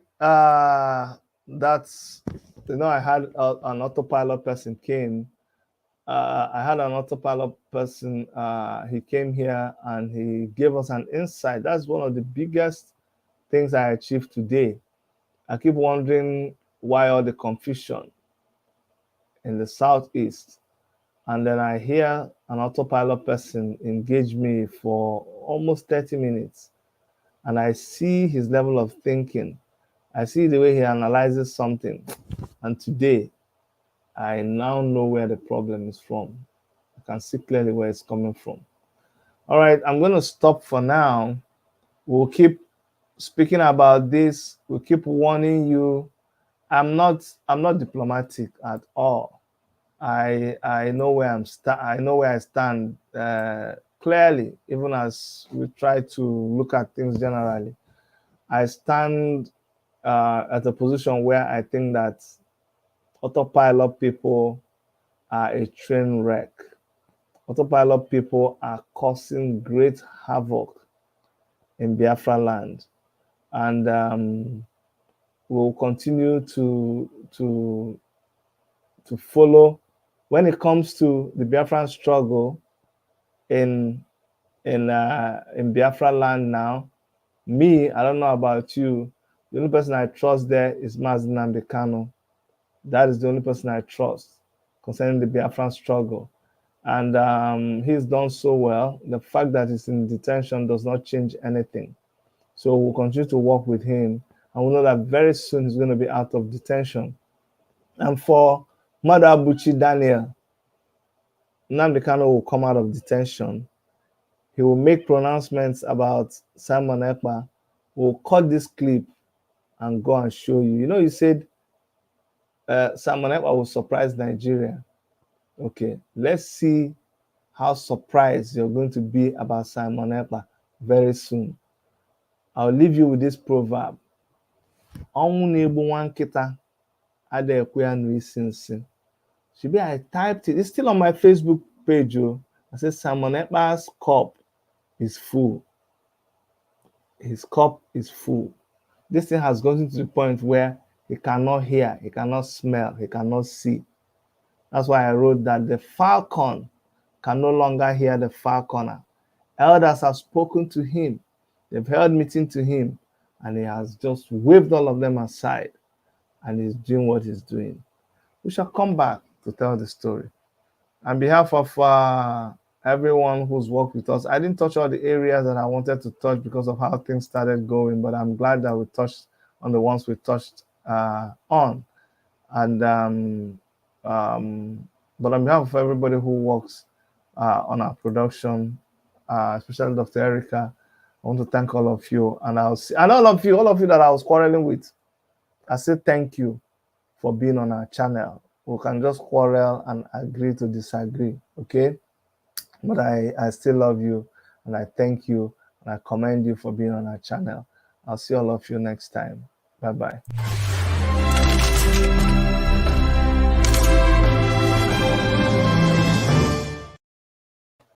that's I had an autopilot person came. I had an autopilot person. He came here and he gave us an insight. That's one of the biggest things I achieved today. I keep wondering why all the confusion in the Southeast. And then I hear an autopilot person engage me for almost 30 minutes. And I see his level of thinking. I see the way he analyzes something. And today, I now know where the problem is from. I can see clearly where it's coming from. All right, I'm going to stop for now. We'll keep speaking about this. We'll keep warning you. I'm not diplomatic at all. I know where I know where I stand clearly, even as we try to look at things generally. I stand at a position where I think that autopilot people are a train wreck. Autopilot people are causing great havoc in Biafra land, and we'll continue to follow. When it comes to the Biafran struggle in Biafra land now, I don't know about you, the only person I trust there is Nnamdi Kanu. That is the only person I trust concerning the Biafran struggle. And he's done so well. The fact that he's in detention does not change anything. So we'll continue to work with him. And we know that very soon he's going to be out of detention. And for Mother Abuchi Daniel, Nnamdi Kanu will come out of detention. He will make pronouncements about Simon Ekpa. We'll cut this clip and go and show you. You know, you said Simon Ekpa will surprise Nigeria. Okay, let's see how surprised you're going to be about Simon Ekpa very soon. I'll leave you with this proverb. Should be I typed it. It's still on my Facebook page. I said Simon Ekpa's cup is full. His cup is full. This thing has gotten to the point where he cannot hear, he cannot smell, he cannot see. That's why I wrote that the Falcon can no longer hear the Falconer. Elders have spoken to him. They've held meeting to him, and he has just waved all of them aside, and he's doing what he's doing. We shall come back to tell the story. On behalf of everyone who's worked with us, I didn't touch all the areas that I wanted to touch because of how things started going, but I'm glad that we touched on the ones we touched on. And but on behalf of everybody who works on our production, especially Dr. Erica, I want to thank all of you, and all of you that I was quarreling with. I say thank you for being on our channel. We can just quarrel and agree to disagree, okay? But I still love you, and I thank you, and I commend you for being on our channel. I'll see all of you next time. Bye-bye.